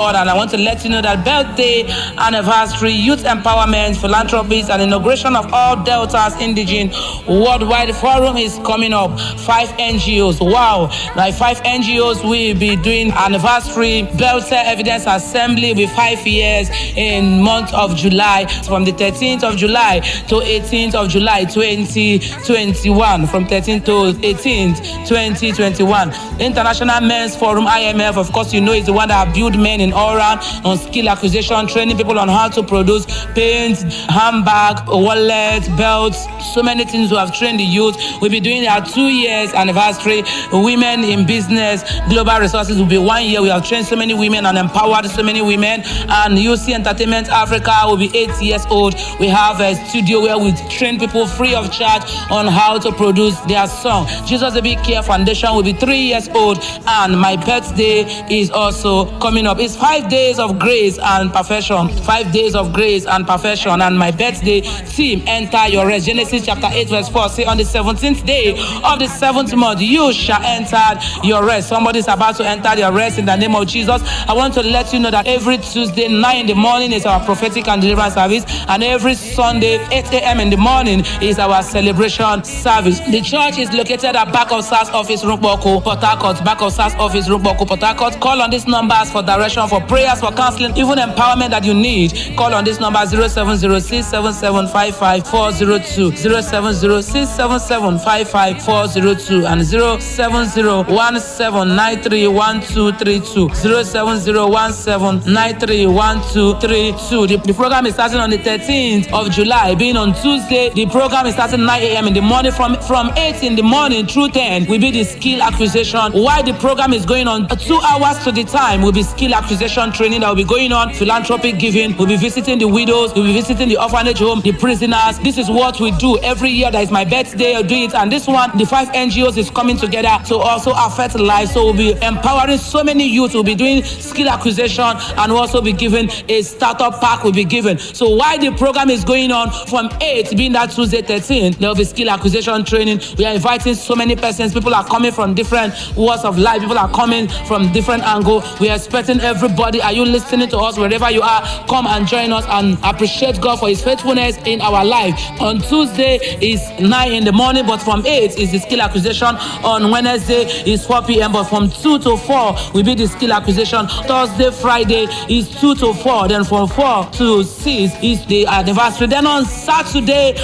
And I want to let you know that birthday, anniversary, youth empowerment, philanthropies, and inauguration of all Delta's Indigene Worldwide Forum is coming up. 5 NGOs. Wow. Like 5 NGOs will be doing anniversary Belter Evidence Assembly with 5 years in month of July, from the 13th of July to 18th of July 2021. From 13th to 18th 2021. International Men's Forum, IMF, of course, you know, is the one that build men in all round on skill acquisition, training people on how to produce paint, handbag, wallet, belts, so many things. We have trained the youth. We'll be doing our 2 years anniversary. Women in business, global resources will be 1 year. We have trained so many women and empowered so many women. And UC Entertainment Africa will be 8 years old. We have a studio where we train people free of charge on how to produce their song. Jesus the Big Care Foundation will be 3 years old. And my birthday is also coming up. It's 5 days of grace and perfection. 5 days of grace and perfection. And my birthday theme, enter your rest. Genesis chapter 8 verse 4. Say, on the 17th day of the 7th month, you shall enter your rest. Somebody's about to enter their rest in the name of Jesus. I want to let you know that every Tuesday 9 in the morning is our prophetic and deliverance service. And every Sunday 8 a.m. in the morning is our celebration service. The church is located at back of SAS office, Rumboko, Port Harcourt. Back of SAS office, Rumboko, Port Harcourt. Call on these numbers for direction, for prayers, for counseling, even empowerment that you need. Call on this number 0706 7755 402, 0706 7755 and 07017931232, 07017931232. The program is starting on the 13th of July, being on Tuesday. The program is starting 9 a.m. in the morning. From 8 in the morning through 10 will be the skill acquisition. While the program is going on, 2 hours to the time will be skill acquisition training that will be going on. Philanthropic giving. We'll be visiting the widows. We'll be visiting the orphanage home, the prisoners. This is what we do every year. That is my birthday. I'll do it. And this one, the 5 NGOs is coming together to also affect lives. So we'll be empowering so many youth. We'll be doing skill acquisition and we'll also be given a startup pack will be given. So while the program is going on from 8, being that Tuesday 13, there will be skill acquisition training. We are inviting so many persons. People are coming from different walks of life. People are coming from different angles. We are expecting everybody. Are you listening to us wherever you are? Come and join us and appreciate God for his faithfulness in our life. On Tuesday is 9 in the morning, but from 8 is the skill acquisition. On Wednesday is 4 p.m., but from 2 to 4 will be the skill acquisition. Thursday, Friday is 2 to 4. Then from 4 to 6 is the anniversary. Then on Saturday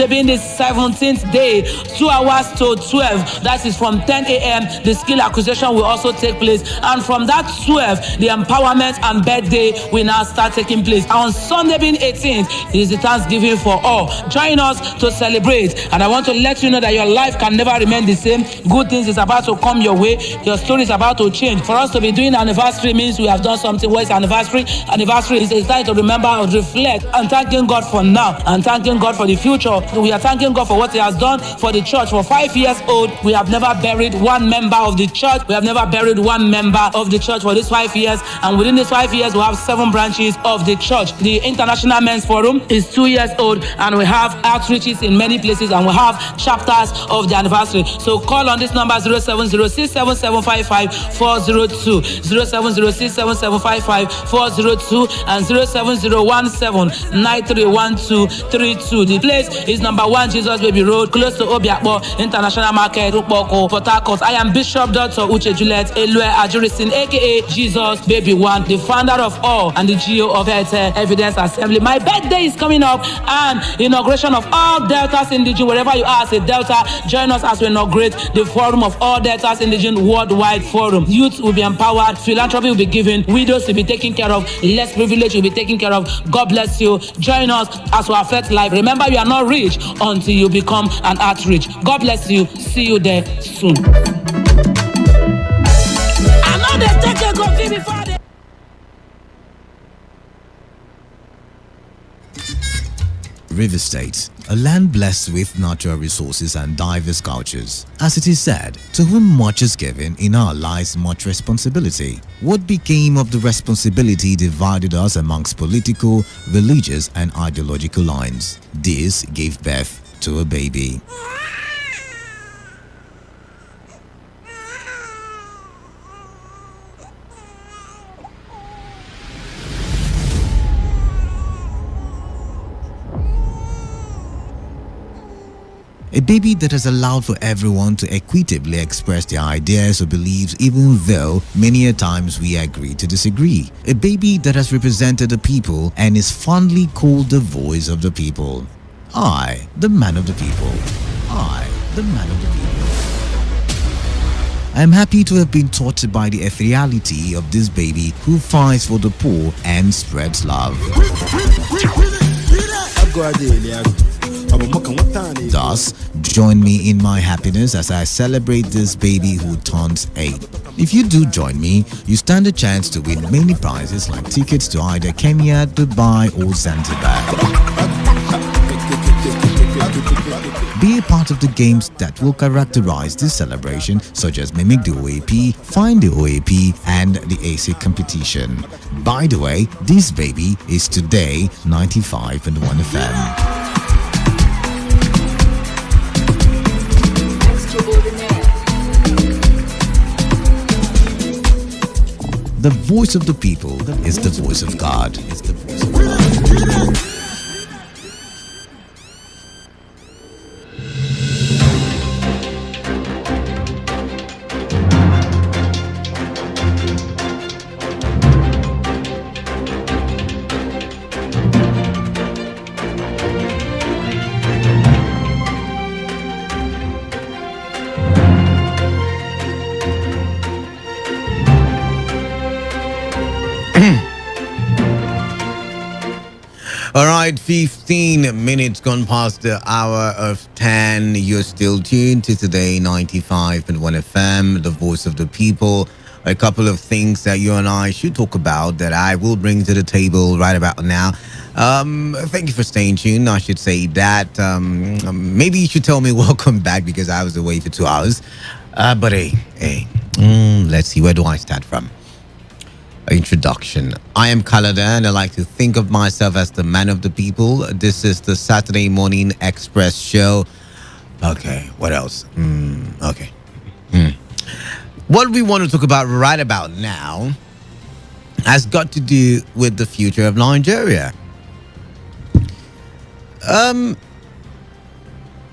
being the 17th day, 2 hours to 12, that is from 10 a.m. the skill acquisition will also take place. And from that 12, the empowerment and birthday will now start taking place. On Sunday being 18th is the Thanksgiving for all. Join us to celebrate. And I want to let you know that your life can never remain the same. Good things is about to come your way. Your story is about to change. For us to be doing anniversary means we have done something. What is anniversary? Anniversary is a time to remember and reflect and thanking God for now and thanking God for the future. We are thanking God for what he has done for the church. For 5 years old, we have never buried one member of the church. We have never buried one member of the church for these 5 years. And within these 5 years, we have 7 branches of the church. The International Men's Forum is 2 years old, and we have outreaches in many places, and we have chapters of the anniversary. So call on this number 0706 7755 402, 0706 7755 402, and 07017931232. The place is number 1 Jesus Baby Road, close to Obiakpo International Market, Rupoko, Port Harcourt. I am Bishop Dr. Uche Juliet Elue Ajurisin, aka Jesus Baby 1, the founder of all and the GO of Evidence Assembly. My birthday is coming up, and inauguration of all Deltas Indigene. Wherever you are as a Delta, join us as we inaugurate the Forum of all Deltas Indigene Worldwide Forum. Youth will be empowered, philanthropy will be given, widows will be taken care of, less privilege will be taken care of. God bless you. Join us as we affect life. Remember, you are not rich until you become an outreach. God bless you. See you there soon. I know they take a coffee before they... River State, a land blessed with natural resources and diverse cultures. As it is said, to whom much is given, in our lies much responsibility. What became of the responsibility divided us amongst political, religious and ideological lines. This gave birth to a baby. A baby that has allowed for everyone to equitably express their ideas or beliefs even though many a times we agree to disagree. A baby that has represented the people and is fondly called the voice of the people. I, the man of the people. I, the man of the people. I am happy to have been taught by the ethereality of this baby who fights for the poor and spreads love. Thus, join me in my happiness as I celebrate this baby who turns 8. If you do join me, you stand a chance to win many prizes like tickets to either Kenya, Dubai or Zanzibar. Be a part of the games that will characterize this celebration, such as Mimic the OAP, Find the OAP, and the ASIC competition. By the way, this baby is Today 95.1 FM. The voice of the people is the voice of God. All right, 15 minutes gone past the hour of 10. You're still tuned to Today 95.1 FM, the voice of the people. A couple of things that you and I should talk about that I will bring to the table right about now. Thank you for staying tuned. I should say that. Maybe you should tell me welcome back because I was away for 2 hours. But hey, let's see. Where do I start from? Introduction. I am Kalada and I like to think of myself as the man of the people. This is the Saturday Morning Express show. Okay, what else? What we want to talk about right about now has got to do with the future of Nigeria.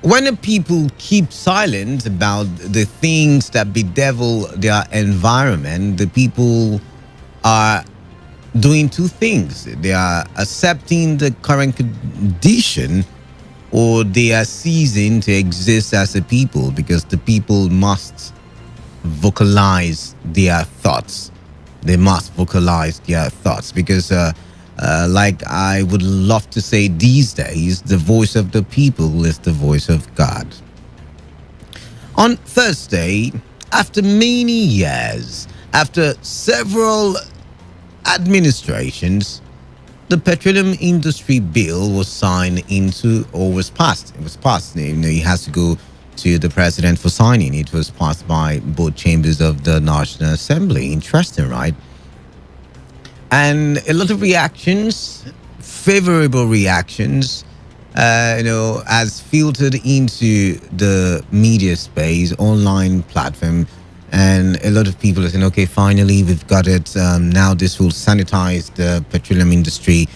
When the people keep silent about the things that bedevil their environment, the people are doing two things. They are accepting the current condition or they are ceasing to exist as a people because the people must vocalize their thoughts. They must vocalize their thoughts because like I would love to say these days, the voice of the people is the voice of God. On Thursday, after many years, after several administrations, the petroleum industry bill was signed into or was passed. It was passed. It has to go to the president for signing. It was passed by both chambers of the National Assembly. Interesting, right? And a lot of reactions, favorable reactions, as filtered into the media space, online platform. And a lot of people are saying, okay, finally, we've got it. Now this will sanitize the petroleum industry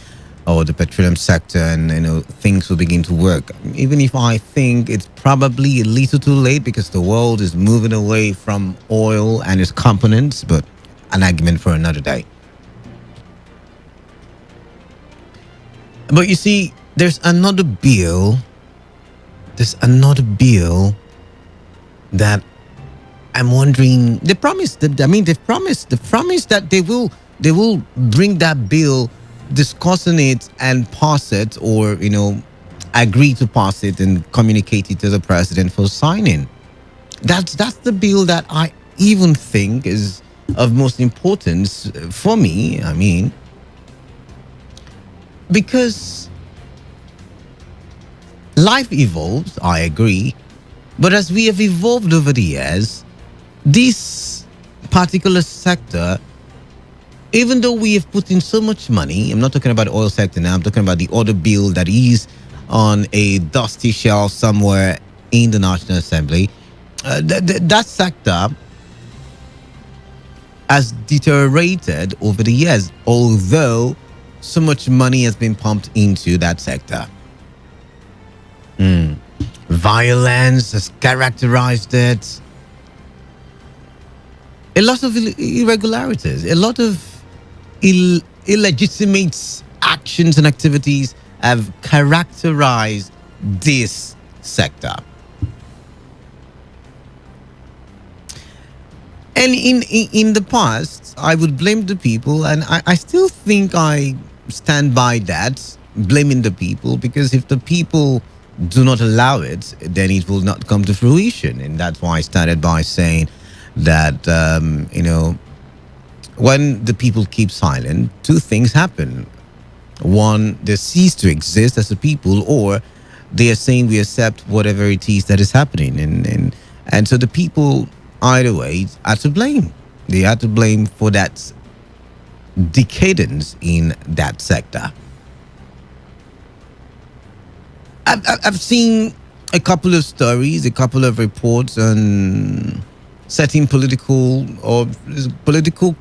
or the petroleum sector and, things will begin to work. Even if I think it's probably a little too late because the world is moving away from oil and its components, but an argument for another day. But you see, there's another bill that I'm wondering. They've promised that they will bring that bill, discussing it and pass it, or agree to pass it and communicate it to the president for signing. That's the bill that I even think is of most importance for me. I mean, because life evolves, I agree, but as we have evolved over the years, this particular sector, even though we have put in so much money, I'm not talking about the oil sector now, I'm talking about the other bill that is on a dusty shelf somewhere in the National Assembly, that sector has deteriorated over the years, although so much money has been pumped into that sector. Violence has characterized it. A lot of irregularities, a lot of illegitimate actions and activities have characterized this sector. And in the past, I would blame the people, and I still think I stand by that, blaming the people, because if the people do not allow it, then it will not come to fruition. And that's why I started by saying that, when the people keep silent, two things happen. One, they cease to exist as a people, or they are saying we accept whatever it is that is happening. And so the people, either way, are to blame. They are to blame for that decadence in that sector. I've seen a couple of stories, a couple of reports on certain political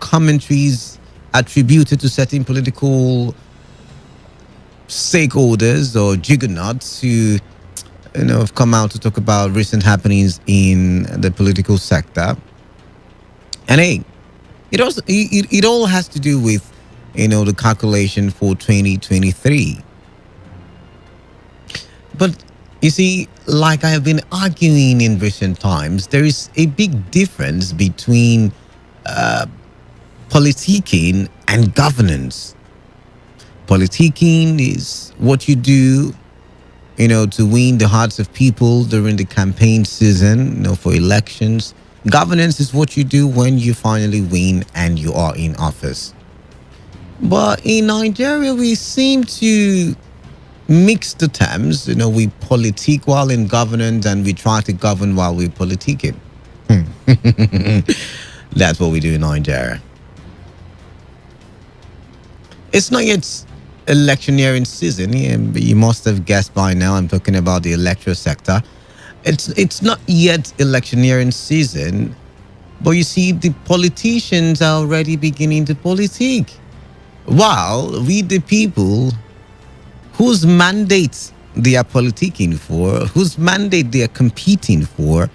commentaries attributed to certain political stakeholders or juggernauts who have come out to talk about recent happenings in the political sector. And hey, it all has to do with the calculation for 2023. But you see, like I have been arguing in recent times, there is a big difference between politicking and governance. Politicking is what you do, to win the hearts of people during the campaign season, for elections. Governance is what you do when you finally win and you are in office. But in Nigeria, we seem to mix the terms. We politique while in governance, and we try to govern while we're politicking. That's what we do in Nigeria. It's not yet electioneering season. You must have guessed by now I'm talking about the electoral sector. It's not yet electioneering season, but you see, the politicians are already beginning to politique, while we, the people, whose mandate they are politicking for, whose mandate they are competing for,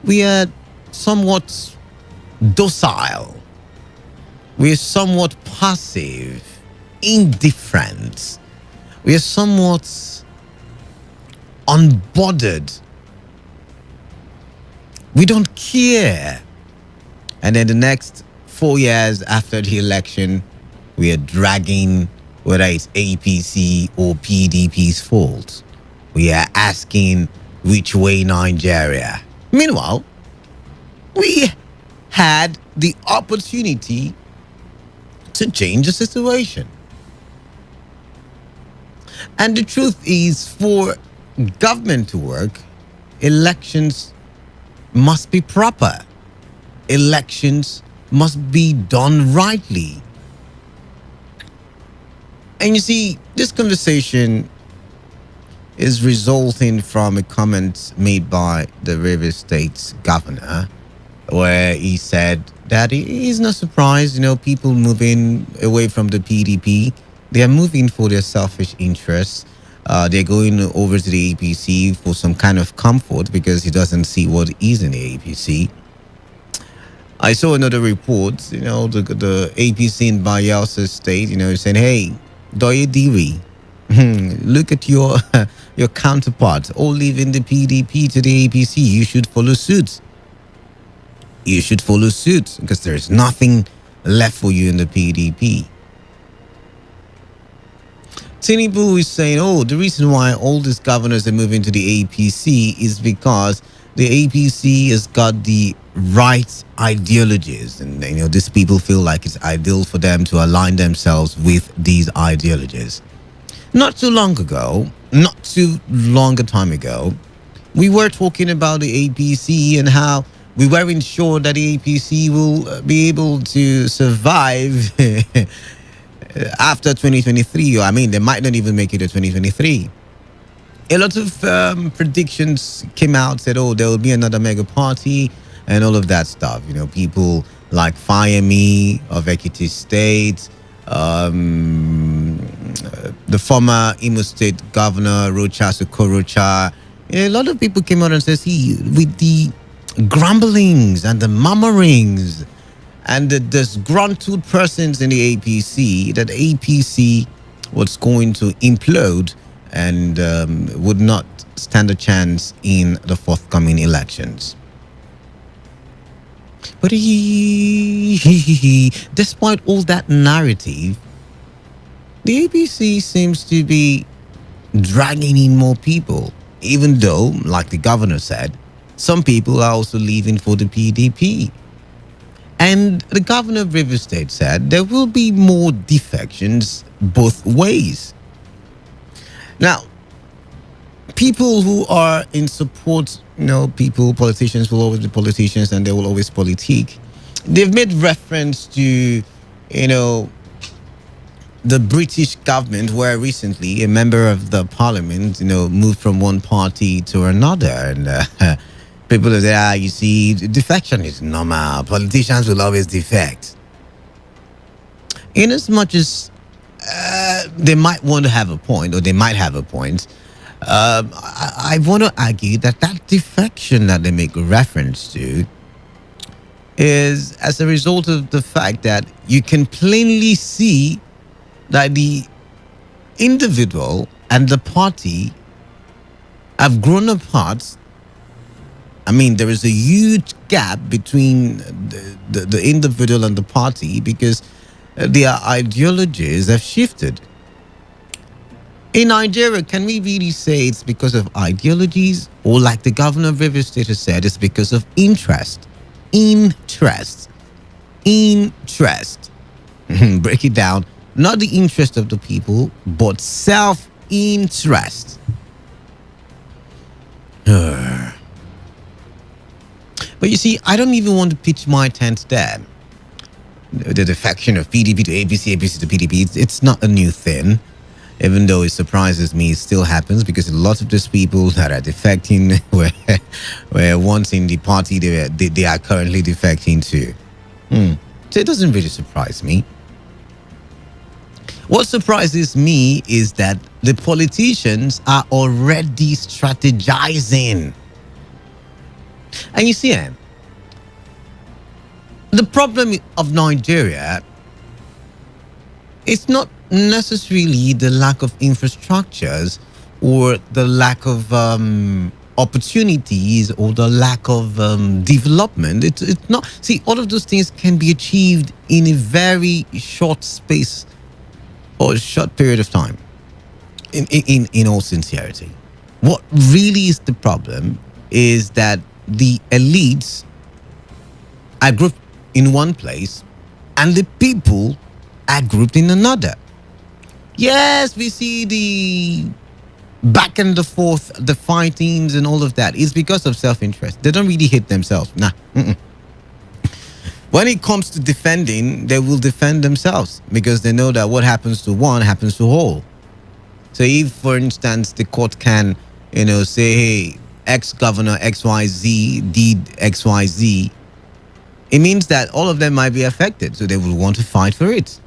we are somewhat docile. We are somewhat passive, indifferent. We are somewhat unbothered. We don't care. And then the next 4 years after the election, we are dragging whether it's APC or PDP's fault. We are asking which way Nigeria. Meanwhile, we had the opportunity to change the situation. And the truth is, for government to work, elections must be proper. Elections must be done rightly. And you see, this conversation is resulting from a comment made by the Rivers State's governor, where he said that he is not surprised, people moving away from the PDP. They are moving for their selfish interests. They're going over to the APC for some kind of comfort because he doesn't see what is in the APC. I saw another report, the APC in Bayelsa State, saying, hey, Doye Diri, look at your your counterpart, all leaving the PDP to the APC. You should follow suit. You should follow suit because there's nothing left for you in the PDP. Tinubu is saying, the reason why all these governors are moving to the APC is because the APC has got the right ideologies, and these people feel like it's ideal for them to align themselves with these ideologies. Not too long a time ago, we were talking about the APC and how we weren't sure that the APC will be able to survive after 2023. I mean, they might not even make it to 2023. A lot of predictions came out, said, there will be another mega party and all of that stuff. People like Fayemi of Ekiti State, the former Imo State Governor Rocha Sokorocha, A lot of people came out and said, see, with the grumblings and the murmurings and the disgruntled persons in the APC, that APC was going to implode and would not stand a chance in the forthcoming elections. But despite all that narrative, the APC seems to be dragging in more people, even though, like the governor said, some people are also leaving for the PDP. And the governor of River State said there will be more defections both ways. Now, people who are in support, politicians will always be politicians and they will always politique. They've made reference to, the British government, where recently a member of the parliament, moved from one party to another. And people are there, you see, defection is normal. Politicians will always defect. In as much as they might want to have a point, or they might have a point, I want to argue that defection that they make reference to is as a result of the fact that you can plainly see that the individual and the party have grown apart. I mean, there is a huge gap between the individual and the party because their ideologies have shifted. In Nigeria, can we really say it's because of ideologies, or like the governor of River State has said, it's because of interest? Interest. Break it down. Not the interest of the people, but self-interest. But you see, I don't even want to pitch my tent there. The defection of PDP to APC, APC to PDP, it's not a new thing. Even though it surprises me, it still happens because a lot of those people that are defecting were once in the party they are currently defecting to. So it doesn't really surprise me. What surprises me is that the politicians are already strategizing. And you see, the problem of Nigeria is not necessarily the lack of infrastructures or the lack of opportunities or the lack of development. It's not. See, all of those things can be achieved in a very short space or a short period of time. In all sincerity, what really is the problem is that the elites are grouped in one place and the people are grouped in another. Yes, we see the back and the forth, the fightings and all of that. It's because of self-interest. They don't really hate themselves. Nah. When it comes to defending, they will defend themselves because they know that what happens to one happens to all. So if, for instance, the court can, say, hey, ex-governor XYZ did XYZ, it means that all of them might be affected. So they will want to fight for it.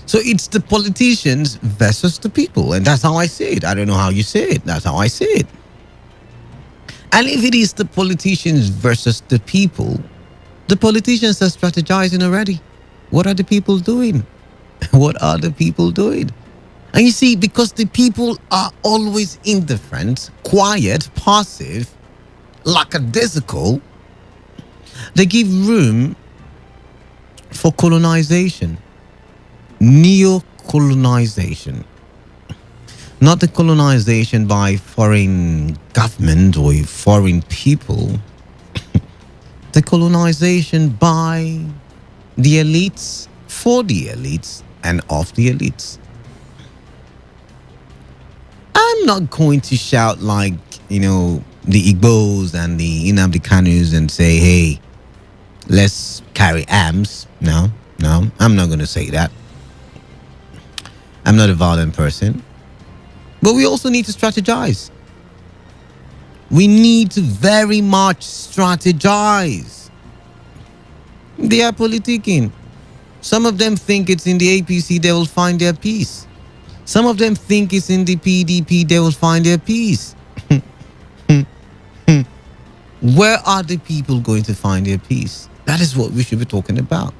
So it's the politicians versus the people. And that's how I see it. I don't know how you say it. That's how I see it. And if it is the politicians versus the people, the politicians are strategizing already. What are the people doing? What are the people doing? And you see, because the people are always indifferent, quiet, passive, lackadaisical, they give room for colonization. Neo-colonization. Not the colonization by foreign government or foreign people. The colonization by the elites, for the elites, and of the elites. I'm not going to shout like, the Igbos and the Nnamdi Kanus and say, hey, let's carry arms. No, I'm not going to say that. I'm not a violent person. But we also need to strategize. We need to very much strategize. They are politicking. Some of them think it's in the APC they will find their peace. Some of them think it's in the PDP they will find their peace. Where are the people going to find their peace? That is what we should be talking about.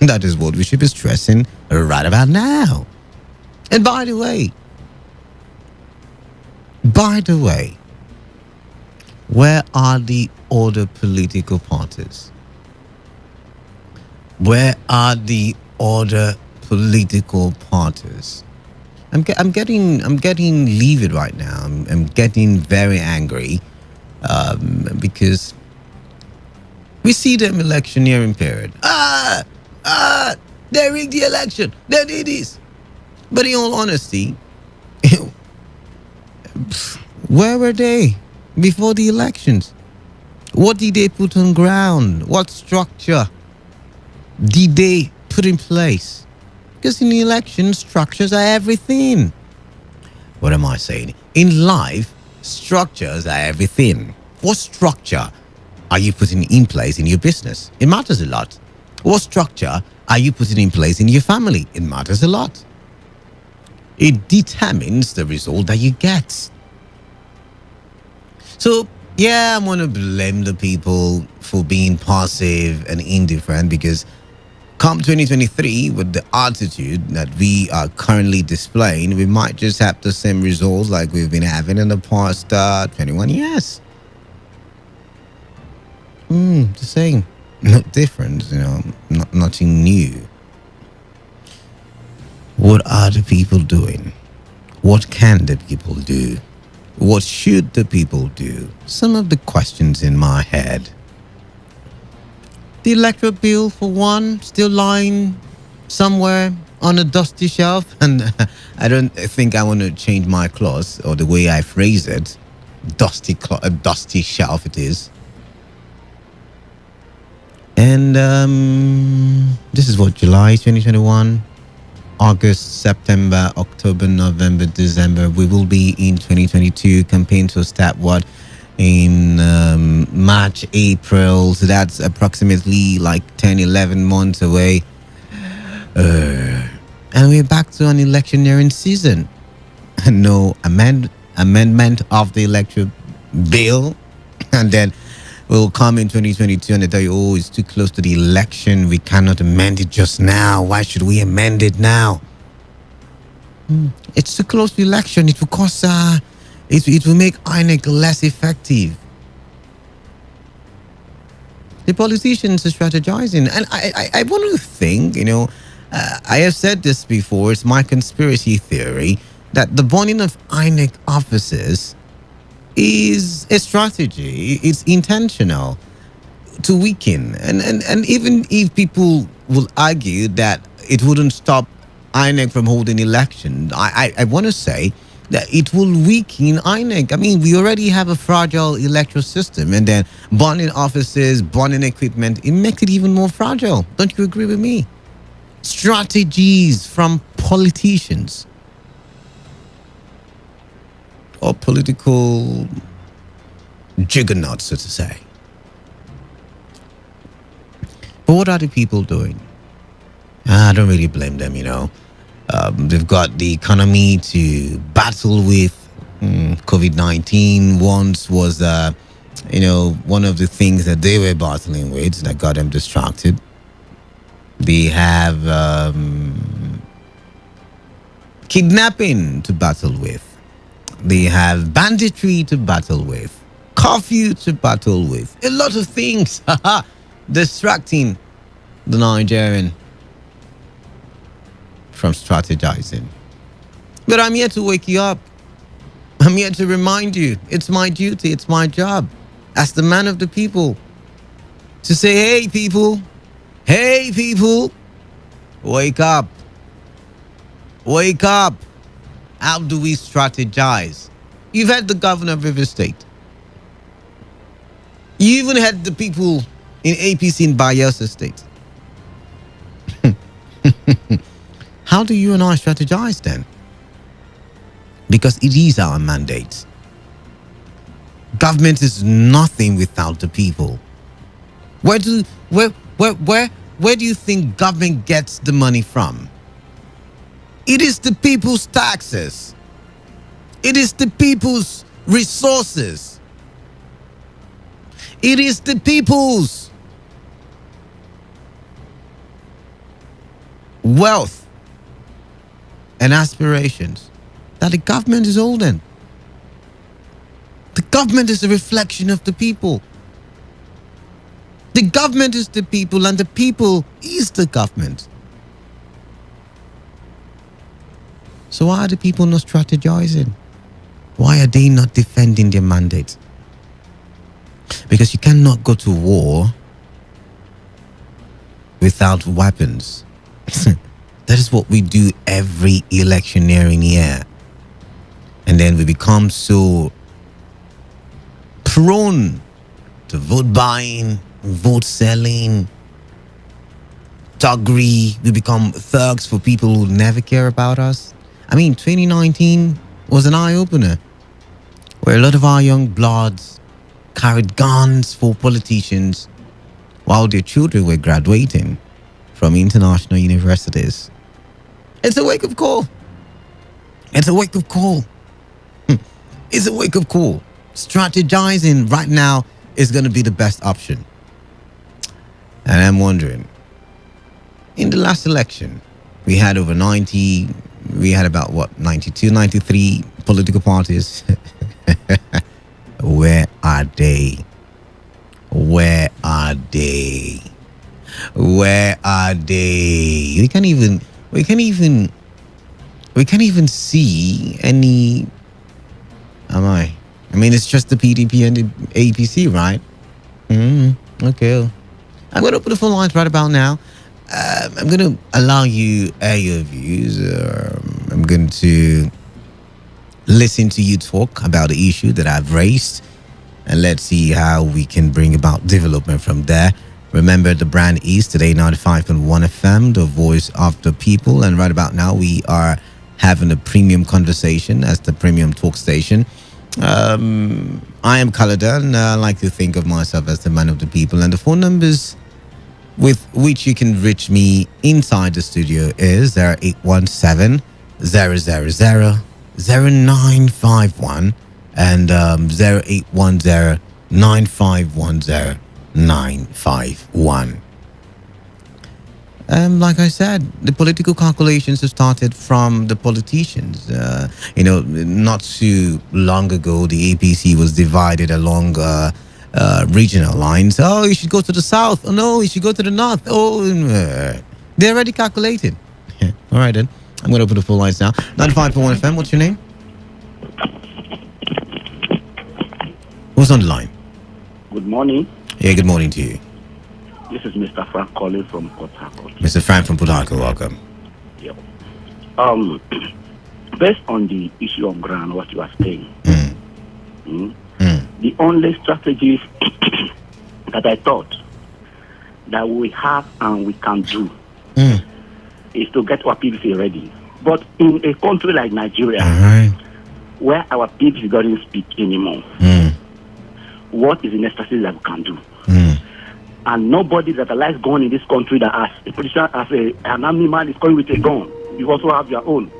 That is what we should be stressing right about now. And by the way, where are the other political parties? Where are the other political parties? I'm getting livid right now. I'm getting very angry because we see them electioneering period. They rigged the election. They did this. But in all honesty, where were they before the elections? What did they put on ground? What structure did they put in place? Because in the election, structures are everything. What am I saying? In life, structures are everything. What structure are you putting in place in your business? It matters a lot. What structure are you putting in place in your family? It matters a lot. It determines the result that you get. So, yeah, I'm going to blame the people for being passive and indifferent because come 2023, with the attitude that we are currently displaying, we might just have the same results like we've been having in the past 21 years. The same. Not different, nothing new. What are the people doing? What can the people do? What should the people do? Some of the questions in my head. The electoral bill, for one, still lying somewhere on a dusty shelf. And I don't think I want to change my clause or the way I phrase it. Dusty shelf it is. And this is what, July 2021, August, September, October, November, December. We will be in 2022. Campaigns will start in March, April. So that's approximately like 10, 11 months away. And we're back to an electioneering season. No amendment of the electoral bill. And then we'll come in 2022 and they tell you, oh, it's too close to the election. We cannot amend it just now. Why should we amend it now? It's too close to the election. It will cause, it will make INEC less effective. The politicians are strategizing. And I want to think, I have said this before, it's my conspiracy theory, that the burning of INEC offices is a strategy. It's intentional to weaken. And even if people will argue that it wouldn't stop INEC from holding election, I want to say that it will weaken INEC. I mean, we already have a fragile electoral system, and then burning offices, burning equipment, it makes it even more fragile. Don't you agree with me? Strategies from politicians or political juggernauts, so to say. But what are the people doing? I don't really blame them, They've got the economy to battle with. COVID-19 once was, one of the things that they were battling with that got them distracted. They have kidnapping to battle with. They have banditry to battle with, curfew to battle with, a lot of things distracting the Nigerian from strategizing. But I'm here to wake you up. I'm here to remind you, it's my duty, it's my job as the man of the people to say, hey people, wake up. Wake up. How do we strategize? You've had the governor of River State. You even had the people in APC in Bayelsa State. How do you and I strategize then? Because it is our mandate. Government is nothing without the people. Where do you think government gets the money from? It is the people's taxes. It is the people's resources. It is the people's wealth and aspirations that the government is holding. The government is a reflection of the people. The government is the people, and the people is the government. So why are the people not strategizing? Why are they not defending their mandate? Because you cannot go to war without weapons. That is what we do every electioneering year. And then we become so prone to vote buying, vote selling, thuggery. We become thugs for people who never care about us. I mean, 2019 was an eye-opener where a lot of our young bloods carried guns for politicians while their children were graduating from international universities. It's a wake-up call. It's a wake-up call. It's a wake-up call. Strategizing right now is going to be the best option. And I'm wondering, in the last election, we had over 90, we had about 92, 93 political parties. Where are they? Where are they? Where are they? We can't even see any. I mean, it's just the PDP and the APC, right? Okay. I'm going to open the phone lines right about now. I'm going to allow you air your views. I'm going to listen to you talk about the issue that I've raised, and let's see how we can bring about development from there. Remember, the brand is Today95.1 FM, the voice of the people. And right about now, we are having a premium conversation as the premium talk station. I am Kaladan. I like to think of myself as the man of the people. And the phone numbers with which you can reach me inside the studio is 0817 000 0951 and 0810 9510 951. Like I said, the political calculations have started from the politicians. Not too long ago, the APC was divided along regional lines. Oh, you should go to the south. Oh, no, you should go to the north. Oh, they're already calculated. All right, then. I'm going to open the full lines now. 95.1 FM, what's your name? Who's on the line? Good morning. Yeah, good morning to you. This is Mr. Frank calling from Port Harcourt. Mr. Frank from Port Harcourt, welcome. Yep. Based on the issue of ground, what you are saying, the only strategies that I thought that we have and we can do is to get our PVC ready. But in a country like Nigeria, where our PVC doesn't speak anymore, what is the necessary that we can do? And nobody that likes gun in this country that as a politician, as an army man is coming with a gun. You also have your own.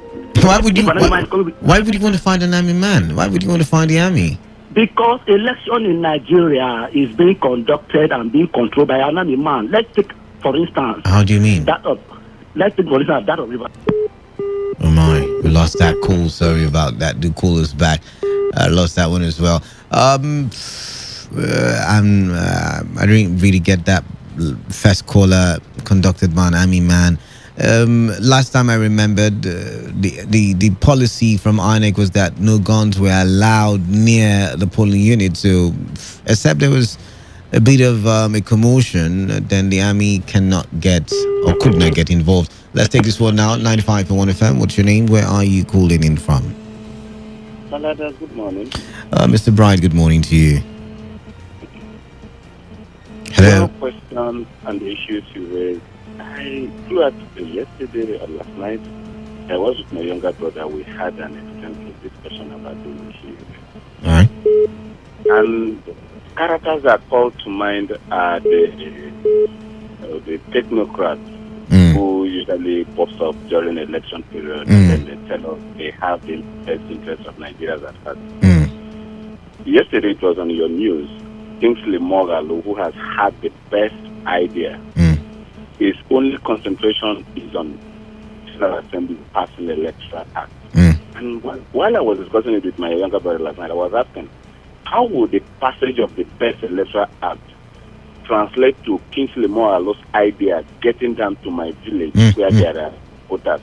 Why would you want to find an army man? Why would you want to find the army? Because election in Nigeria is being conducted and being controlled by an army man. Let's take, for instance. How do you mean? Let's take, for instance, that of River. Oh my, we lost that call. Sorry about that. Do call us back. I lost that one as well. I didn't really get that first caller conducted by an army man. Last time I remembered, the policy from INEC was that no guns were allowed near the polling unit. So, except there was a bit of a commotion, then the army cannot get or could not get involved. Let's take this one now. 95.1 FM. What's your name? Where are you calling in from? Salada, good morning. Mr. Bright, good morning to you. Hello. Question and the issues you raised. Throughout yesterday or last night, I was with my younger brother. We had an extensive discussion about the issue. All right. And characters that call to mind are the technocrats who usually pops up during election period and they tell us they have the best interest of Nigeria at heart. Yesterday it was on your news. Kingsley Moghalu, who has had the best idea. His only concentration is on National Assembly passing the Electoral Act. And while I was discussing it with my younger brother last night, I was asking, how would the passage of the best Electoral Act translate to Kingsley Moghalu's idea getting down to my village where there are voters?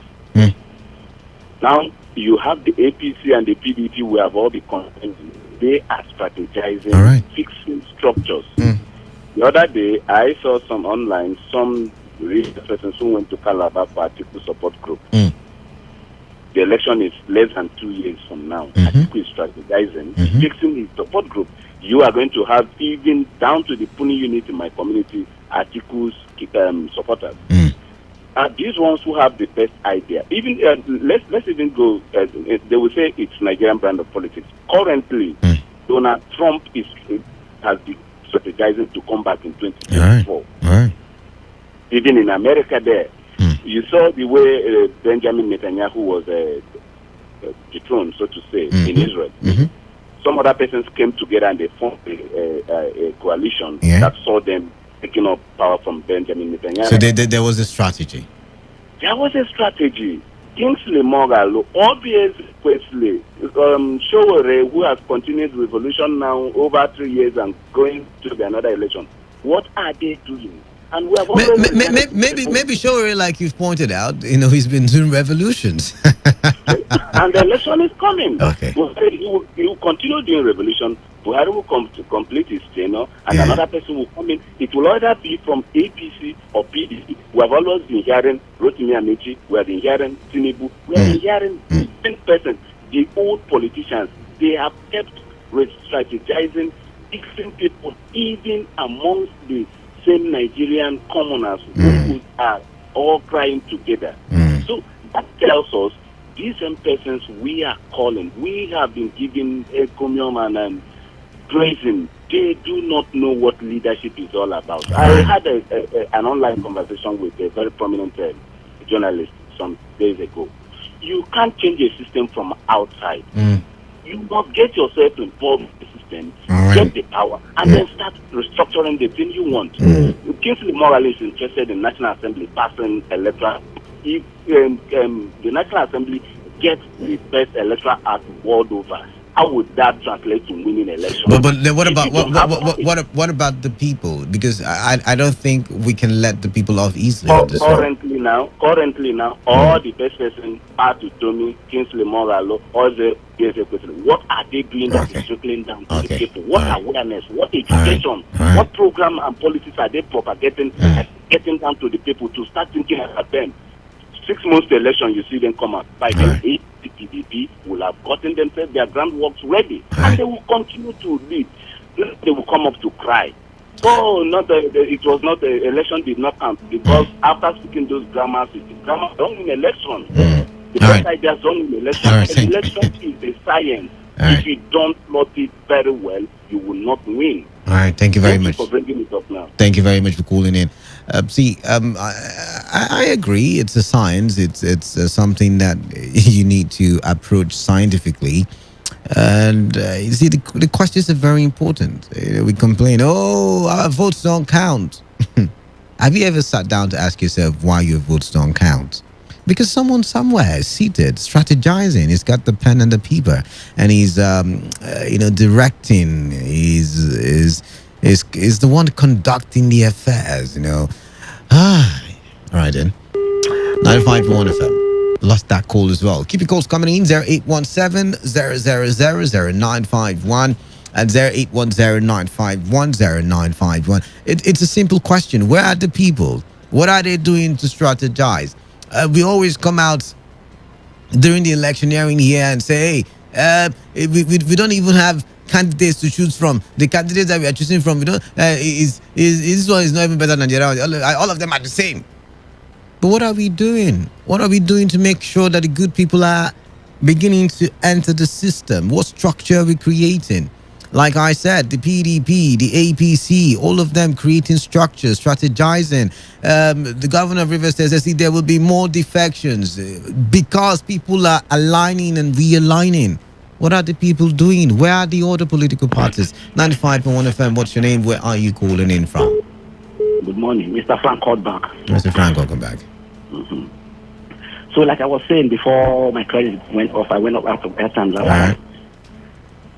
Now, you have the APC and the PDP, we have all been concerned. They are strategizing, fixing structures. The other day, I saw some research persons who went to Calabar for Atiku support group. The election is less than 2 years from now. Atiku is strategizing, fixing his support group. You are going to have, even down to the Puni unit in my community, Atiku's supporters. These ones who have the best idea. Even let's even go. They will say it's Nigerian brand of politics. Currently, Donald Trump has been strategizing to come back in 2024. Even in America, there you saw the way Benjamin Netanyahu was dethroned, so to say, in Israel. Some other persons came together and they formed a coalition that saw them taking up power from Benjamin Netanyahu. So there was a strategy. There was a strategy. Kingsley Moghalu, obviously, Showore, who has continued revolution now over 3 years and going to another election, what are they doing? And we have maybe Showore, like you've pointed out, he's been doing revolutions. And the election is coming. Okay. He will continue doing revolution. Buhari will come to complete his tenure, and another person will come in. It will either be from APC or PDP. We have always been hearing Rotimi Amechi, we have been hearing Tinubu, we have been hearing different persons. The old politicians, they have kept strategizing, fixing people, even amongst the same Nigerian commoners who are all crying together. So that tells us these same persons we are calling, we have been giving encomium and praising. They do not know what leadership is all about. I had an online conversation with a very prominent journalist some days ago. You can't change a system from outside. You must get yourself involved in the system, get the power, and then start restructuring the thing you want. Kingsley Moghalu is interested in National Assembly passing electoral. If the National Assembly gets the best electoral act world over, how would that translate to winning elections? But then what about the people? Because I don't think we can let the people off easily. Currently now, all the best person are to Tommy, Kingsley Moghalu, all the question. What are they doing that is trickling down to the people? What awareness? What education? What program and policies are they propagating, getting down to the people to start thinking about them? 6 months to election, you see them come out. By then, the PDP will have gotten themselves their groundworks ready, and they will continue to lead. They will come up to cry. Oh, it was not the election did not count, because after speaking those grammars, grammar don't win election. The best ideas don't win election. Election is a science. If you don't plot it very well, you will not win. All right, thank you very much for bringing it up now. Thank you very much for calling in. I agree. It's a science. It's something that you need to approach scientifically. And you see, the questions are very important. We complain, our votes don't count. Have you ever sat down to ask yourself why your votes don't count? Because someone somewhere is seated, strategizing. He's got the pen and the paper, and he's directing. Is the one conducting the affairs, All right then. 95.1 FM. Lost that call as well. Keep your calls coming in. 0817-000-0951 and 0810-951-0951. It's a simple question. Where are the people? What are they doing to strategize? We always come out during the electioneering here and say, hey, we don't even have candidates to choose from. The candidates that we are choosing from, this one is not even better than the other. All of them are the same. But what are we doing? What are we doing to make sure that the good people are beginning to enter the system? What structure are we creating? Like I said, the PDP, the APC, all of them creating structures, strategizing. The governor of Rivers says, there will be more defections because people are aligning and realigning. What are the people doing? Where are the other political parties? 95.1 FM, what's your name? Where are you calling in from? Good morning, Mr. Frank called back. Mr. Frank, welcome back. So, like I was saying before my credit went off, I went up out of airtime last night.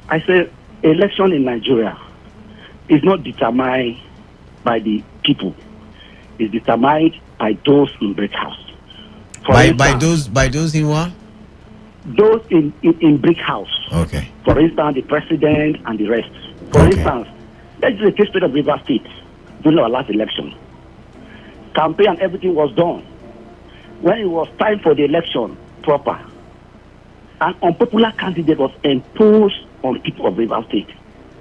I said, election in Nigeria is not determined by the people. It's determined by those in brick house. By those in what? Those in brick house. Okay. For instance, the president and the rest. For instance, let's do the case of River State during our last election. Campaign and everything was done. When it was time for the election proper, an unpopular candidate was imposed on people of River State.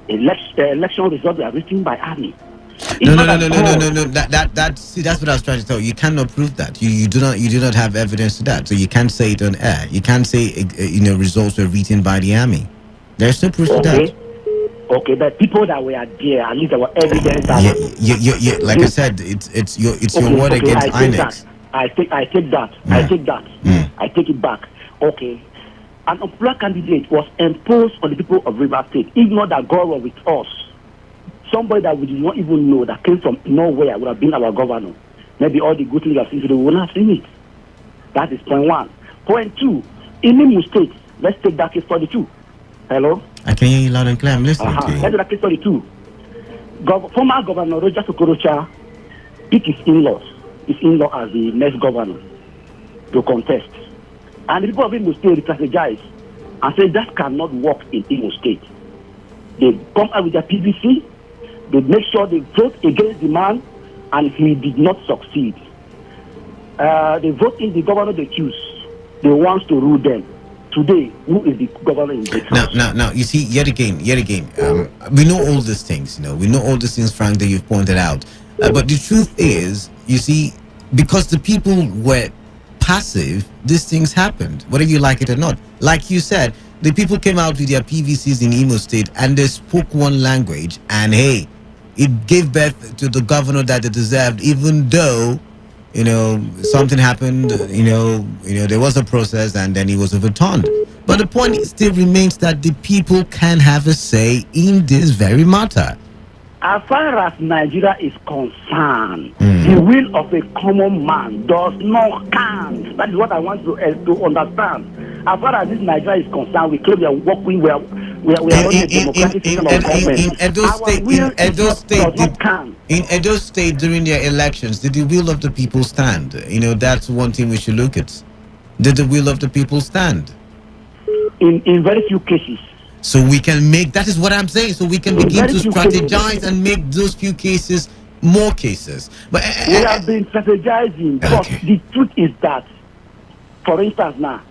Election results were written by army. No. That's what I was trying to tell you. You cannot prove that. You do not have evidence to that. So you can't say it on air. You can't say results were written by the army. There's no proof to that. Okay, but people that were there, at least there were evidence that. Yeah. Like I said, it's your word against INEC. I take that. I take that. I take it back. Okay. An unpopular candidate was imposed on the people of River State. If not that God was with us, somebody that we did not even know that came from nowhere would have been our governor. Maybe all the good things we have seen today, we would not have seen it. That is point one. Point two, in Imo State, let's take that case 42. Hello? I can hear you loud and clear. I'm listening to you. Let's take that case 42. Former Governor Roger Sokorocha picked his in-law as the next governor to contest. And the people of Imo State strategized and said that cannot work in Imo State. They come out with their PVC, they make sure they vote against the man, and he did not succeed. They vote in the governor they choose. They want to rule them. Today, who is the governor in this house? Now, you see, yet again, we know all these things, we know all these things, Frank, that you've pointed out. But the truth is, you see, because the people were passive, these things happened, whether you like it or not. Like you said, the people came out with their PVCs in Imo State and they spoke one language, and hey, it gave birth to the governor that they deserved, even though, something happened, there was a process and then he was overturned. But the point still remains that the people can have a say in this very matter. As far as Nigeria is concerned, the will of a common man does not count. That is what I want to understand. As far as this Nigeria is concerned, we claim we are working, we are running a democratic system of government. In Edo State, during their elections, did the will of the people stand? That's one thing we should look at. Did the will of the people stand? In very few cases. So we can make, that is what I'm saying, so we can begin to strategize and make those few cases more cases. But we have been strategizing, but the truth is that, for instance now,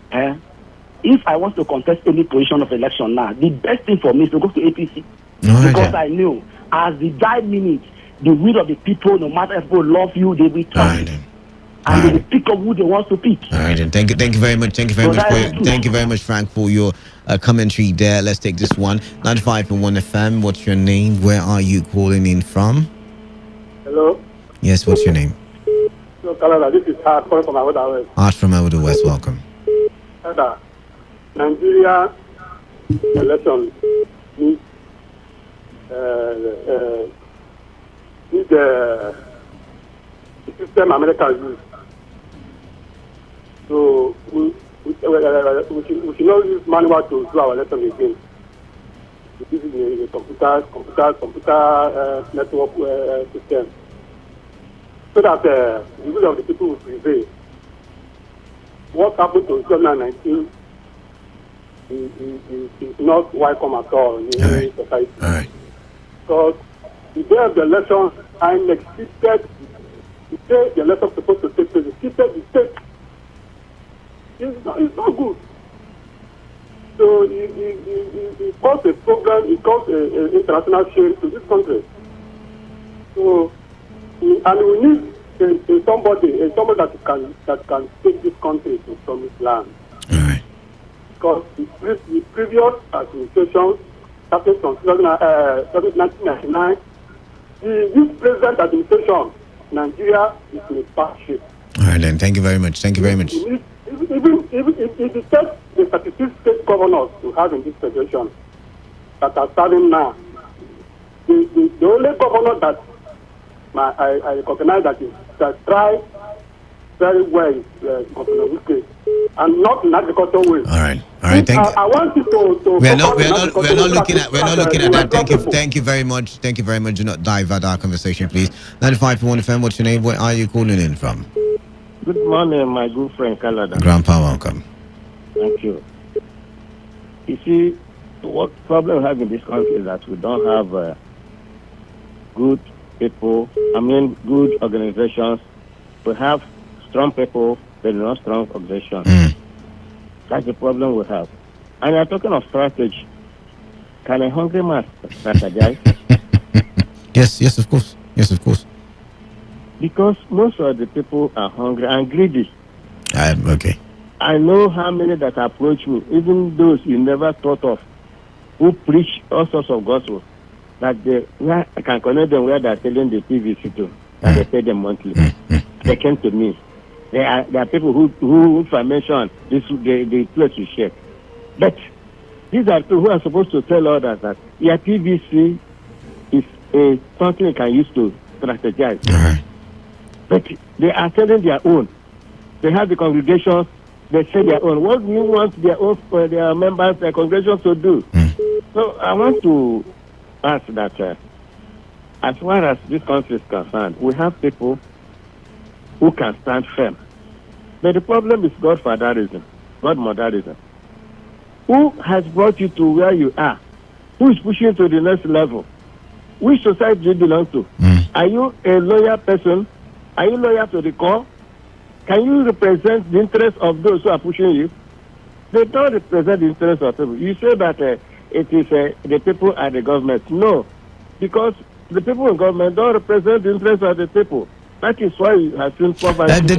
if I want to contest any position of election now, the best thing for me is to go to APC. Because I know, as the die minute, the will of the people, no matter if people love you, they will turn. And they will pick up who they want to pick. All right, and thank you very much. Thank you very much, Frank, for your commentary there. Let's take this one. 95.1 FM. What's your name? Where are you calling in from? Hello. Yes, what's your name? Hello, Canada. This is Art calling from Awoda West. Art from Awoda West. Welcome. Nigeria election needs the system America use. So we should not use manual to do our election again. This is a computer network system, so that the will of the people will prevail. What happened to 2019 is not welcome at all in any society. All right. Because the day of the election, I exceeded the day the election supposed to take place. The state. It's not good. So it caused a problem. It caused an international shame to this country. So and we need somebody that can take this country to promised land. All right. Because the previous administration, starting from 1999, this present administration, Nigeria is in a bad shape. All right, then. Thank you very much. We need even if you take the 36 state governors we have in this federation that are serving now, the only governor that I recognize that try very well is Governor Wike, and not in agricultural way. All right. Thank you. I want you to. We're not looking at that. Thank you very much. Thank you very much. Do not divert our conversation, please. 95.1 FM. What's your name? Where are you calling in from? Good morning, my good friend Canada. Grandpa, welcome. Thank you. You see, what problem we have in this country is that we don't have good people. Good organizations. We have strong people, but not strong organizations. That's the problem we have. And you're talking of strategy. Can a hungry man strategize? Yes, of course. Because most of the people are hungry and greedy. Okay. I know how many that approach me, even those you never thought of, who preach all sorts of gospel, that I can connect them where they're telling the PVC to, and they pay them monthly. They came to me. There are people who if I mention this, the place will shake. But these are people who are supposed to tell others that your PVC is something you can use to strategize. But they are telling their own. They have the congregation, they say their own. What do you want their members, their congregation to do? So I want to ask that as far as this country is concerned, we have people who can stand firm. But the problem is godfatherism, godmotherism. Who has brought you to where you are? Who is pushing you to the next level? Which society do you belong to? Are you a loyal person? Are you loyal to the core? Can you represent the interests of those who are pushing you? They don't represent the interests of people. You say that it is the people and the government. No, because the people in government don't represent the interests of the people. That is why you have seen poverty. They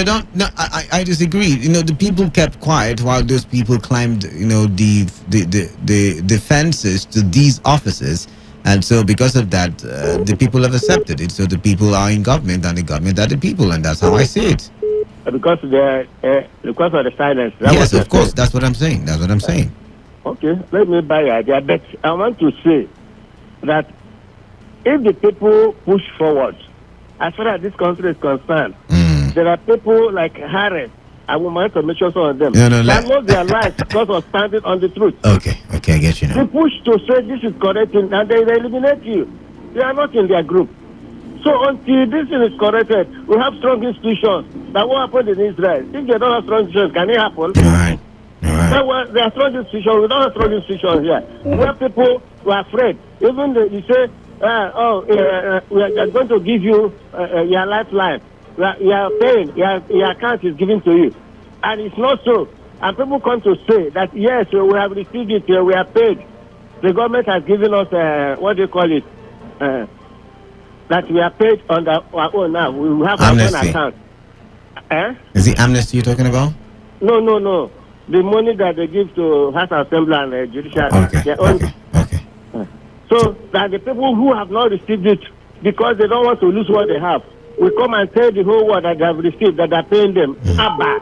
don't. No, I disagree. You know, the people kept quiet while those people climbed, the fences to these offices. And so because of that, the people have accepted it. So the people are in government and the government are the people. And that's how I see it. Because of the silence. Yes, of course. That's what I'm saying. Okay, let me buy your idea. But I want to say that if the people push forward, as far as this country is concerned, there are people like Harris. I will want to mention some of them. That lost their lives because of standing on the truth. Okay, I get you now. They push to say this is correct and they eliminate you. They are not in their group. So until this thing is corrected, we have strong institutions. That what happened in Israel. If they don't have strong institutions, can it happen? All right. There are strong institutions. We don't have strong institutions here. Where people were afraid. Even you say, we are going to give you your lifeline. You are paying, your account is given to you. And it's not so. And people come to say that, yes, we have received it, we are paid. The government has given us, what do you call it? That we are paid on our own now. We have amnesty. Our own account. Is it amnesty you're talking about? No. The money that they give to House Assembly and Judiciary. Okay. So that the people who have not received it, because they don't want to lose what they have, will come and tell the whole world that they have received, that they're paying them. Abba.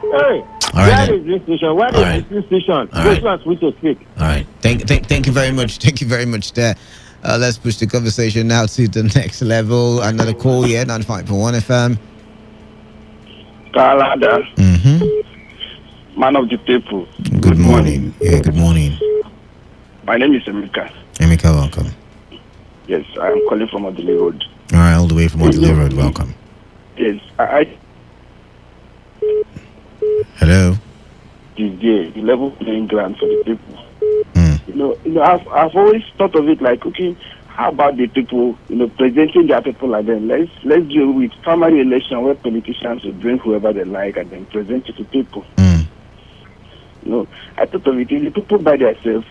Hey, where is this institution? Where is this institution? Those who are free to speak. All right. Thank you very much. Thank you very much there. Let's push the conversation now to the next level. Another call here, 95.1 FM. Kalada. Man of the people. Good morning. Yeah, good morning. My name is Emeka. Emeka, welcome. Yes, I am calling from Odile Road. All right, all the way from Odile Road, welcome. Yes, Hello. The level playing ground for the people. I've always thought of it like, okay, how about the people, presenting their people like them? Let's deal with primary election where politicians will bring whoever they like and then present it to people. I thought of it, the people by themselves,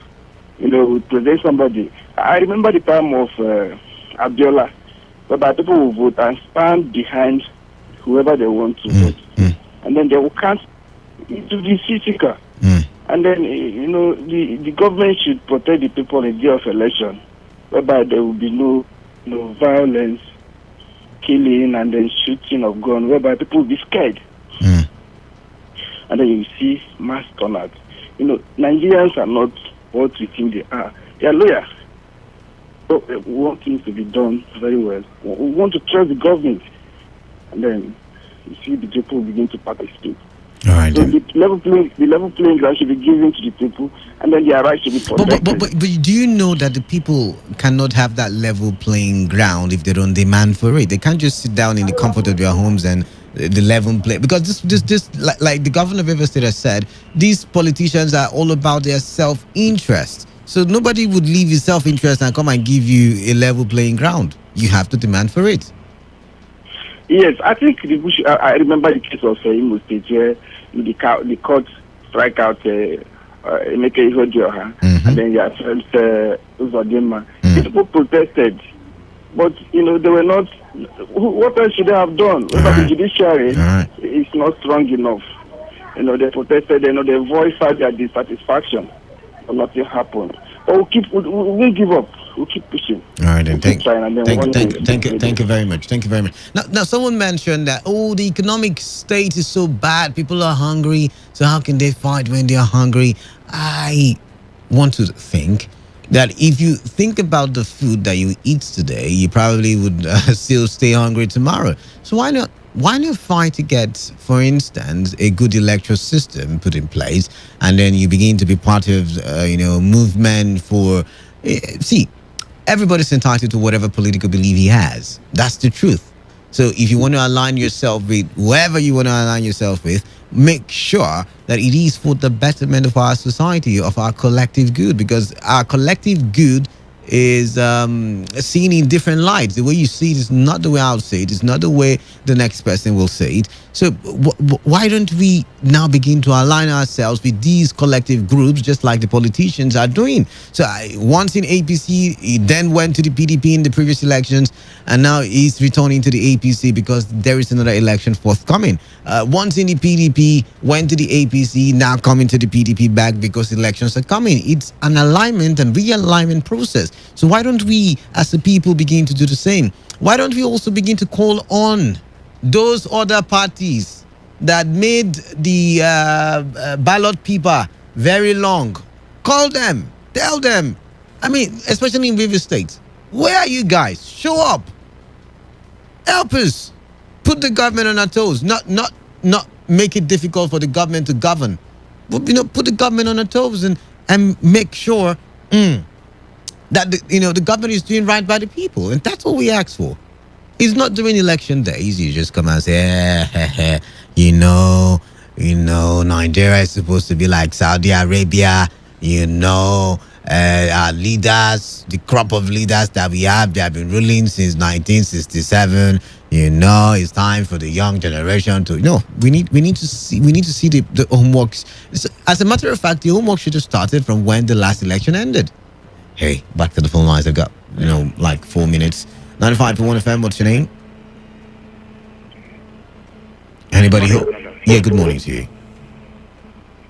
would present somebody. I remember the time of Abiola, whereby people will vote and stand behind whoever they want to vote. And then they will count into the seeker. And then, the government should protect the people in the day of election, whereby there will be no violence, killing, and then shooting of gun, whereby people will be scared. and then you see mass turnout. Nigerians are not what we think they are. They are loyal. So we want things to be done very well. We want to trust the government, and then you see the people begin to participate. All right. So the level playing ground should be given to the people, and then their rights should be protected. But do you know that the people cannot have that level playing ground if they don't demand for it? They can't just sit down in the comfort of their homes and the level play, because this like the governor of River State has said, these politicians are all about their self-interest. So nobody would leave his self-interest and come and give you a level playing ground. You have to demand for it. Yes, I think I remember the case of Imo State where the court strike out Emeka Ihojioha, and then their friends Uzodinma. People protested, but they were not. What else should they have done? The judiciary is not strong enough. They protested. They voiced out their dissatisfaction, but nothing happened. But we won't give up. We'll keep pushing. All right, then thank you very much. Thank you very much. Now, someone mentioned that the economic state is so bad. People are hungry. So how can they fight when they are hungry? I want to think that if you think about the food that you eat today, you probably would still stay hungry tomorrow. So why not fight to get, for instance, a good electoral system put in place, and then you begin to be part of movement for see, everybody's entitled to whatever political belief he has. That's the truth. So if you want to align yourself with whoever you want to align yourself with, make sure that it is for the betterment of our society, of our collective good, because our collective good is seen in different lights. The way you see it is not the way I'll see it. It's not the way the next person will see it. So why don't we now begin to align ourselves with these collective groups, just like the politicians are doing? So once in APC, he then went to the PDP in the previous elections, and now he's returning to the APC because there is another election forthcoming. Once in the PDP, went to the APC, now coming to the PDP back because elections are coming. It's an alignment and realignment process. So why don't we, as a people, begin to do the same? Why don't we also begin to call on those other parties that made the ballot paper very long? Call them, tell them. I mean, especially in River State, where are you guys? Show up, help us, put the government on our toes. Not make it difficult for the government to govern, but put the government on our toes and make sure that the government is doing right by the people, and that's what we ask for. It's not during election days you just come and say, Nigeria is supposed to be like Saudi Arabia. Our leaders, the crop of leaders that we have, they have been ruling since 1967. It's time for the young generation to. We need to see the homeworks. As a matter of fact, the homework should have started from when the last election ended. Hey, back to the phone lines. I've got, like 4 minutes. 95.1 FM, what's your name? Anybody here? Yeah, good morning to you.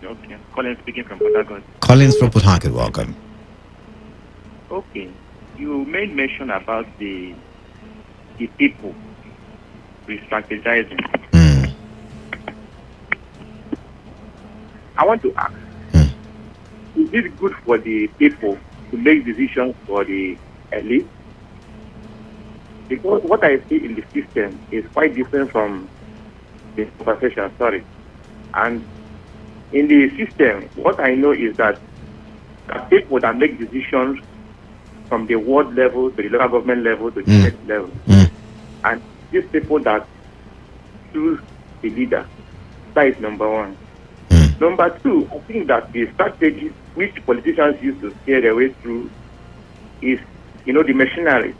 Okay, Colin speaking from Port Harcourt. Collins from Port Harcourt, welcome. Okay, you made mention about the people re-strategizing. I want to ask, is it good for the people to make decisions for the elite? Because what I see in the system is quite different from the conversation, And in the system, what I know is that the people that make decisions from the ward level to the local government level to the state level, and these people that choose the leader, that is number one. Number two, I think that the strategy which politicians use to steer their way through is, the machinery.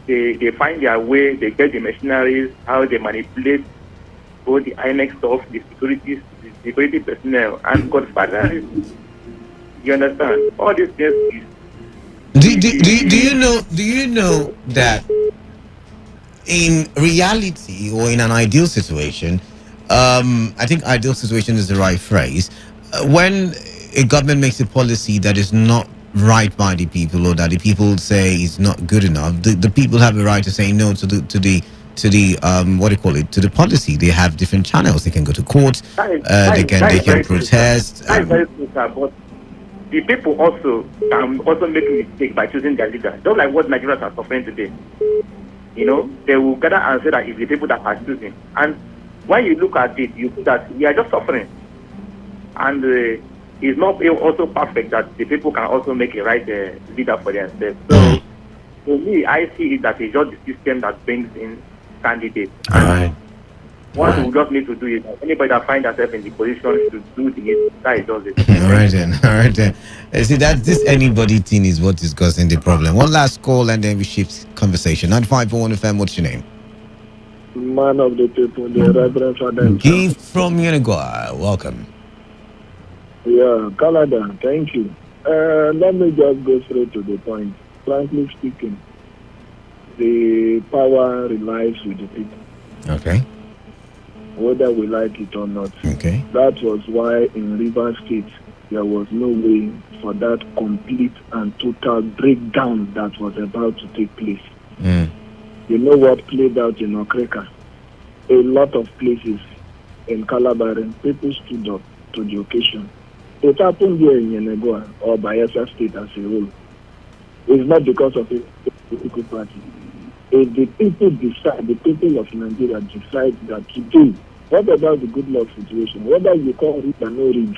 They find their way, they get the machineries, how they manipulate both the INEC stuff, the security personnel, and Godfather. You understand? All these things is. Do you know that in reality, or in an ideal situation, I think ideal situation is the right phrase, when a government makes a policy that is not right by the people, or that the people say is not good enough, the people have a right to say no to the to the to the policy. They have different channels. They can go to court. They can protest. That is very true, sir. But the people also make a mistake by choosing their leader. Just like what Nigerians are suffering today. You know, they will gather and say that it's the people that are choosing. And when you look at it, you see that we are just suffering. And it's not also perfect that the people can also make a right leader for themselves. So, for me, I see it that it's just the system that brings in candidates. All right. What we just need to do is anybody that finds themselves in the position to do the that does it. All right then. See that this anybody thing is what is causing the problem. One last call and then we shift conversation. 95.1 FM. What's your name? Man of the people, the Reverend Father. Give from Uruguay. Welcome. Yeah, Canada. Thank you. Let me just go straight to the point. Frankly speaking, the power relies with the people. Okay. Whether we like it or not. Okay. That was why in Rivers State there was no way for that complete and total breakdown that was about to take place. You know what played out in Okreka? A lot of places in Calabar, people stood up to the occasion. It happened here in Yenegoa or Bayelsa State as a whole. It's not because of a political party. If the people decide, the people of Nigeria decide that today, what about the good luck situation? Whether you call it or no read,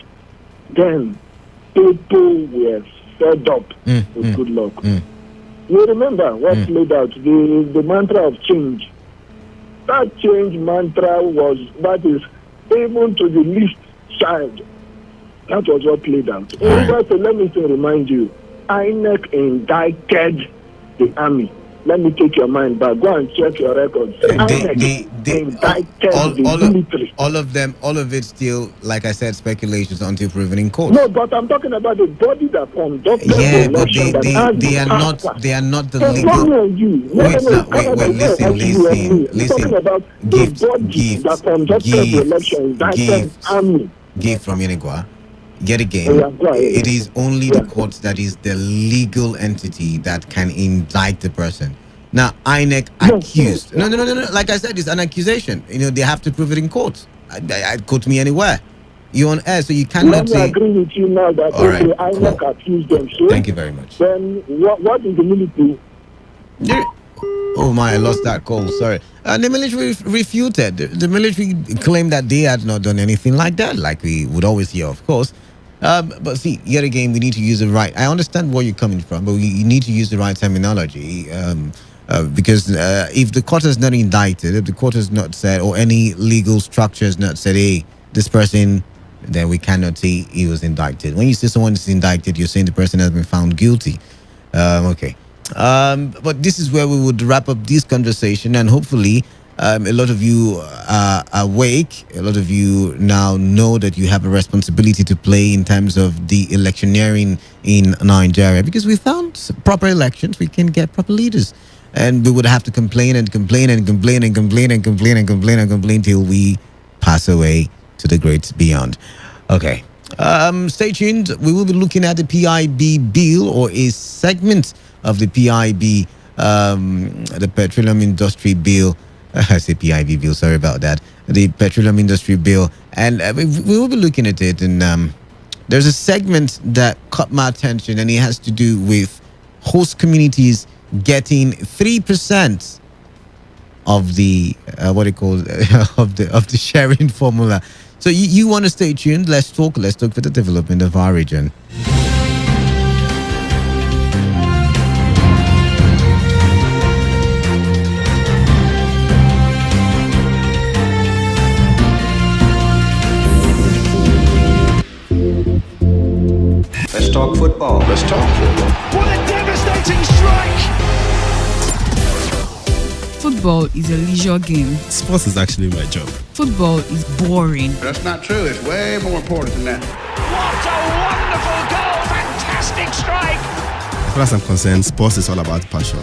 then people were fed up with good luck. You remember what played out, the mantra of change. That change mantra that is even to the least child. That was what played out. Right. So let me remind you, INEC indicted the army. Let me take your mind back. Go and check your records. All of it still, like I said, speculations until proven in court. No, but I'm talking about the body that conducted the election. They are not the legal. Listen. Talking about the body that conducted the election, indicted army. Give from Uruguay. Yet again, it is only the courts that is the legal entity that can indict the person. Now, INEC accused. No. Like I said, it's an accusation. You know, they have to prove it in court. Quote me anywhere. You're on air, so you cannot say. I agree with you now that INEC accused them. So thank you very much. Then what is the military? Oh my, I lost that call. Sorry. The military refuted. The military claimed that they had not done anything like that, like we would always hear, of course. But see, yet again, we need to use the right. I understand where you're coming from, but you need to use the right terminology. Because if the court has not indicted, if the court has not said, or any legal structure has not said, hey, this person, then we cannot say he was indicted. When you say someone is indicted, you're saying the person has been found guilty. Okay. But this is where we would wrap up this conversation, and hopefully a lot of you are awake. A lot of you now know that you have a responsibility to play in terms of the electioneering in Nigeria, because without proper elections, we can get proper leaders. And we would have to complain till we pass away to the great beyond. Okay. Stay tuned. We will be looking at the PIB bill, or a segment of the PIB, the Petroleum Industry Bill. I say PIB bill, sorry about that. The Petroleum Industry Bill. And we will be looking at it. And there's a segment that caught my attention, and it has to do with host communities getting 3% of the of the sharing formula. So you want to stay tuned. Let's talk for the development of our region. Let's talk football. Let's talk football. What a devastating strike! Football is a leisure game. Sports is actually my job. Football is boring. That's not true. It's way more important than that. What a wonderful goal! Fantastic strike! As far as I'm concerned, sports is all about passion.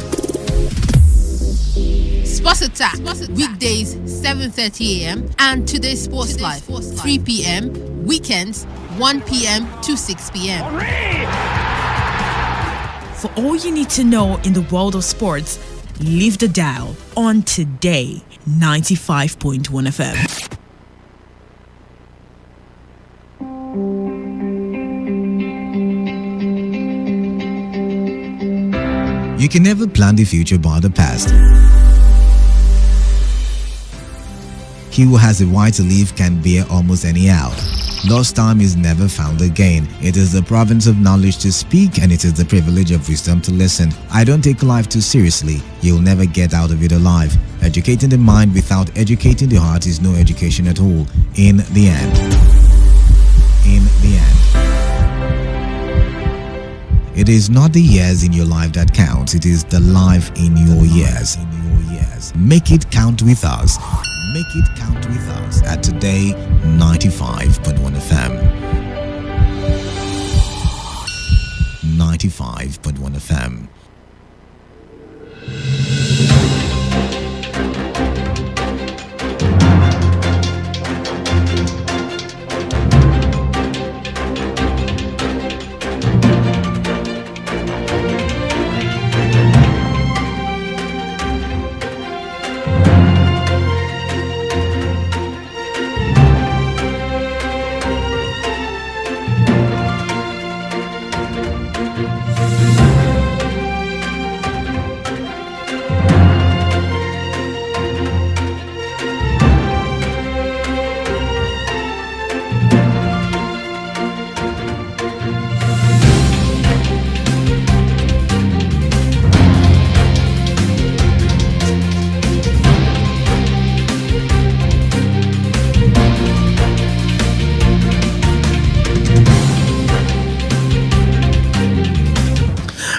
Sports Attack, weekdays 7:30 a.m. and today's Sports Live 3 p.m. weekends 1 p.m. to 6 p.m. For all you need to know in the world of sports, Leave the dial on Today 95.1 FM. You can never plan the future by the past. He who has a right to live can bear almost any hour. Lost time is never found again. It is the province of knowledge to speak, and it is the privilege of wisdom to listen. I don't take life too seriously. You'll never get out of it alive. Educating the mind without educating the heart is no education at all. In the end. It is not the years in your life that counts. It is the life in your years. Make it count with us. Make it count with us at Today 95.1 FM. 95.1 FM.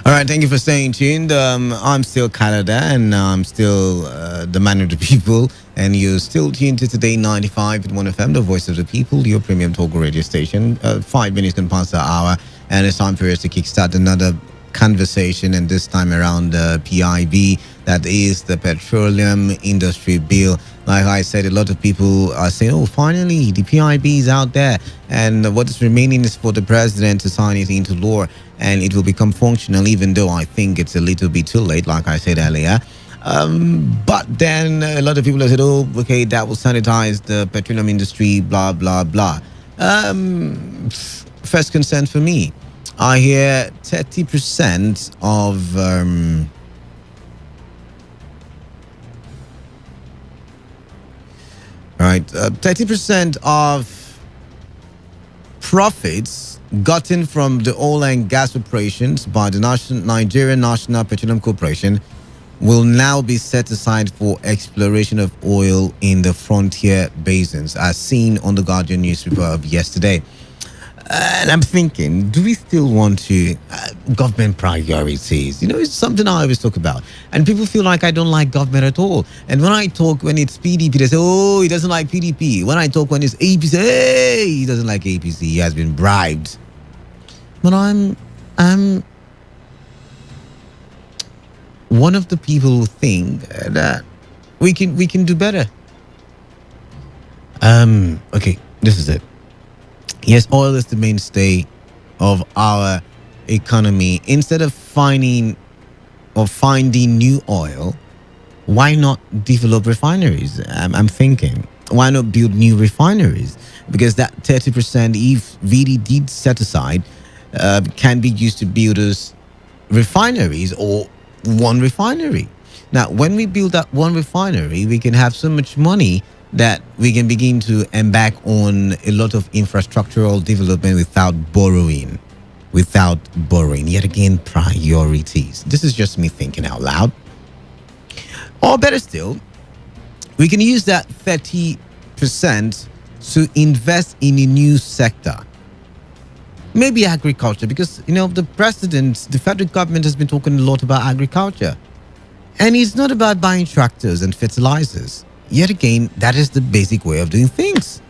All right, thank you for staying tuned. I'm still Canada, and I'm still the man of the people, and you're still tuned to Today 95.1 FM, the voice of the people, your premium talk radio station. 5 minutes can pass the hour, and it's time for us to kickstart another conversation, and this time around the PIB, that is the Petroleum Industry Bill. Like I said, a lot of people are saying, oh, finally, the PIB is out there, and what is remaining is for the president to sign it into law, and it will become functional, even though I think it's a little bit too late, like I said earlier. But then a lot of people have said, oh, okay, that will sanitize the petroleum industry, blah, blah, blah. First concern for me, I hear 30% of... Right, 30% of profits gotten from the oil and gas operations by the Nigerian National Petroleum Corporation will now be set aside for exploration of oil in the frontier basins, as seen on the Guardian newspaper of yesterday. And I'm thinking, do we still want to government priorities? You know, it's something I always talk about. And people feel like I don't like government at all. And when I talk, when it's PDP, they say, oh, he doesn't like PDP. When I talk, when it's APC, hey, he doesn't like APC. He has been bribed. But I'm one of the people who think that we can do better. Okay, this is it. Yes, oil is the mainstay of our economy. Instead of finding new oil, why not develop refineries? I'm thinking, why not build new refineries? Because that 30%, if really did set aside, can be used to build us refineries or one refinery. Now, when we build that one refinery, we can have so much money that we can begin to embark on a lot of infrastructural development without borrowing. Yet again, priorities. This is just me thinking out loud. Or better still, we can use that 30% to invest in a new sector. Maybe agriculture, because, you know, the federal government has been talking a lot about agriculture. And it's not about buying tractors and fertilizers. Yet again, that is the basic way of doing things.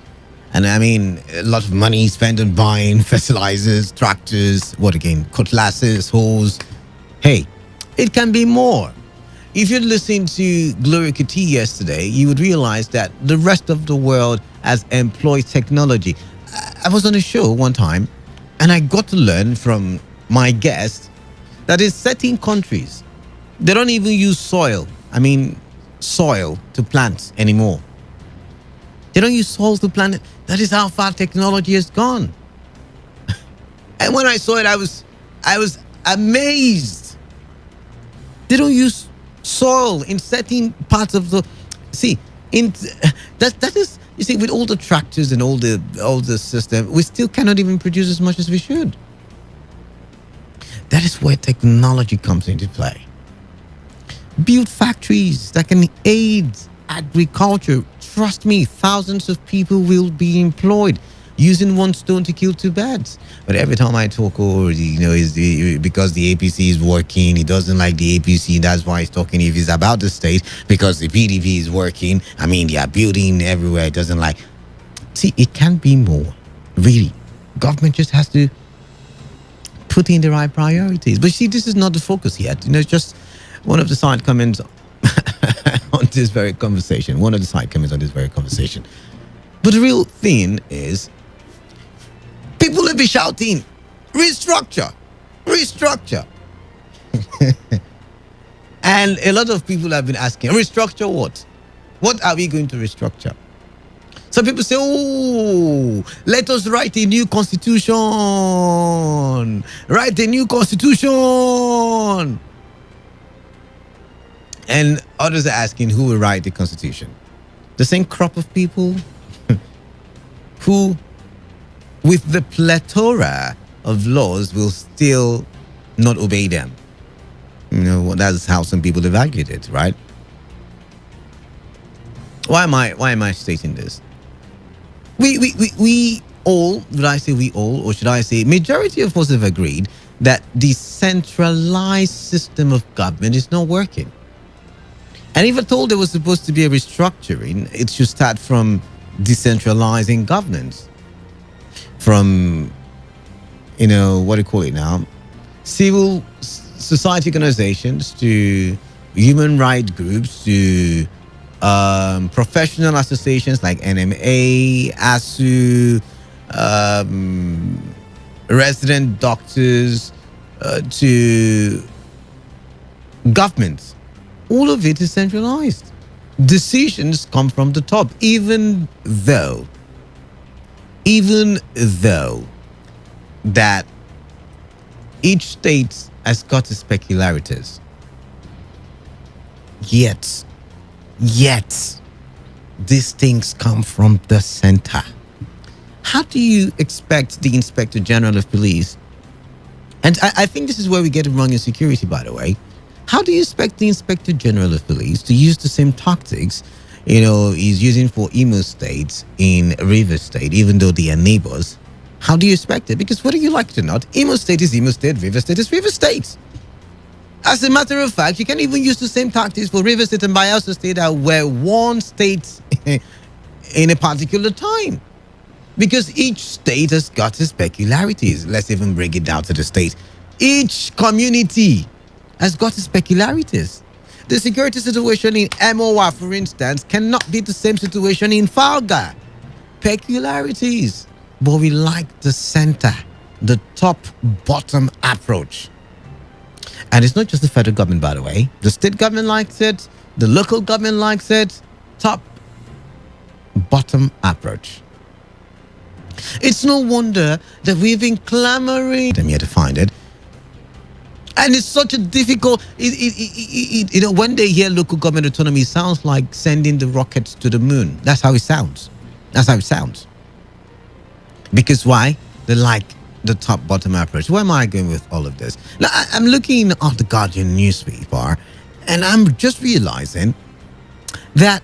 And I mean, a lot of money spent on buying fertilizers, tractors, cutlasses, hoes. Hey, it can be more. If you're listening to Gloria Kuti yesterday, you would realize that the rest of the world has employed technology. I was on a show one time, and I got to learn from my guest that in certain countries, They don't even use soil to plant anymore. They don't use soil to plant it. That is how far technology has gone. And when I saw it, I was amazed. They don't use soil in certain parts of the that is, you see, with all the tractors and all the system, we still cannot even produce as much as we should. That is where technology comes into play. Build factories that can aid agriculture. Trust me, thousands of people will be employed. Using one stone to kill two birds. But every time I talk, because the APC is working, he doesn't like the APC, that's why he's talking. If it's about the state, because the PDP is working, they are building everywhere, it doesn't like. See, it can be more. Really. Government just has to put in the right priorities. But see, this is not the focus yet. It's just one of the side comments on this very conversation. But the real thing is, people will be shouting, restructure. And a lot of people have been asking, restructure what? What are we going to restructure? Some people say, let us write a new constitution. And others are asking, who will write the constitution? The same crop of people who, with the plethora of laws, will still not obey them. That's how some people evaluate it, right? Why am I stating this? We all, should I say we all, or should I say majority of us have agreed that the centralized system of government is not working. And if at all there was supposed to be a restructuring, it should start from decentralizing governance. From, what do you call it now? Civil society organizations to human rights groups to professional associations like NMA, ASU, resident doctors, to governments. All of it is centralized. Decisions come from the top, even though that each state has got its peculiarities. Yet, these things come from the center. How do you expect the Inspector General of Police, and I think this is where we get it wrong in security, by the way, how do you expect the Inspector General of Police to use the same tactics he's using for Imo State in Rivers State, even though they are neighbors? How do you expect it? Because whether you like it or not, Imo State is Imo State, Rivers State is Rivers State. As a matter of fact, you can even use the same tactics for Rivers State and Bayelsa State that were one state in a particular time. Because each state has got its peculiarities. Let's even break it down to the state. Each community has got its peculiarities. The security situation in MOA, for instance, cannot be the same situation in Falga. Peculiarities. But we like the center, the top-bottom approach. And it's not just the federal government, by the way. The state government likes it. The local government likes it. Top-bottom approach. It's no wonder that we've been clamoring. I'm here to find it. And it's such a difficult, when they hear local government autonomy, it sounds like sending the rockets to the moon. That's how it sounds. Because why? They like the top-bottom approach. Where am I going with all of this? Now, I'm looking at the Guardian newspaper, and I'm just realizing that,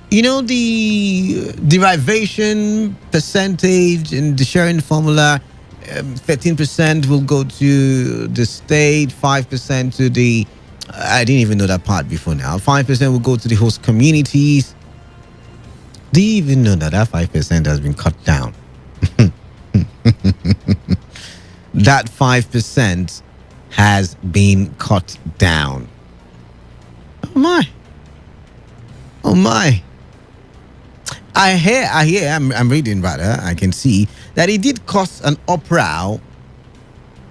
the derivation percentage and the sharing formula, 13% will go to the state, 5% to the, I didn't even know that part before now, 5% will go to the host communities. Do you even know that 5% has been cut down? That 5% has been cut down. Oh my. I hear, I'm reading rather, I can see that it did cause an uproar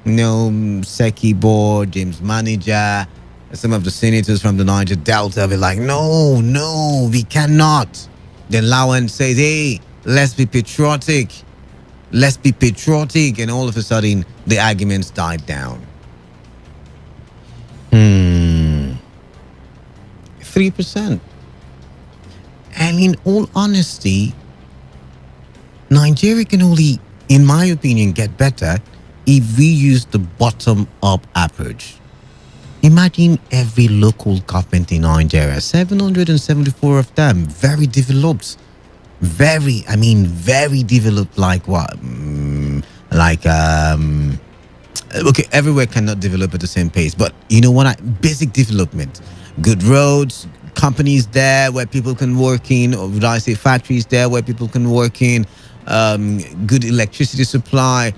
Seki board, James Manager, some of the senators from the Niger Delta be like, no, we cannot. Then Lawan says, hey, let's be patriotic. Let's be patriotic. And all of a sudden, the arguments died down. 3%. And in all honesty, Nigeria can only, in my opinion, get better if we use the bottom-up approach. Imagine every local government in Nigeria, 774 of them, very developed. Very developed, like what? Okay, everywhere cannot develop at the same pace, but you know what? Basic development, good roads, companies there where people can work in, or would I say factories there where people can work in, good electricity supply,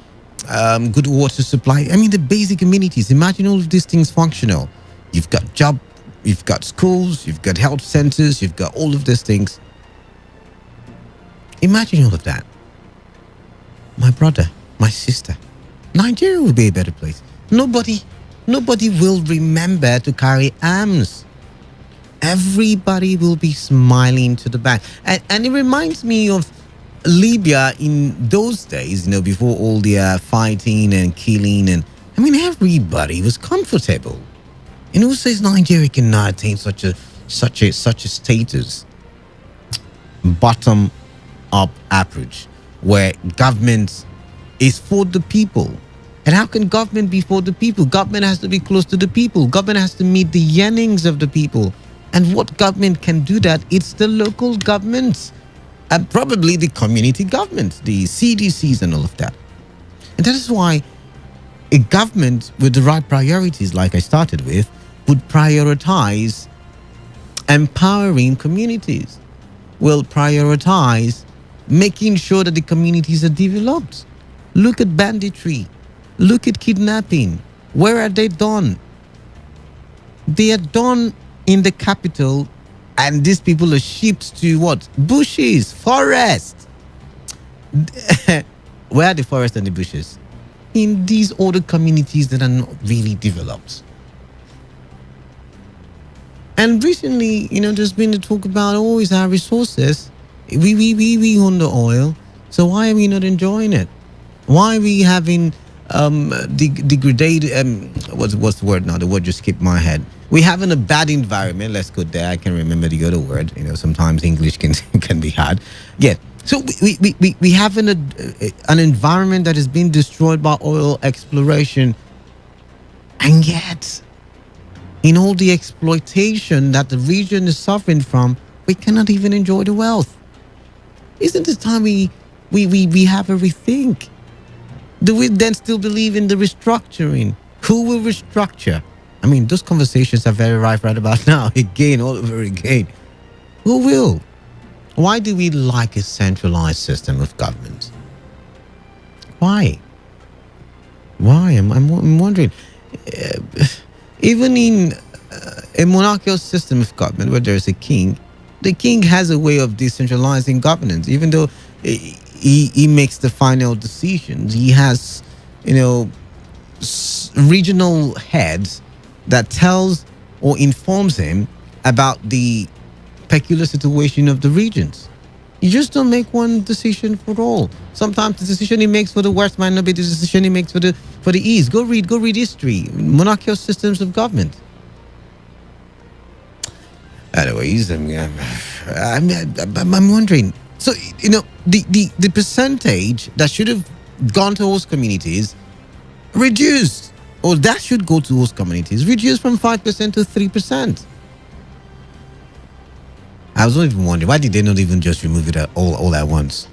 good water supply. I mean, the basic amenities. Imagine all of these things functional. You've got you've got schools, you've got health centers, you've got all of these things. Imagine all of that. My brother, my sister, Nigeria will be a better place. Nobody will remember to carry arms. Everybody will be smiling to the back. And it reminds me of Libya in those days, before all the fighting and killing. And I mean, everybody was comfortable. And who says Nigeria cannot attain such a status? Bottom up approach where government is for the people. And how can government be for the people? Government has to be close to the people. Government has to meet the yearnings of the people. And what government can do that? It's the local governments and probably the community governments, the CDCs and all of that. And that is why a government with the right priorities, like I started with, would prioritize empowering communities, will prioritize making sure that the communities are developed. Look at banditry. Look at kidnapping. Where are they done? They are done in the capital, and these people are shipped to what? Bushes, forest. Where are the forests and the bushes? In these other communities that are not really developed. And recently, there's been the talk about always our resources. We own the oil, so why are we not enjoying it? Why are we having degraded? What's the word now? The word just skipped my head. We having a bad environment. Let's go there. I can remember the other word. Sometimes English can be hard. Yeah. So we have an environment that is being destroyed by oil exploration, and yet, in all the exploitation that the region is suffering from, we cannot even enjoy the wealth. Isn't it time we have a rethink? Do we then still believe in the restructuring? Who will restructure? I mean, those conversations are very rife right about now. Again, all over again. Who will? Why do we like a centralized system of government? Why? I'm wondering. Even in a monarchical system of government where there is a king, the king has a way of decentralizing governance. Even though he makes the final decisions, he has, regional heads that tells or informs him about the peculiar situation of the regions. You just don't make one decision for all. Sometimes the decision he makes for the West might not be the decision he makes for the East. Go read history, monarchical systems of government. Anyways, I'm wondering. So the percentage that should have gone to host communities reduced, or that should go to host communities reduced from 5% to 3%. I was not even wondering, why did they not even just remove it all at once?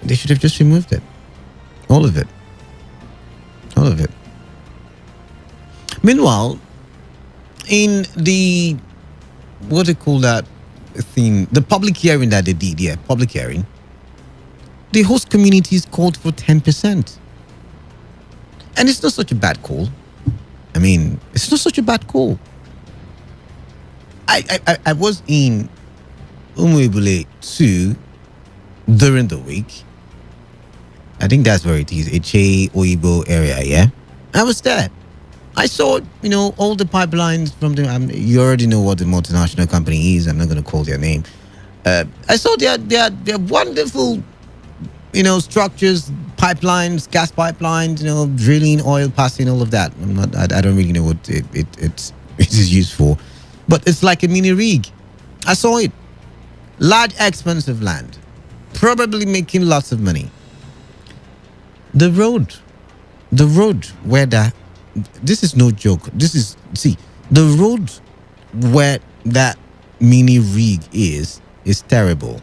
They should have just removed it. All of it. Meanwhile, in the, what do you call that thing? The public hearing that they did, public hearing. The host communities called for 10%. And it's not such a bad call. I mean, it's not such a bad call. I was in Umuibule 2 during the week, I think that's where it is. Eche Oibo area, yeah? I was there. I saw, all the pipelines from the. You already know what the multinational company is. I'm not going to call their name. I saw their wonderful, structures, pipelines, gas pipelines, drilling, oil passing, all of that. I don't really know what it is used for, but it's like a mini rig. I saw it. Large, expensive land, probably making lots of money. The road where this is no joke. The road where that mini rig is terrible.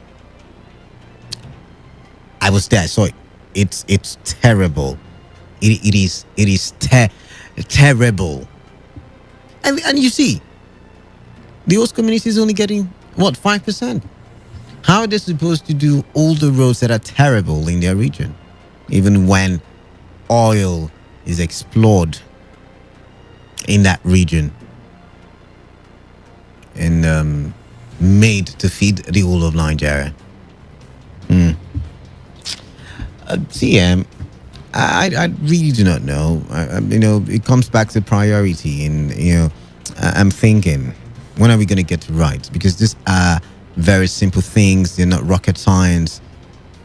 I was there. I saw it. It's terrible. It is terrible. And you see, the host community is only getting what, 5%? How are they supposed to do all the roads that are terrible in their region, even when oil is explored in that region and made to feed the whole of Nigeria? I really do not know. It comes back to priority, and I'm thinking, when are we going to get it right? Because these are very simple things. They're not rocket science.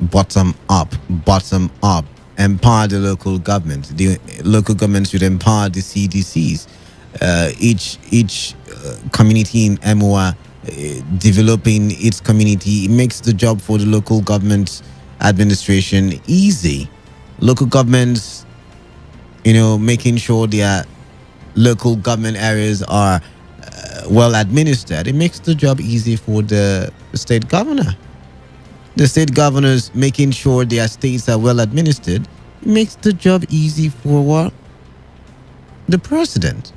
Bottom up. Empower the local government. The local government should empower the CDCs. Each community in MOA developing its community. It makes the job for the local government administration easy. Local governments, making sure their local government areas are well administered. It makes the job easy for the state governor. The state governors making sure their states are well administered. It makes the job easy for what? The president.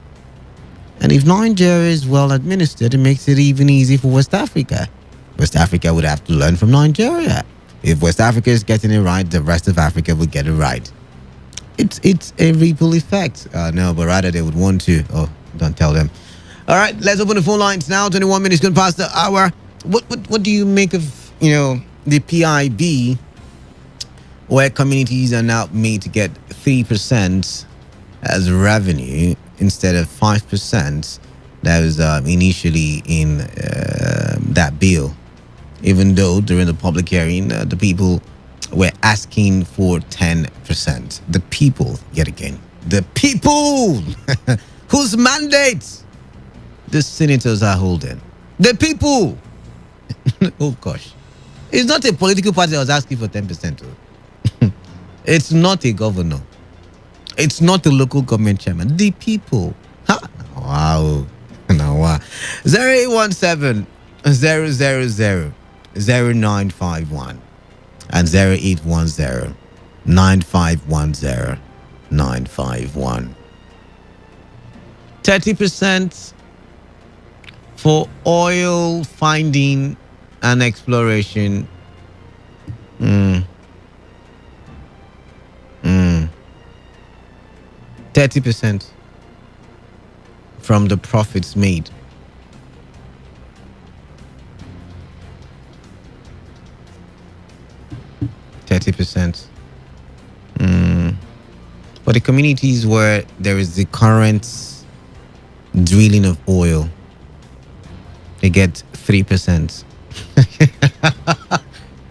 And if Nigeria is well administered, it makes it even easy for West Africa. West Africa would have to learn from Nigeria. If West Africa is getting it right, the rest of Africa will get it right. It's a ripple effect. No, but rather they would want to. Oh, don't tell them. All right, let's open the phone lines now. 21 minutes gone past the hour. What do you make of the PIB, where communities are now made to get 3% as revenue instead of 5% that was initially in that bill? Even though during the public hearing, the people were asking for 10%. The people, yet again, the people whose mandates the senators are holding. The people. Oh gosh. It's not a political party that was asking for 10%. It's not a governor. It's not a local government chairman. The people. Ha. Wow. No, wow. 0817 000 0951 and 0810 9510 951. 30% for oil finding and exploration. 30% from the profits made. But the communities where there is the current drilling of oil, they get 3%.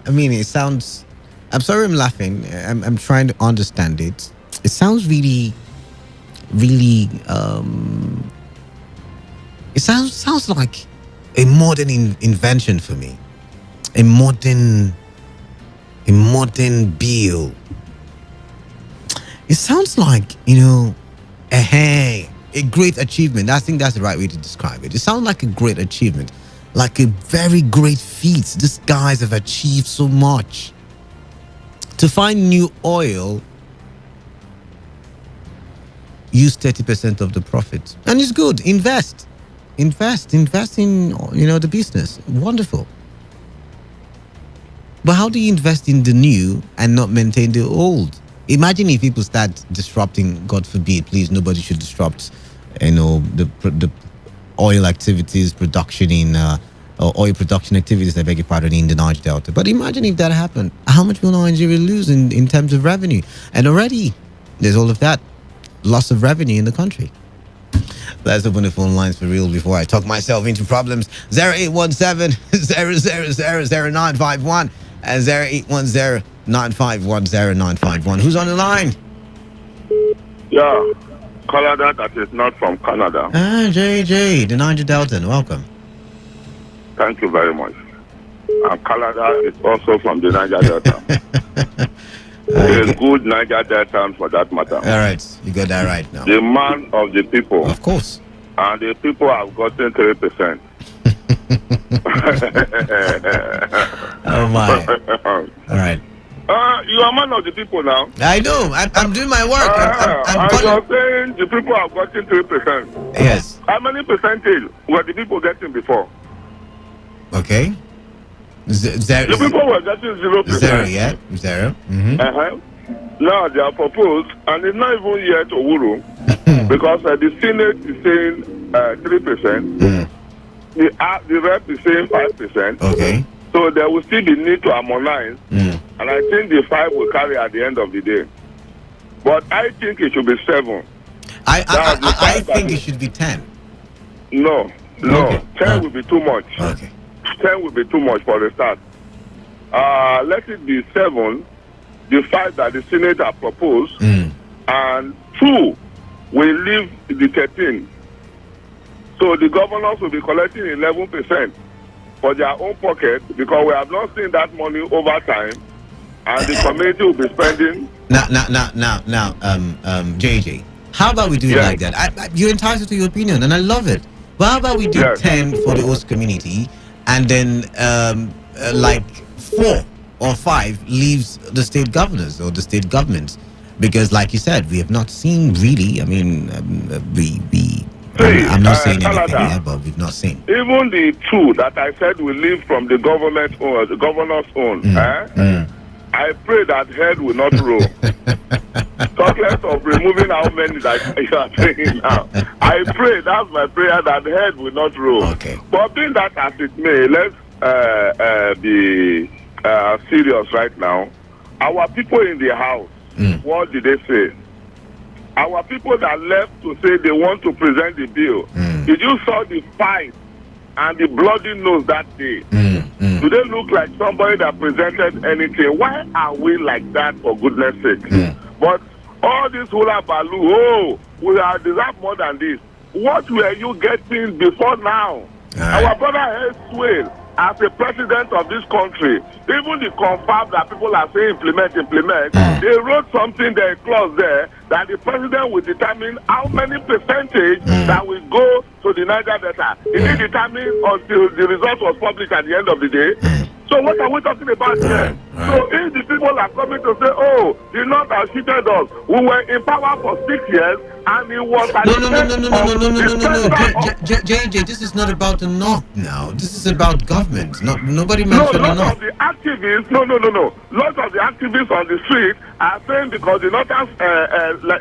I mean, it sounds. I'm sorry, I'm laughing. I'm trying to understand it. It sounds really. It sounds like a modern invention for me. A modern bill. It sounds like, a great achievement. I think that's the right way to describe it. It sounds like a great achievement, like a very great feat. These guys have achieved so much. To find new oil, use 30% of the profits. And it's good. Invest in, the business. Wonderful. But how do you invest in the new and not maintain the old? Imagine if people start disrupting, God forbid, please, nobody should disrupt, the oil activities, production in or oil production activities, I beg your pardon, in the Niger Delta. But imagine if that happened. How much will Nigeria lose in terms of revenue? And already there's all of that loss of revenue in the country. Let's open the phone lines for real before I talk myself into problems. 0817 0000951 and 0810 9510951. Who's on the line? Yeah, Canada that is not from Canada. JJ, the Niger Delta. Welcome. Thank you very much. And Canada is also from the Niger Delta. A good Niger Delta for that matter. All right, you got that right now. The man of the people. Of course. And the people have gotten 3%. Oh my. All right. You are man of the people now. I know. I'm doing my work. I'm you're saying the people have gotten 3%. Yes. How many percentage were the people getting before? Okay. The people were getting 0%. Zero, yeah. Zero. Mm-hmm. Now they are proposed, and it's not even yet Owuru, because the Senate is saying 3%. The rep is saying 5%. Okay. So there will still be need to harmonize, and I think the 5 will carry at the end of the day. But I think it should be 7. I think it should be 10. No. Okay. 10 will be too much. Okay. 10 will be too much for the start. Let it be 7. The 5 that the Senate have proposed, and 2 will leave the 13. So the governors will be collecting 11% for their own pocket, because we have not seen that money over time, and the community will be spending. Now, JJ, how about we do it like that? You're entitled to your opinion, and I love it. But how about we do 10 for the host community, and then like 4 or 5 leaves the state governors or the state governments? Because, like you said, we have not seen really. I mean, I'm not saying anything here, but we've not seen. Even the 2 that I said will leave from the government or the governor's own. I pray that head will not roll. Talk less of removing how many that you are saying now. I pray, that's my prayer, that head will not roll. Okay. But being that as it may, let's be serious right now. Our people in the house, what did they say? Our people that left to say they want to present the bill, did you saw the fight and the bloody nose that day? Do they look like somebody that presented anything? Why are we like that, for goodness sake? But all this hula baloo, we deserve more than this. What were you getting before now? Our brother has swayed as a president of this country. Even the confirm that people are saying implement, they wrote something there, a clause there, that the president will determine how many percentage that will go to the Niger Delta. It is determined until the result was published at the end of the day. So what are we talking about here? So if the people are coming to say, oh, the North has cheated us, we were in power for 6 years, and it was No. JJ, this is not about the North now. This is about government. Nobody mentioned the North. Lots of the activists, lots of the activists on the street are saying because the Northern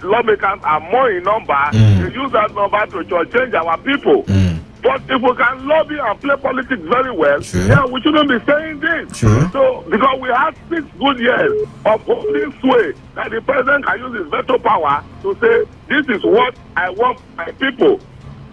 lawmakers are more in number, they use that number to change our people. But if we can lobby and play politics very well, we shouldn't be saying this. So, because we had 6 good years of holding sway, that the president can use his veto power to say, this is what I want my people.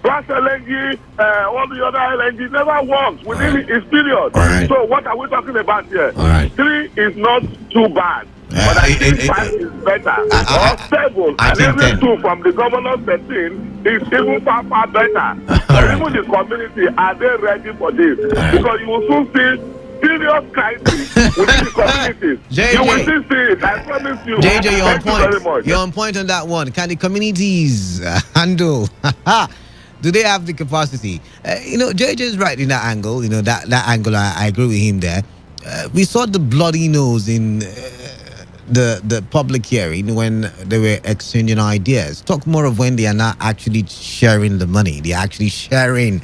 Plus LNG, all the other LNG never works within its period. So what are we talking about here? 3 is not too bad. But I think 5 is better. Or 7, and even 2 from the governor's 13 is even far better. But even the community, are they ready for this? Because you will soon see serious crisis within the communities. You will still see it, I promise you. JJ, you're on Thank you very point. much. You're on point on that one. Can the communities handle? Do they have the capacity? JJ is right in that angle. That angle, I agree with him there. We saw the bloody nose in the public hearing when they were exchanging ideas. Talk more of when they are not actually sharing the money. They're actually sharing,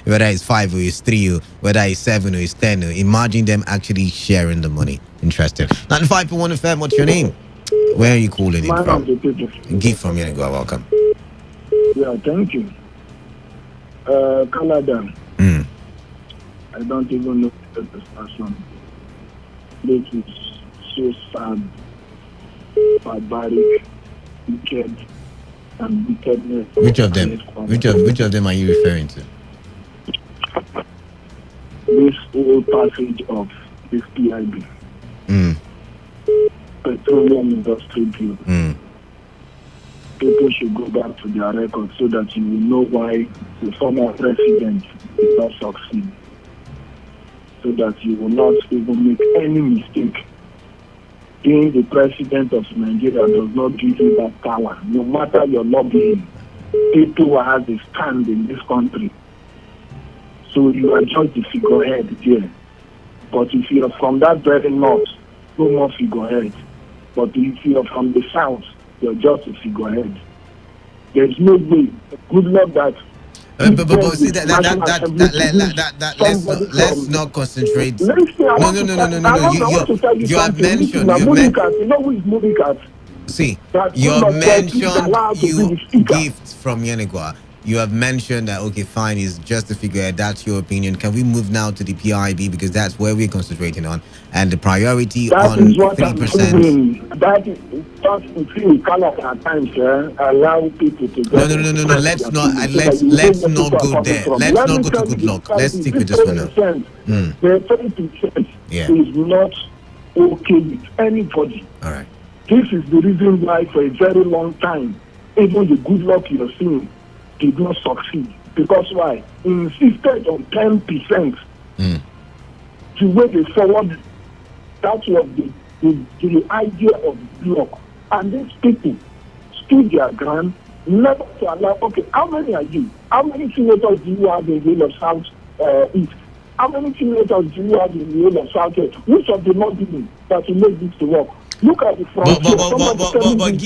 whether it's 5 or it's 3 or whether it's 7 or it's 10. Imagine them actually sharing the money. Interesting. 95.1 FM, what's your name? Where are you calling in from? Give from here and go. Welcome. Yeah, thank you. Canada. I don't even know the person. This is so sad, barbaric, wicked, and wickedness. Which of them? Which of them are you referring to? This whole passage of this PIB. Petroleum Industry Bill. People should go back to their records so that you will know why the former president did not succeed. So that you will not even make any mistake. Being the president of Nigeria does not give you that power. No matter your lobbying, people who have a stand in this country. So you are just the figurehead here. But if you are from that very north, no more figurehead. But if you are from the south, you're just a figurehead. There's no way. Good luck that. But see let's not concentrate. No. You have mentioned. You know who is Mudikat? See, you have mentioned gifts from Yenigua. You have mentioned that, okay, fine, is just a figure. That's your opinion. Can we move now to the PIB, because that's where we're concentrating on, and the priority that on 3%. That is what we call at times. Allow people to go. No. Let's not go there. Let's not go to good luck. Let's stick with this one now. The 30% is not okay with anybody. All right. This is the reason why for a very long time, even the good luck you're seeing did not succeed. Because why? He insisted on 10%. The way they forward, that was the idea of the block. And these people stood their ground, never to allow, okay, how many are you? How many senators do you have in the whole of South East? How many senators do you have in the whole of South East? Which of the not doing that will make this to work? Look at the front. But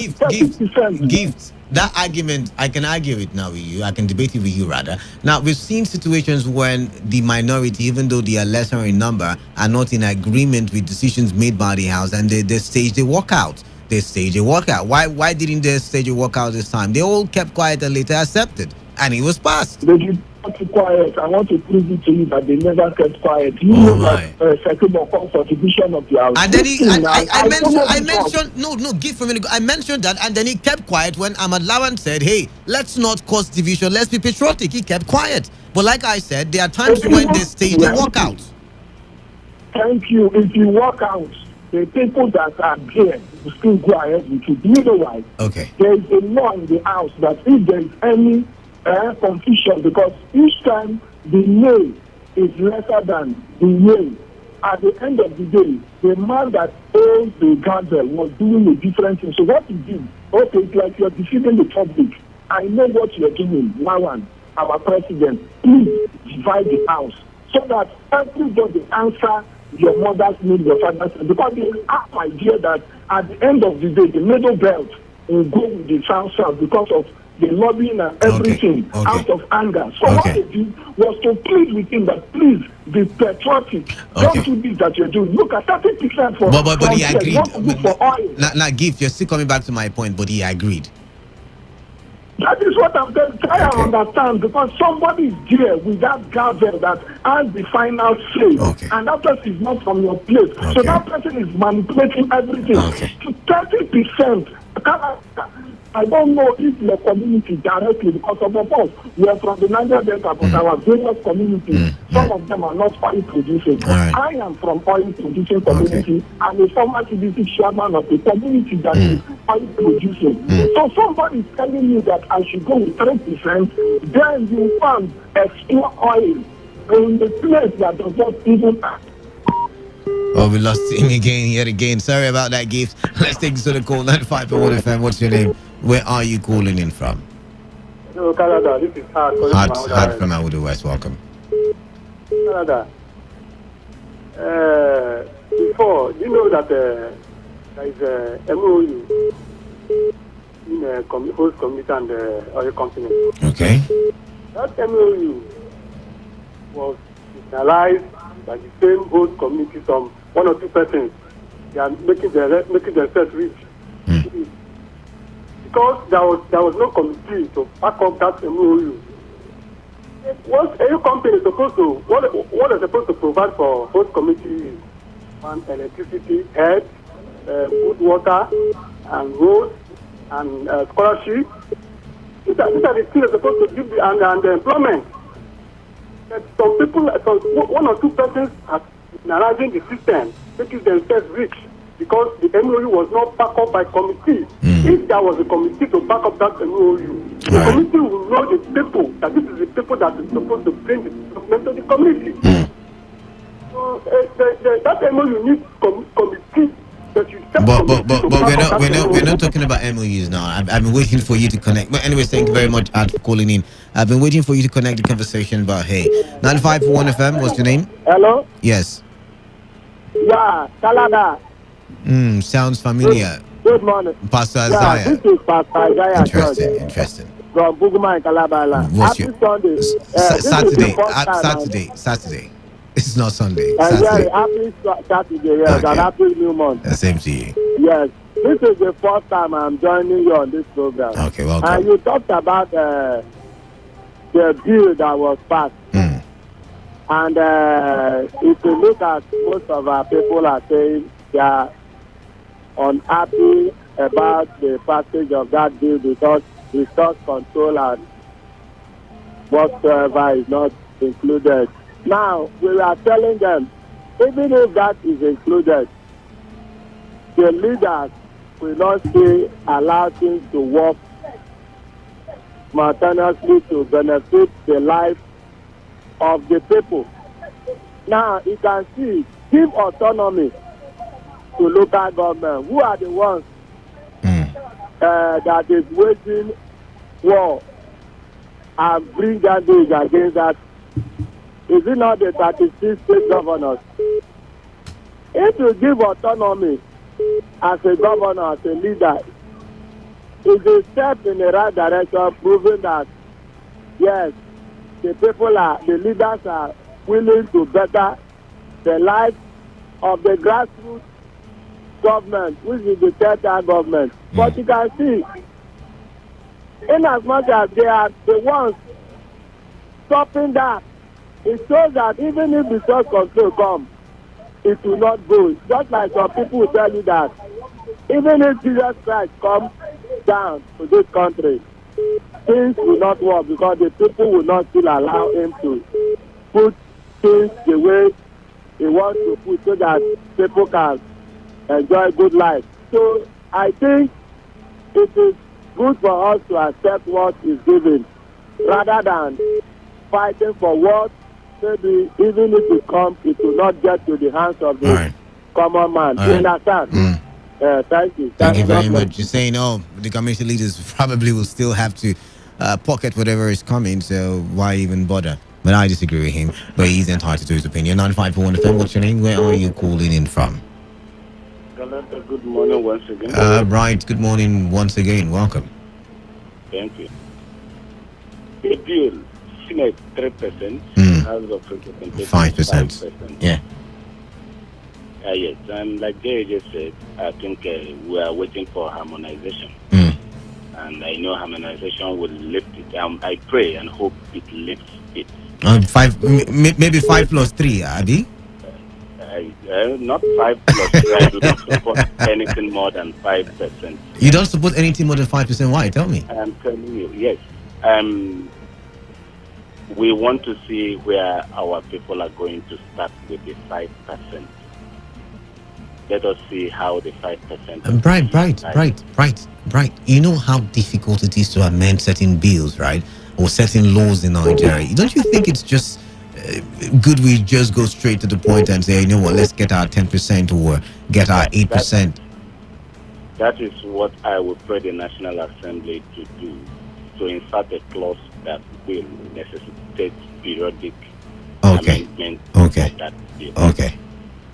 gifts. That argument, I can argue it now with you. I can debate it with you, rather. Now, we've seen situations when the minority, even though they are lesser in number, are not in agreement with decisions made by the House, and they stage a walkout. Why didn't they stage a walkout this time? They all kept quiet and later accepted, and it was passed. They did not keep quiet. I want to prove it to you that they never kept quiet. You know that second of all for division of the House. And then I mentioned that, and then he kept quiet when Ahmad Lawan said, hey, let's not cause division, let's be patriotic. He kept quiet. But like I said, there are times when they stage a walkout. Thank you. If you walk out, the people that are there will still go ahead with you. Do you know why? Okay. There is a law in the House that if there is any confusion, because each time the nay is lesser than the yea, at the end of the day, the man that owns the gavel was doing a different thing. So what he did, okay, it's like you're deceiving the public. I know what you're doing, Lawan, our president. Please divide the House so that everybody answer your mother's name, your father's name, because they have idea that at the end of the day, the middle belt will go with the south because of the lobbying and everything out of anger. So what they did was to plead with him that please be patriotic. Don't do this that you're doing. Look at 30% for but he agreed. For oil. Now, Gift, you're still coming back to my point, but he agreed. That is what I'm trying to understand, because somebody is there with that gavel that has the final say, and that person is not from your place. So that person is manipulating everything. To 30%. I don't know if your community directly, because of us, we are from the Niger Delta, but our various communities, some of them are not oil producing. I am from oil producing community. I'm a former CDC chairman of the community that is oil producing. So somebody is telling you that I should go with 3%, then you want extra oil in the place that does not even act. Oh, we lost him yet again. Sorry about that, Gift. Let's take this to the call. 95.1 FM. What's your name? Where are you calling in from? Hello, Canada. This is Hart. Hart from Awudu West. Welcome. Canada. Before, you know that there is a MOU in the host community and the oil company. Okay. That MOU was finalized by the same host community, some 1 or 2 persons. They are making themselves rich. Because there was no committee to back up that MOU. What any company is supposed to, what they're supposed to provide for host community is one, electricity, health, food, water, and roads, and scholarship. These are the things they're supposed to give and employment. But some people, one or two persons are analyzing the system, making themselves rich because the MOU was not backed up by committee. If there was a committee to back up that MOU, the committee will know the people, that this is the people that is supposed to bring the development to the community. So that MOU needs committee. But we're not talking about MOUs now. I've been waiting for you to connect. But anyways, thank you very much for calling in. I've been waiting for you to connect the conversation. But hey, 95.1 FM. What's your name? Hello. Yes. Yeah, Kalada. Sounds familiar. Good morning, Pastor Yeah, Isaiah. this is Pastor Isaiah. Interesting. From Buguma and Kalabala. What's Happy your Sunday. Saturday. It's not Sunday. Yeah, Saturday. happy Saturday, yes, Okay. and happy new month. Same to you. Yes, this is the first time I'm joining you on this program. Okay, welcome. And you talked about the bill that was passed. And if you look at most of our people are saying they are unhappy about the passage of that bill because resource control and whatsoever is not included. Now, we are telling them, even if that is included, the leaders will not still allow things to work simultaneously to benefit the life of the people. Now, you can see, give autonomy to local government. Who are the ones that is waging war and bring that days against that? Is it not the 36 state governors? If you give autonomy as a governor, as a leader, it's a step in the right direction, proving that, yes, the leaders are willing to better the life of the grassroots government, which is the third government. But you can see, in as much as they are the ones stopping that, it shows that even if the source control comes, it will not go. Just like some people will tell you that even if Jesus Christ comes down to this country, things will not work because the people will not still allow him to put things the way he wants to put so that people can enjoy good life. So I think it is good for us to accept what is given rather than fighting for what maybe even if it comes, it will not get to the hands of the common man. You understand? Thank you. Thank you very much. You're saying, the community leaders probably will still have to pocket whatever is coming, so why even bother? But I disagree with him. But he's entitled to his opinion. 95.1 FM. What's your name? Where are you calling in from? Good morning once again. Right. Good morning once again. Welcome. Thank you. The bill, Senate 3%, House of Representatives 5%. Yeah. Yes, and like Jay just said, I think we are waiting for harmonization. And I know harmonization will lift it. I pray and hope it lifts it. 5, maybe 5 plus 3, Abi? Not 5 plus 3. I do not support anything more than 5%. You don't support anything more than 5%? Why? Tell me. I'm telling you, yes. We want to see where our people are going to start with the 5%. Let us see how the 5%. Right. You know how difficult it is to amend certain bills, right? Or certain laws in Nigeria. Don't you think it's just good we just go straight to the point and say, you know what, let's get our 10% or get our 8%? That is what I would pray the National Assembly to do, to insert a clause that will necessitate periodic amendment of that bill. Okay.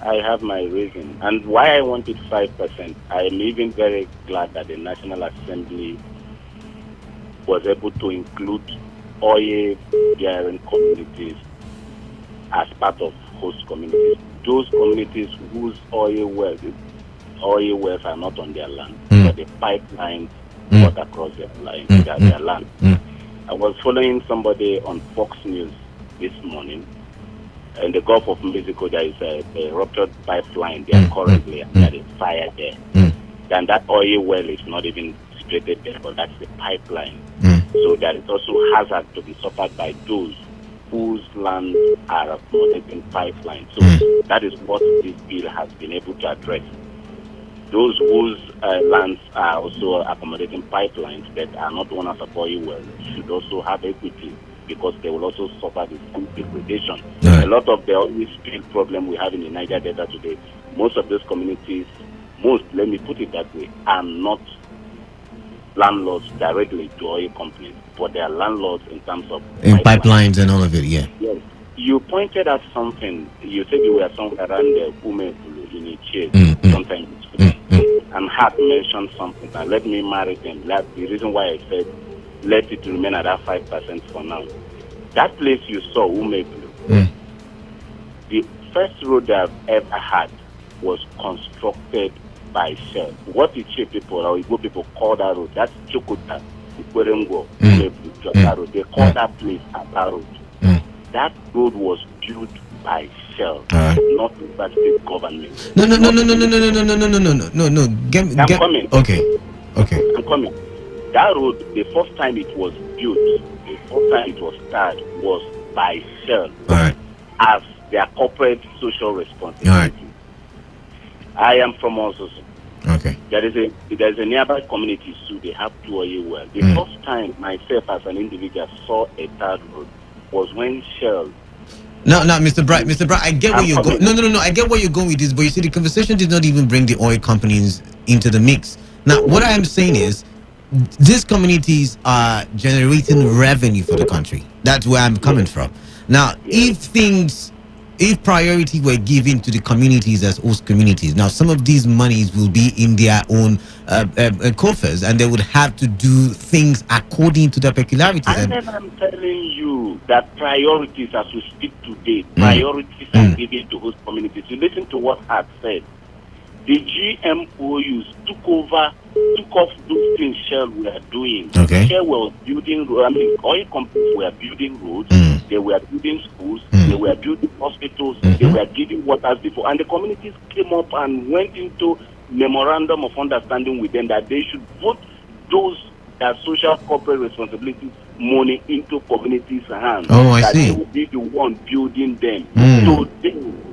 I have my reason. And why I wanted 5%, I am even very glad that the National Assembly was able to include oil-bearing communities as part of host communities. Those communities whose oil wells are not on their land, but the pipelines cut across their land. I was following somebody on Fox News this morning. In the Gulf of Mexico, there is a ruptured pipeline there currently, and there is fire there. And that oil well is not even situated there, but that's the pipeline. So there is also hazard to be suffered by those whose lands are accommodating pipelines. So that is what this bill has been able to address. Those whose lands are also accommodating pipelines that are not owners of oil wells should also have equity, because they will also suffer the same degradation. A lot of the oil spill problem we have in the Niger Delta today, most of those communities, let me put it that way, are not landlords directly to oil companies, but they are landlords in terms of pipelines and all of it, Yes. You pointed out something. You said you were somewhere around the Umebulu in a chase sometime and had mentioned something. Now, let me marry them. That's the reason why I said let it remain at that 5% for now. That place you saw, Umebulu, the first road that I've ever had was constructed by Shell. What the Che people or Igbo people call that road, that's Chukuta, Ikwerengo, Umebulu, they call that place Aba Road. That road was built by Shell, not by state government. No. I'm coming. Okay. I'm coming. That road, the first time it was built, the first time it was started, was by Shell as their corporate social responsibility. I am from Ososo. Okay. There is a nearby community, so they have 2 oil wells. The first time myself as an individual saw a third road was when Shell. No, Mr. Bright, I get where you're going. No, I get where you're going with this, but you see, the conversation did not even bring the oil companies into the mix. Now, what I am saying is, these communities are generating revenue for the country. That's where I'm coming from. Now, if priority were given to the communities as host communities, now some of these monies will be in their own coffers, and they would have to do things according to their peculiarities. And then I'm telling you that priorities, as we speak today, priorities are given to host communities. You listen to what Hart said. The GMOUs took off those things Shell were doing. Okay. Shell was building, oil companies were building roads, they were building schools, they were building hospitals, they were giving waters before. And the communities came up and went into memorandum of understanding with them that they should put those social corporate responsibility money into communities' hands. Oh, I that see. They will be the one building them. So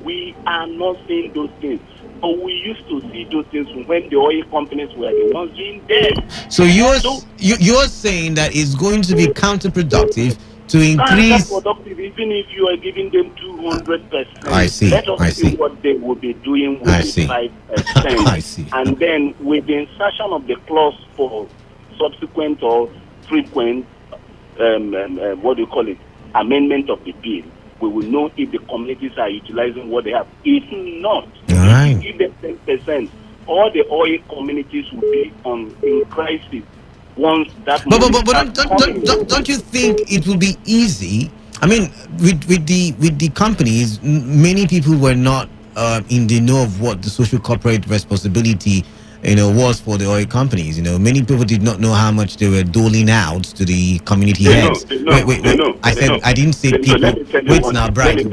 we are not saying those things. But we used to see those things when the oil companies were the ones doing them. So you're saying that it's going to be counterproductive to increase. Counterproductive, even if you are giving them 200%. I see. Let us see what they will be doing with the 5%. I see. And then with the insertion of the clause for subsequent or frequent, amendment of the bill, we will know if the communities are utilizing what they have. If not, if you give them 10%, all the oil communities will be in crisis once that. But don't you think it will be easy? I mean, with the companies, many people were not in the know of what the social corporate responsibility was for the oil companies. Many people did not know how much they were doling out to the community heads. Wait. I didn't say people. Wait now, Bright.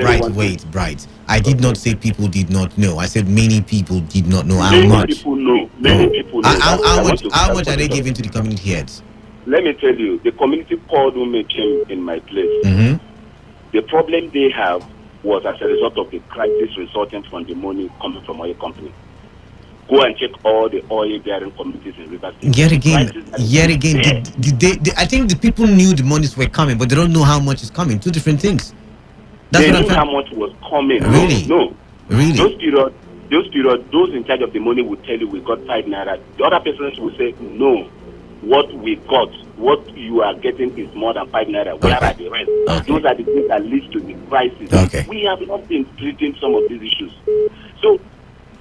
I did not say people did not know. I said many people did not know how much. Many people know. How much are they giving to the community heads? Let me tell you, the community called who came in my place. The problem they have was as a result of the crisis resulting from the money coming from oil companies. Go and check all the oil-bearing communities in Rivers State. Yet again. I think the people knew the monies were coming, but they don't know how much is coming. Two different things. They knew how much was coming. Really? No. Really? Those periods, those in charge of the money will tell you we got 5 naira. The other persons will say, no, what we got, what you are getting is more than 5 naira. Where are the rest? Those are the things that lead to the crisis. We have not been treating some of these issues. So,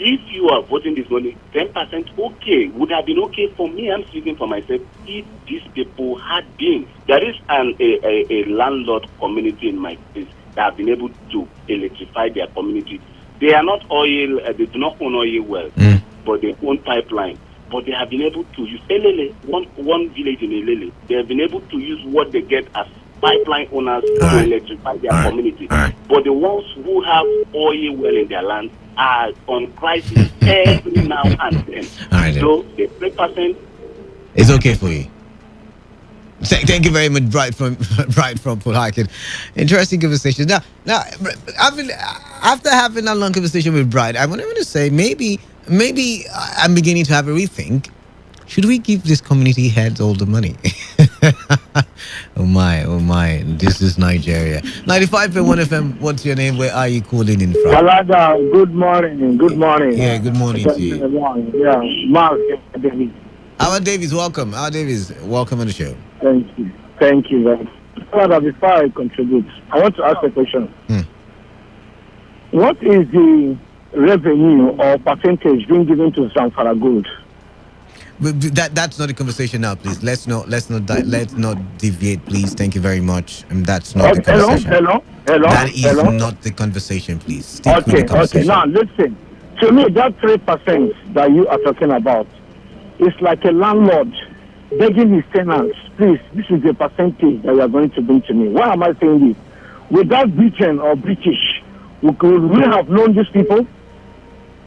if you are voting this money, 10% okay, would have been okay for me. I'm speaking for myself. If these people had been, there is a landlord community in my place that have been able to electrify their community. They are not oil, they do not own oil wells, but they own pipeline. but they have been able to use Elele, one village in Elele. They have been able to use what they get as pipeline owners to electrify their community. But the ones who have oil well in their land are on crisis every now and then. So the 3%. It's okay for you. Thank you very much, Bright from Port Harcourt. Interesting conversation. Now, after having a long conversation with Bright, I want to say maybe I'm beginning to have a rethink. Should we give this community heads all the money? Oh my! This is Nigeria. 95.1 FM. What's your name? Where are you calling in from? Alada, good morning. Good morning. Yeah, good morning to you. Yeah, Mark Davis. Howard Davis, welcome. Howard Davis, welcome on the show. Thank you. Thank you very much. Alada, before I contribute, I want to ask a question. What is the revenue or percentage being given to Zamfara Gold? That's not the conversation now, please. Let's not deviate, please. Thank you very much. That's not the conversation. Hello. That is not the conversation, please. Stick with the conversation. Now listen. To me, that 3% that you are talking about is like a landlord begging his tenants, please, this is the percentage that you are going to bring to me. Why am I saying this? Without Britain or British, we have known these people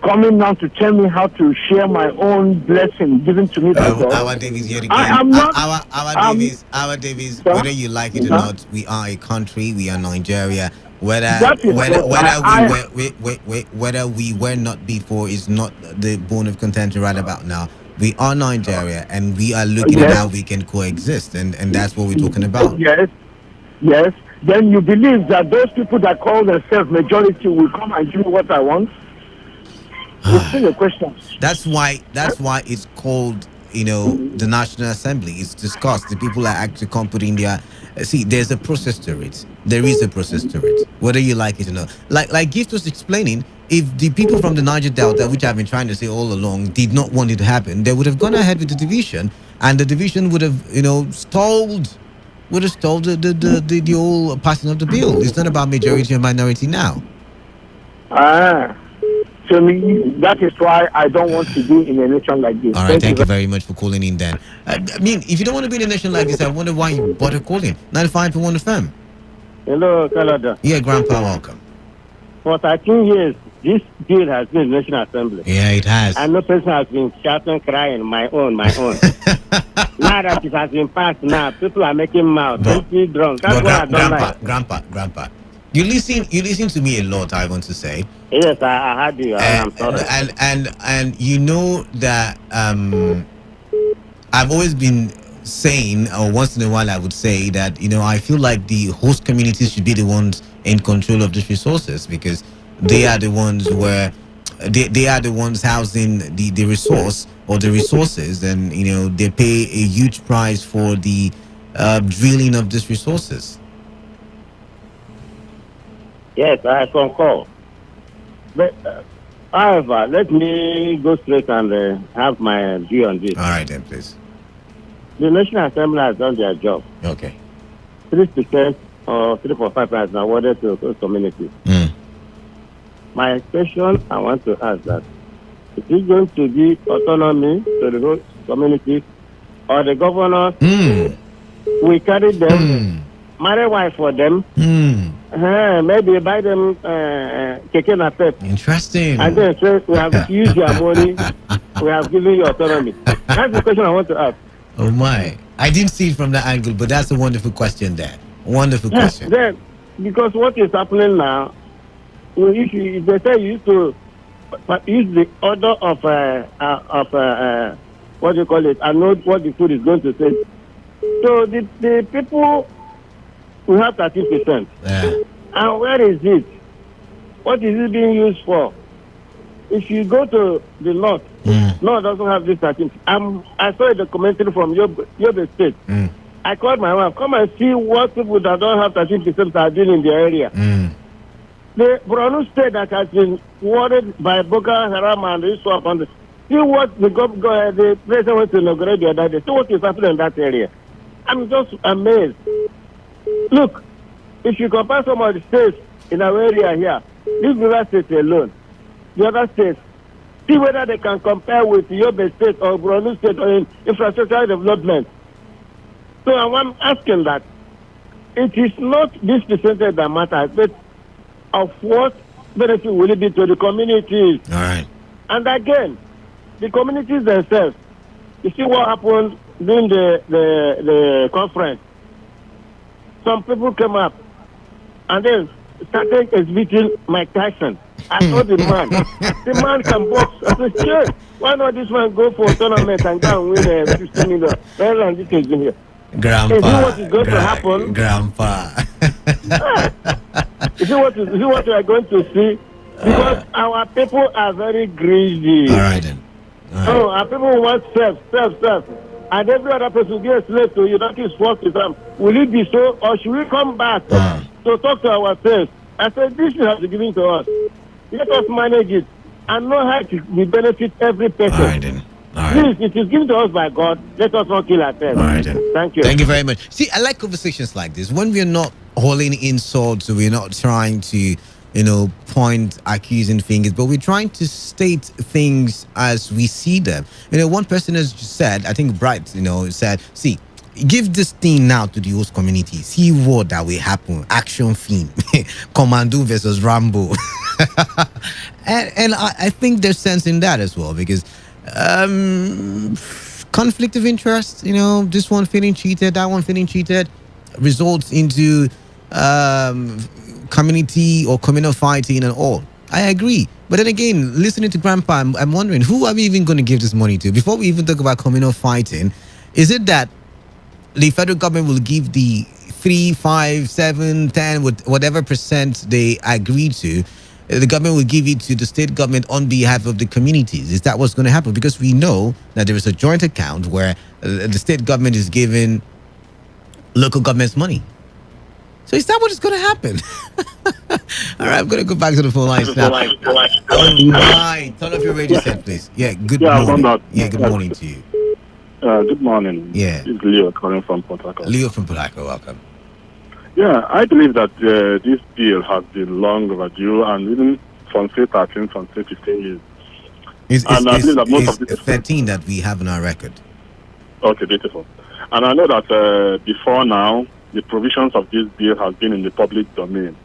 coming down to tell me how to share my own blessing given to me by God. Our Davies, here again. Our Davies, whether you like it or not, we are a country. We are Nigeria. Whether we were not before is not the bone of contention right about now. We are Nigeria, and we are looking at how we can coexist, and that's what we're talking about. Yes. Then you believe that those people that call themselves majority will come and give me what I want? It's still a question. That's why it's called, the National Assembly. It's discussed. The people are actually putting their. See, there's a process to it. There is a process to it, whether you like it or not. Like Gift was explaining, if the people from the Niger Delta, which I've been trying to say all along, did not want it to happen, they would have gone ahead with the division, and the division would have, stalled the whole passing of the bill. It's not about majority and minority now. To me, that is why I don't want to be in a nation like this. All right, thank you very much for calling in then. I mean, if you don't want to be in a nation like this, I wonder why you bother calling. 95.1 FM. Hello, Canada. Yeah, Grandpa, welcome. For 13 years, this bill has been in the National Assembly. Yeah, it has. And no person has been shouting, crying, my own. Now that it has been passed now, people are making mouth, empty drunk. That's what I don't like. Grandpa. You listen to me a lot, I want to say. Yes, I heard you. I'm sorry. And you know that I've always been saying, or once in a while I would say that, I feel like the host communities should be the ones in control of these resources, because they are the ones where they are the ones housing the resource or the resources, and they pay a huge price for the drilling of these resources. Yes, I concur. But, however, let me go straight and have my view on this. All right, then, please. The National Assembly has done their job. Okay. 3% or 3.5% are awarded to those communities. My question I want to ask that, is it going to be autonomy to the whole community, or the governor will carry them, marry wife for them, maybe buy them keke na pep. Interesting. And then say, we have used your money, we have given you autonomy. That's the question I want to ask. Oh my. I didn't see it from that angle, but that's a wonderful question there. Wonderful question. Then, because what is happening now, if they say you used to use the order of what do you call it, and know what the food is going to say. So the people will have 13%. Yeah. And where is it? What is it being used for? If you go to the north, North doesn't have this 13%. I saw a documentary from Yobe State. I called my wife, come and see what people that don't have 13% are doing in the area. The Borno State that has been worried by Boko Haram and the swap, and see what the president went to inaugurate the other day. See what is happening in that area. I'm just amazed. Look, if you compare some of the states in our area here, leave the State alone. The other states, See whether they can compare with Yobe State or Borno State or in infrastructure development. So I'm asking that it is not this percentage that matters, but of what benefit will it be to the communities? All right. And again, the communities themselves, you see what happened during the conference. Some people came up and then started exhibiting Mike Tyson. I saw the man. The man can box. I said, sure, why not this man go for a tournament and go and win 15 million? Rather than this is in here. Grandpa. Is it what is going to happen? Grandpa. Is it what we are going to see? Because our people are very greedy. All right then. Oh, our people want self. And every other person gets slave to you. That is what is them. Will it be so, or should we come back to talk to ourselves? I said, this has to be given to us. Let us manage it and know how to benefit every person. All right then. All right. Please, it is given to us by God. Let us not kill ourselves. All right then. Thank you. Thank you very much. See, I like conversations like this when we're not hauling insults, we're not trying to, point accusing fingers, but we're trying to state things as we see them. One person has just said, I think Bright, said, see, give this thing now to the host community. See what that will happen. Action film. Commando versus Rambo. and I think there's sense in that as well, because conflict of interest, this one feeling cheated, that one feeling cheated, results into community or communal fighting and all. I agree. But then again, listening to Grandpa, I'm wondering, who are we even going to give this money to? Before we even talk about communal fighting, is it that the federal government will give the 3, 5, 7, 10, whatever percent they agree to, the government will give it to the state government on behalf of the communities? Is that what's going to happen? Because we know that there is a joint account where the state government is giving local governments money. So is that what is going to happen? All right, I'm going to go back to the phone lines now. All right, turn off your radio set, please. Yeah, good morning. Yeah, good morning to you. Good morning. Yeah. This is Leo calling from Port Harcourt. Leo from Port Harcourt, welcome. Yeah, I believe that this deal has been long overdue, and even from say 13, from say 15 years. I believe that most of this 13 that we have on our record. Okay, beautiful. And I know that before now, the provisions of this bill has been in the public domain.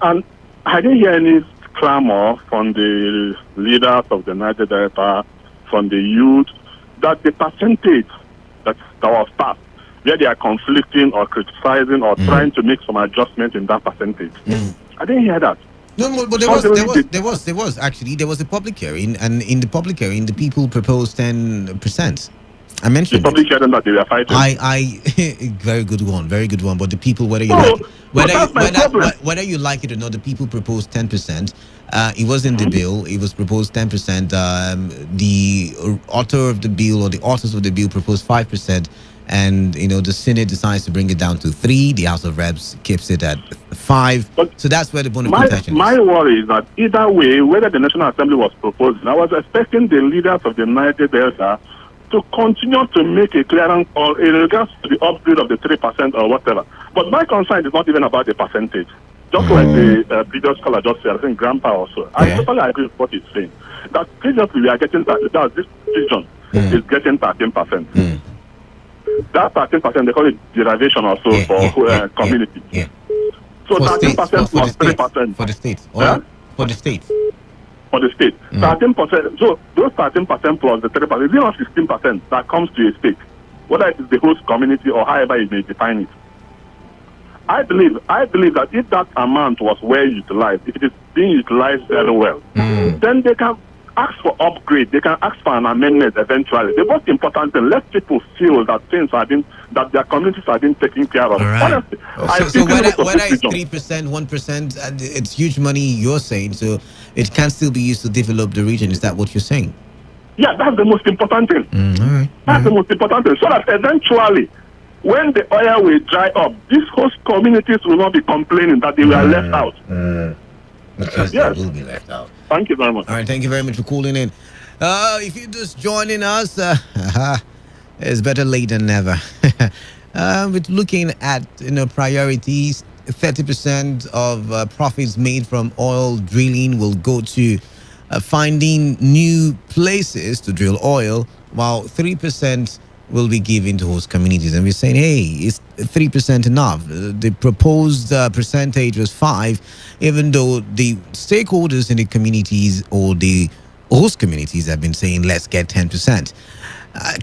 And I didn't hear any clamor from the leaders of the Niger Delta, from the youth, that the percentage that was passed, where they are conflicting or criticizing or trying to make some adjustment in that percentage. I didn't hear that. No, but there was actually a public hearing, and in the public hearing, the people proposed 10%. I mentioned the public hearing that they were fighting. Very good one. But the people, whether you like it or not, the people proposed 10%. It was in the bill. It was proposed 10%. The author of the bill or the authors of the bill proposed 5%. And the Senate decides to bring it down to 3. The House of Reps keeps it at 5. So that's where the bone of contention is. My worry is that either way, whether the National Assembly was proposing, I was expecting the leaders of the Niger Delta to continue to make a clearance or in regards to the upgrade of the 3% or whatever. But my concern is not even about the percentage. Just like the previous caller just said, I think Grandpa also. I totally agree with what he's saying. That previously we are getting that this region is getting 13%. That 13%, they call it derivation also for community. So 13% plus 3%. For the state. For the state. For the state. 13%. So those 13% plus the 3%, is not 16% that comes to a state, whether it is the host community or however you may define it. I believe that if that amount was well utilized, if it is being utilized very well, then they can ask for upgrade, they can ask for an amendment eventually. The most important thing, let people feel that things are being, that their communities are being taken care of. Right. Honestly, so whether it's 3%, 1%, and it's huge money you're saying, so it can still be used to develop the region. Is that what you're saying? Yeah, that's the most important thing. That's the most important thing. So that eventually, when the oil will dry up, these host communities will not be complaining that they were left out. Because they will be left out. Thank you very much. All right, thank you very much for calling in. If you're just joining us, it's better late than never. With looking at priorities, 30% of profits made from oil drilling will go to finding new places to drill oil, while 3% will be given to host communities. And we're saying, hey, is 3% enough? The proposed percentage was 5%, even though the stakeholders in the communities or the host communities have been saying, let's get 10%.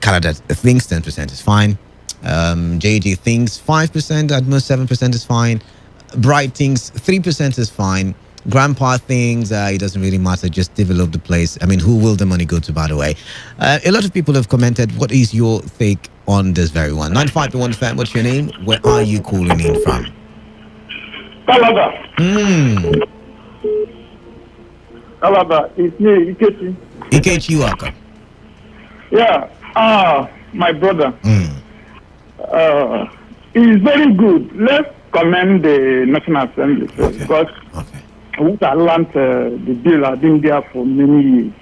Canada thinks 10% is fine. JJ thinks 5%, at most 7% is fine. Bright thinks 3% is fine. Grandpa thinks it doesn't really matter, just develop the place. I mean, who will the money go to, by the way? A lot of people have commented. What is your take on this very one? 95.1fm, what's your name? Where are you calling in from? Canada. Canada, it's me, Ikechi. Ikechi Waka. Yeah, my brother. It's very good. Let's commend the National Assembly because what I learned, the bill has been there for many years.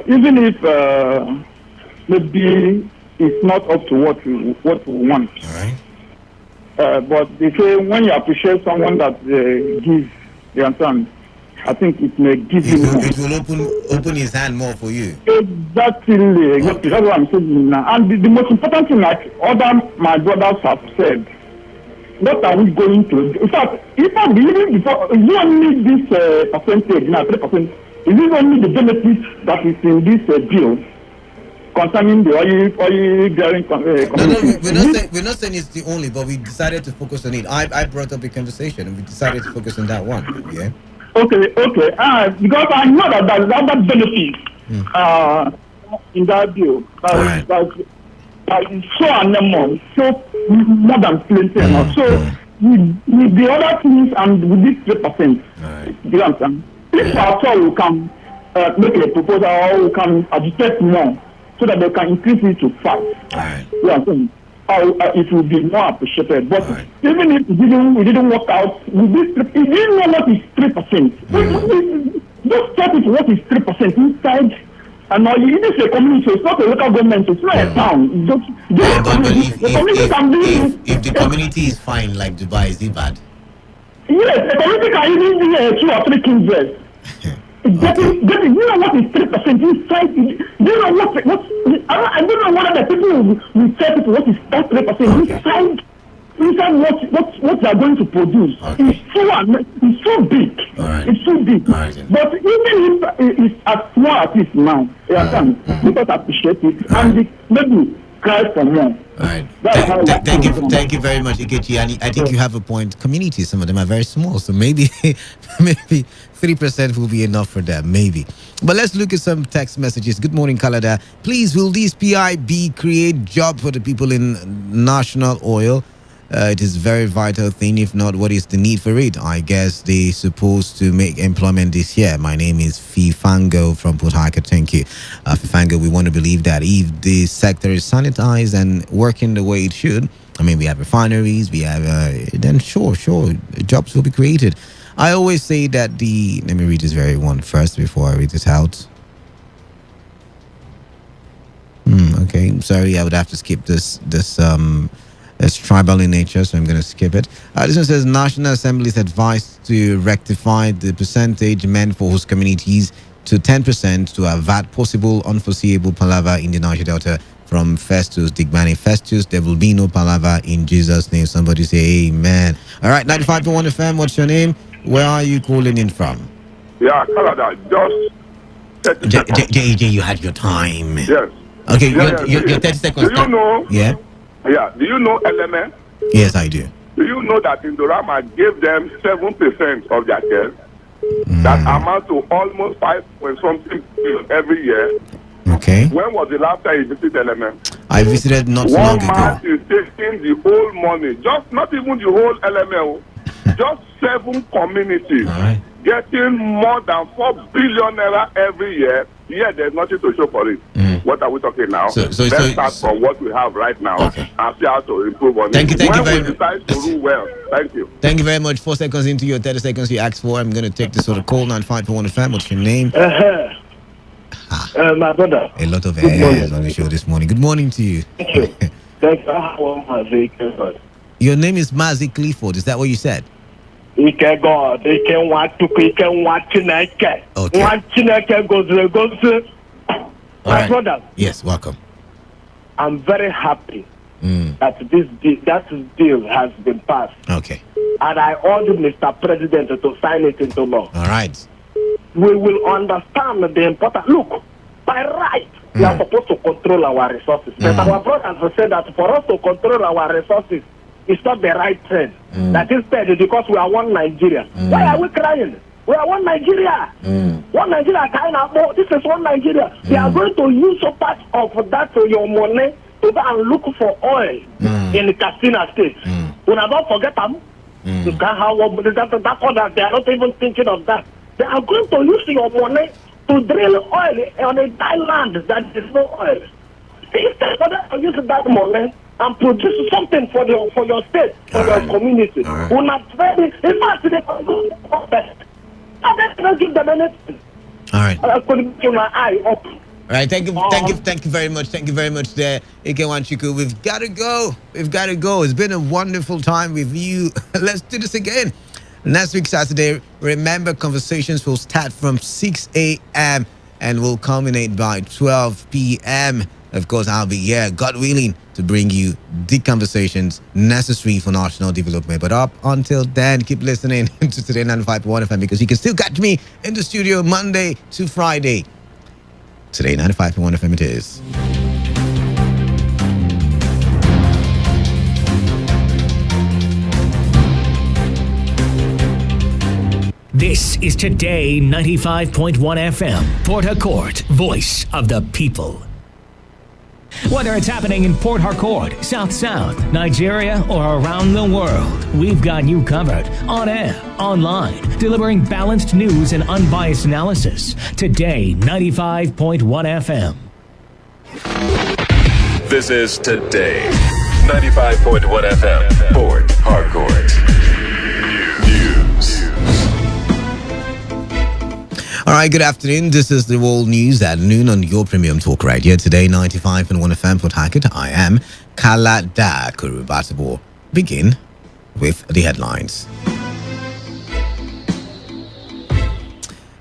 Even if maybe it's not up to what we want. But they say when you appreciate someone that gives, you understand, I think it may give him more. It will open his hand more for you. Exactly. That's what I'm saying now. And the most important thing, like my brothers have said, what are we going to do? In fact, even before, you only this percentage, now 3%, is it only the benefits that is in this bill concerning the oil bearing community? We're not saying it's the only, but we decided to focus on it. I brought up a conversation and we decided to focus on that one. Yeah. Okay. Because I know that there's other benefits in that bill. That is so animal, so more than plenty enough. So with the other things and with this 3%, you understand? If at all we can make a proposal or we can agitate more so that they can increase it to 5. You understand? It will be more appreciated. But even if it didn't work out, with this, if you know what is 3%, just start with what is 3% inside. And now it is a community, it's not a local government, it's not a town. If the community is fine, like Dubai, is it bad? Yes, the community can even be 2 or 3 kings there. You know what is 3% inside? You know what I don't know whether the people will tell people what is that 3% inside what they are going to produce. It's so big. It's so big. But even if it's as small as it is now, because appreciate it and maybe cry for more. Thank you very much, Ikechi. And I think you have a point. Communities, some of them are very small, so maybe 3% will be enough for them, maybe. But let's look at some text messages. Good morning, Canada. Please, will this PIB create job for the people in National Oil? It is a very vital thing. If not, what is the need for it? I guess they're supposed to make employment this year. My name is Fifango from Port Harcourt. Thank you. Fifango, we want to believe that if the sector is sanitized and working the way it should, I mean, we have refineries, we have, then sure, jobs will be created. I always say that let me read this very one first before I read this out. Okay, I'm sorry, I would have to skip this it's tribal in nature, so I'm going to skip it. This one says National Assembly is advised to rectify the percentage meant for host communities to 10% to avert possible unforeseeable palaver in the Niger Delta. From Festus Digbani. Festus, there will be no palaver in Jesus' name. Somebody say amen. All right, 95.1 FM, what's your name? Where are you calling in from? Yeah, Canada. Just JJ, you had your time. Yes. Okay, your 30 seconds. Do you know? Yeah. Yeah. Do you know element? Yes, I do. Do you know that Indorama gave them 7% of their shares? That amounts to almost 5.something billion every year. Okay. When was the last time you visited element? I visited not so long ago. One man is taking the whole money, just not even the whole LML, just 7 communities, getting more than 4 billion naira every year. Yeah, there's nothing to show for it. What are we talking now? Let's start from what we have right now and see how to improve on it. Thank you very much. Decide to do well. Thank you. Thank you very much. 4 seconds into your 30 seconds you asked for. I'm going to take this sort of call. 95.1 FM. What's your name? My brother. A lot of airs on the show this morning. Good morning to you. Thank you. Thank you. Your name is Mazi Clifford. Is that what you said? Ike God, Ike Watuku, Ike Watineke. Okay. Watineke goes. My brother. Yes, welcome. I'm very happy that that deal has been passed. Okay. And I order Mr. President to sign it into law. All right. We will understand the importance. Look, by right, we are supposed to control our resources. But our brothers have said that for us to control our resources, it's not the right thing. That instead, because we are one Nigeria. Why are we crying? We are one Nigeria. One Nigeria, this is one Nigeria. They are going to use a part of that to your money to go and look for oil in the Katsina State. We are not forget them. That's that they are not even thinking of that. They are going to use your money to drill oil on a dry land that is no oil. Instead of that, use that money and produce something for your state, for your community. We're not very, in fact, they can do best. And they don't give them anything. All right. I could keep my eye up. All right, thank you very much there, Ikewanchuku. We've got to go. It's been a wonderful time with you. Let's do this again. Next week, Saturday, remember, conversations will start from 6 a.m. and will culminate by 12 p.m. Of course, I'll be here, God willing, to bring you the conversations necessary for national development. But up until then, keep listening to Today 95.1 FM because you can still catch me in the studio Monday to Friday. Today 95.1 FM it is. This is Today 95.1 FM, Port Harcourt, voice of the people. Whether it's happening in Port Harcourt, South South, Nigeria, or around the world, we've got you covered on air, online, delivering balanced news and unbiased analysis. Today 95.1 FM. This is Today 95.1 FM, Port Harcourt. News. All right, good afternoon. This is the World News at noon on your premium talk radio. Today, 95.1 FM Port Harcourt. I am Kalada Kurubatabo. Begin with the headlines.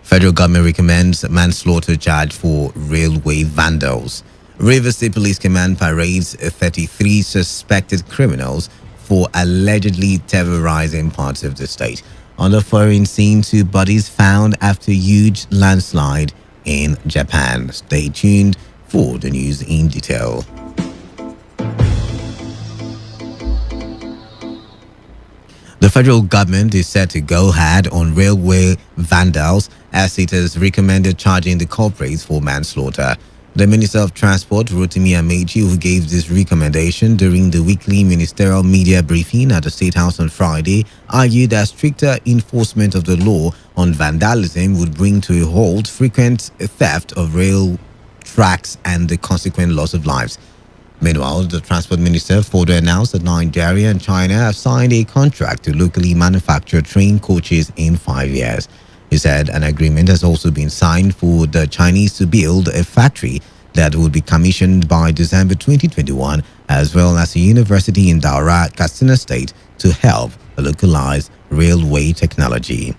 Federal government recommends manslaughter charge for railway vandals. Rivers State Police Command parades 33 suspected criminals for allegedly terrorizing parts of the state. On the foreign scene, 2 bodies found after huge landslide in Japan. Stay tuned for the news in detail. The federal government is set to go hard on railway vandals as it has recommended charging the culprits for manslaughter. The Minister of Transport, Rotimi Amechi, who gave this recommendation during the weekly ministerial media briefing at the State House on Friday, argued that stricter enforcement of the law on vandalism would bring to a halt frequent theft of rail tracks and the consequent loss of lives. Meanwhile, the Transport Minister further announced that Nigeria and China have signed a contract to locally manufacture train coaches in 5 years. He said an agreement has also been signed for the Chinese to build a factory that will be commissioned by December 2021, as well as a university in Daura, Katsina State, to help localize railway technology.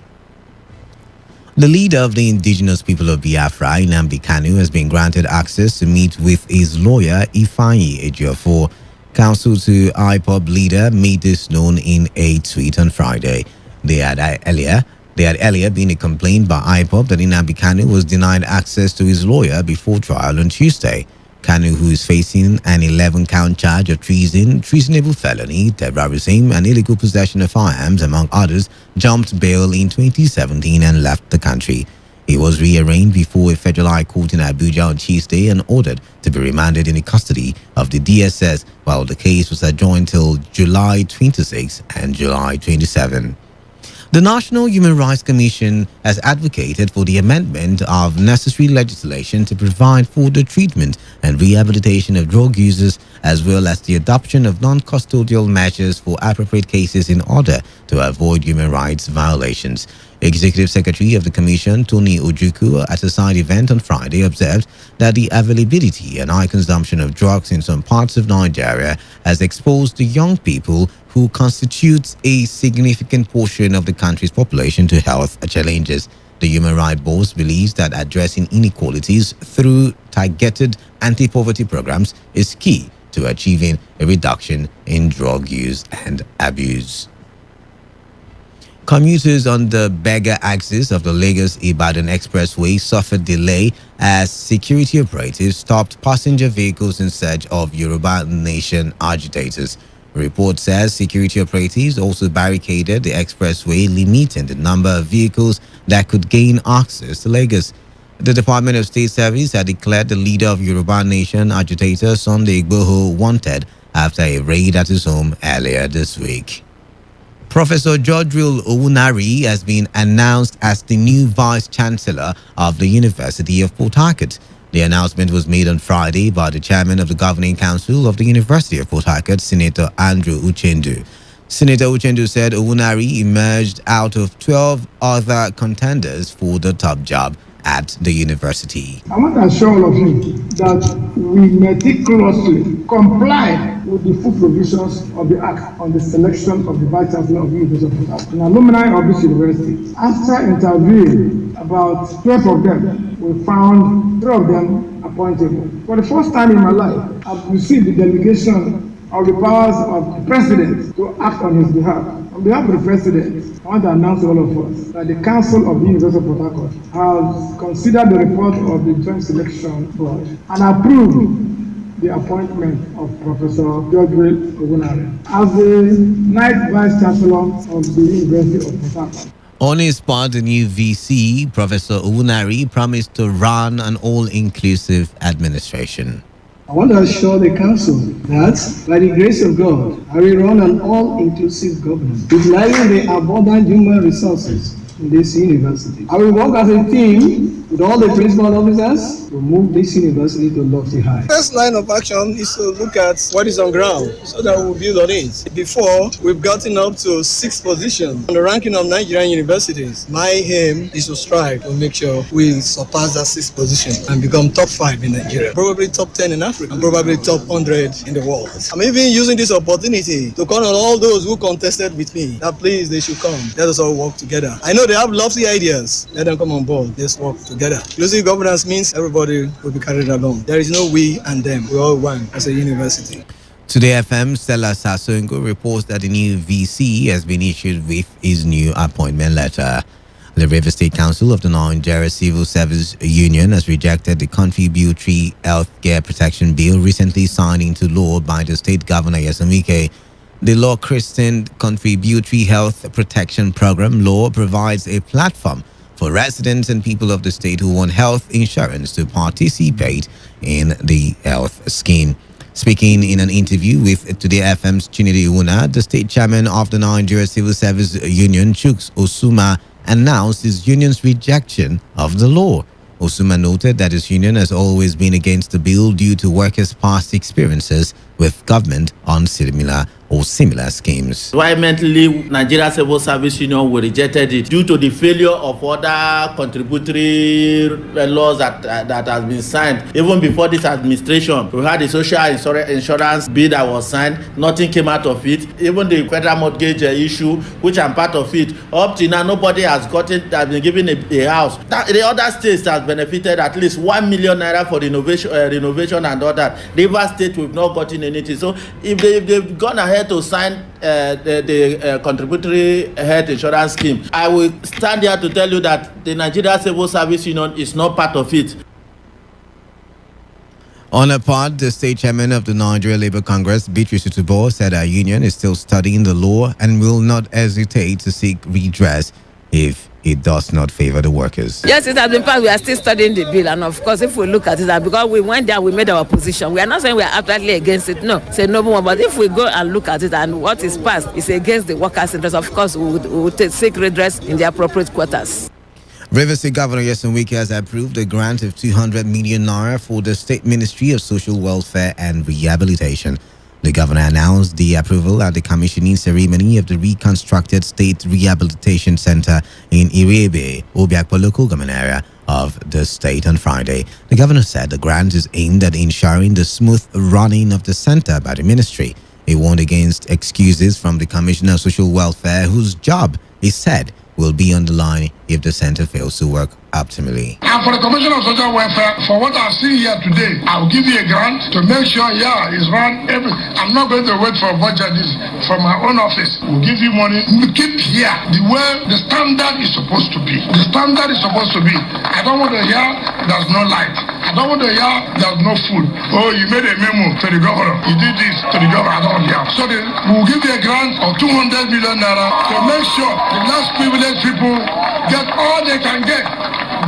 The leader of the indigenous people of Biafra, Nnamdi Kanu, has been granted access to meet with his lawyer, Ifeanyi Ejiofor. Counsel to IPOB leader made this known in a tweet on Friday. They had earlier been a complaint by IPOB that Nnamdi Kanu was denied access to his lawyer before trial on Tuesday. Kanu, who is facing an 11-count charge of treason, treasonable felony, terrorism, and illegal possession of firearms, among others, jumped bail in 2017 and left the country. He was rearraigned before a federal high court in Abuja on Tuesday and ordered to be remanded in the custody of the DSS, while the case was adjourned till July 26 and July 27. The National Human Rights Commission has advocated for the amendment of necessary legislation to provide for the treatment and rehabilitation of drug users, as well as the adoption of non-custodial measures for appropriate cases in order to avoid human rights violations. Executive Secretary of the Commission, Tony Ojukwu, at a side event on Friday, observed that the availability and high consumption of drugs in some parts of Nigeria has exposed the young people who constitute a significant portion of the country's population to health challenges. The Human Rights Boss believes that addressing inequalities through targeted anti-poverty programs is key to achieving a reduction in drug use and abuse. Commuters on the Berger axis of the Lagos-Ibadan Expressway suffered delay as security operatives stopped passenger vehicles in search of Yoruba Nation agitators. The report says security operatives also barricaded the expressway, limiting the number of vehicles that could gain access to Lagos. The Department of State Service had declared the leader of Yoruba Nation agitator Sunday Igboho wanted after a raid at his home earlier this week. Professor Georgiel Owunari has been announced as the new Vice Chancellor of the University of Port Harcourt. The announcement was made on Friday by the Chairman of the Governing Council of the University of Port Harcourt, Senator Andrew Uchendu. Senator Uchendu said Owunari emerged out of 12 other contenders for the top job at the university. I want to assure all of you that we meticulously comply with the full provisions of the Act on the selection of the Vice Chancellor of the University of Port Harcourt, an alumni of this university. After interviewing about 12 of them, we found 3 of them appointable. For the first time in my life, I've received the delegation of the powers of the President to act on his behalf. On behalf of the President, I want to announce to all of us that the Council of the University of Port Harcourt has considered the report of the Joint Selection Board and approved the appointment of Professor Georgiel Owunari as the ninth Vice Chancellor of the University of Port Harcourt. On his part, the new VC, Professor Owunari, promised to run an all-inclusive administration. I want to assure the Council that, by the grace of God, I will run an all-inclusive government, utilizing the abundant human resources in this university. I will work as a team with all the principal officers to move this university to lofty heights. First line of action is to look at what is on ground so that we'll build on it. Before, we've gotten up to 6th position on the ranking of Nigerian universities. My aim is to strive to make sure we surpass that 6th position and become top 5 in Nigeria, probably top 10 in Africa, and probably top 100 in the world. I'm even using this opportunity to call on all those who contested with me that please they should come. Let us all work together. I know they have lofty ideas. Let them come on board. Let's work together. Inclusive governance means everybody will be carried along. There is no we and them. We're all one as a university. Today FM, Stella Sasongo reports that the new VC has been issued with his new appointment letter. The River State Council of the Nigeria Civil Service Union has rejected the Contributory Healthcare Protection Bill recently signed into law by the state governor Yesamike. The law christened Contributory Health Protection Program law provides a platform for residents and people of the state who want health insurance to participate in the health scheme. Speaking in an interview with Today FM's Chinede Una, the state chairman of the Nigeria Civil Service Union, Chuks Osuma, announced his union's rejection of the law. Osuma noted that his union has always been against the bill due to workers' past experiences with government on similar schemes. Environmentally, Nigeria Civil Service Union we rejected it due to the failure of other contributory laws that has been signed. Even before this administration, we had the social insurance bill that was signed. Nothing came out of it. Even the federal mortgage issue, which I'm part of it, up to now nobody has been given a house. The other states has benefited at least 1 million naira for renovation and all that. Rivers State we've not gotten anything. So if they've gone ahead to sign the contributory health insurance scheme, I will stand here to tell you that the Nigeria Civil Service Union is not part of it. On her part, the state chairman of the Nigeria Labour Congress, Beatrice Utubo, said our union is still studying the law and will not hesitate to seek redress if it does not favor the workers. Yes, it has been passed. We are still studying the bill, and of course, if we look at it, and because we went there, we made our position. We are not saying we are absolutely against it. No, say no more. But if we go and look at it, and what is passed is against the workers' interest, of course, we would seek redress in the appropriate quarters. River State Governor Nyesom Wike has approved a grant of 200 million naira for the State Ministry of Social Welfare and Rehabilitation. The governor announced the approval at the commissioning ceremony of the reconstructed State Rehabilitation Center in Irebe, Obiakpo local government area of the state on Friday. The governor said the grant is aimed at ensuring the smooth running of the center by the ministry. He warned against excuses from the Commissioner of Social Welfare, whose job, he said, will be on the line if the center fails to work optimally. And for the Commissioner of Social Welfare, for what I've seen here today, I'll give you a grant to make sure, it's run every. I'm not going to wait for a budget from my own office. We'll give you money. We keep here the way the standard is supposed to be. The standard is supposed to be. I don't want to hear there's no light. I don't want to hear there's no food. Oh, you made a memo to the governor. You did this to the governor. I don't want to hear. So we'll give you a grant of 200 million naira to make sure the less privileged people get all they can get.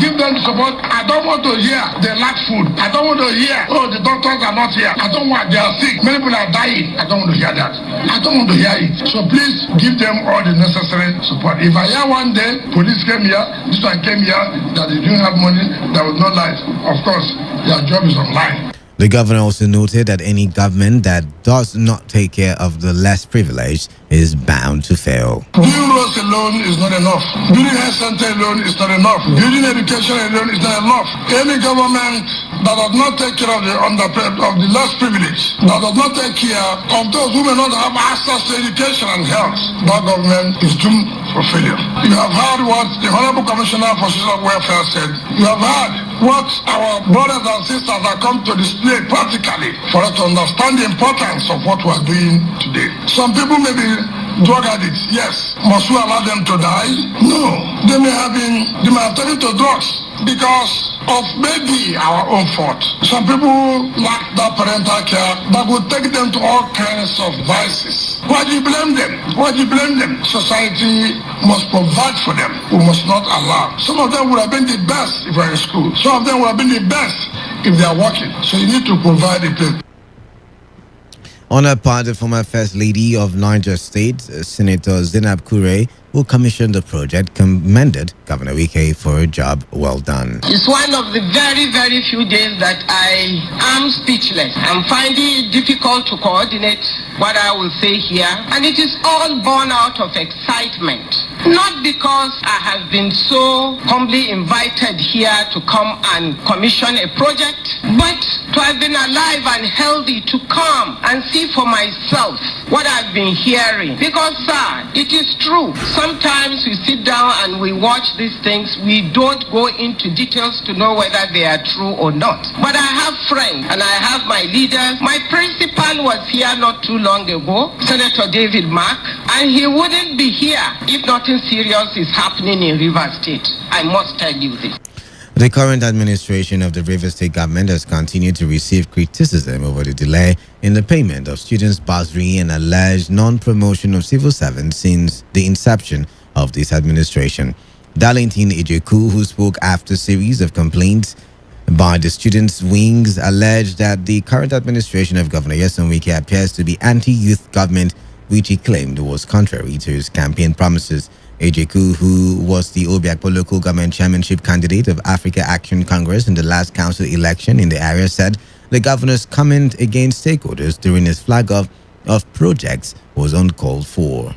Give them the support. I don't want to hear they lack food. I don't want to hear, the doctors are not here. I don't want, they are sick. Many people are dying. I don't want to hear that. I don't want to hear it. So please give them all the necessary support. If I hear one day police came here, this one came here, that they didn't have money, there was no light. Of course, their job is online. The governor also noted that any government that does not take care of the less privileged is bound to fail. Building roads alone is not enough. Building health center alone is not enough. Building education alone is not enough. Any government that does not take care of the less privileged, that does not take care of those who may not have access to education and health, that government is doomed for failure. You have heard what the Honorable Commissioner for Social Welfare said. You have heard what our brothers and sisters have come to display practically for us to understand the importance of what we are doing today. Some people may be drug addicts, yes. Must we allow them to die? No. They may have taken to drugs because of maybe our own fault. Some people lack that parental care that would take them to all kinds of vices. Why do you blame them? Why do you blame them? Society must provide for them. We must not allow. Some of them would have been the best if they were in school. Some of them would have been the best if they are working. So you need to provide a place. On her part, the former First Lady of Niger State, Senator Zainab Kure, who commissioned the project, commended Governor Wike for a job well done. It's one of the very, very few days that I am speechless. I'm finding it difficult to coordinate what I will say here, and it is all born out of excitement. Not because I have been so humbly invited here to come and commission a project, but to have been alive and healthy to come and see for myself what I've been hearing. Because, sir, it is true. Sometimes we sit down and we watch these things. We don't go into details to know whether they are true or not. But I have friends and I have my leaders. My principal was here not too long ago, Senator David Mark, and he wouldn't be here if nothing serious is happening in Rivers State. I must tell you this. The current administration of the Rivers State government has continued to receive criticism over the delay in the payment of students' bursary and alleged non-promotion of civil servants since the inception of this administration. Darlington Ijeku, who spoke after a series of complaints by the students' wings, alleged that the current administration of Governor Nyesom Wike appears to be anti-youth government, which he claimed was contrary to his campaign promises. Ejeku, who was the Obiakpo local government chairmanship candidate of Africa Action Congress in the last council election in the area, said the governor's comment against stakeholders during his flag off of projects was uncalled for.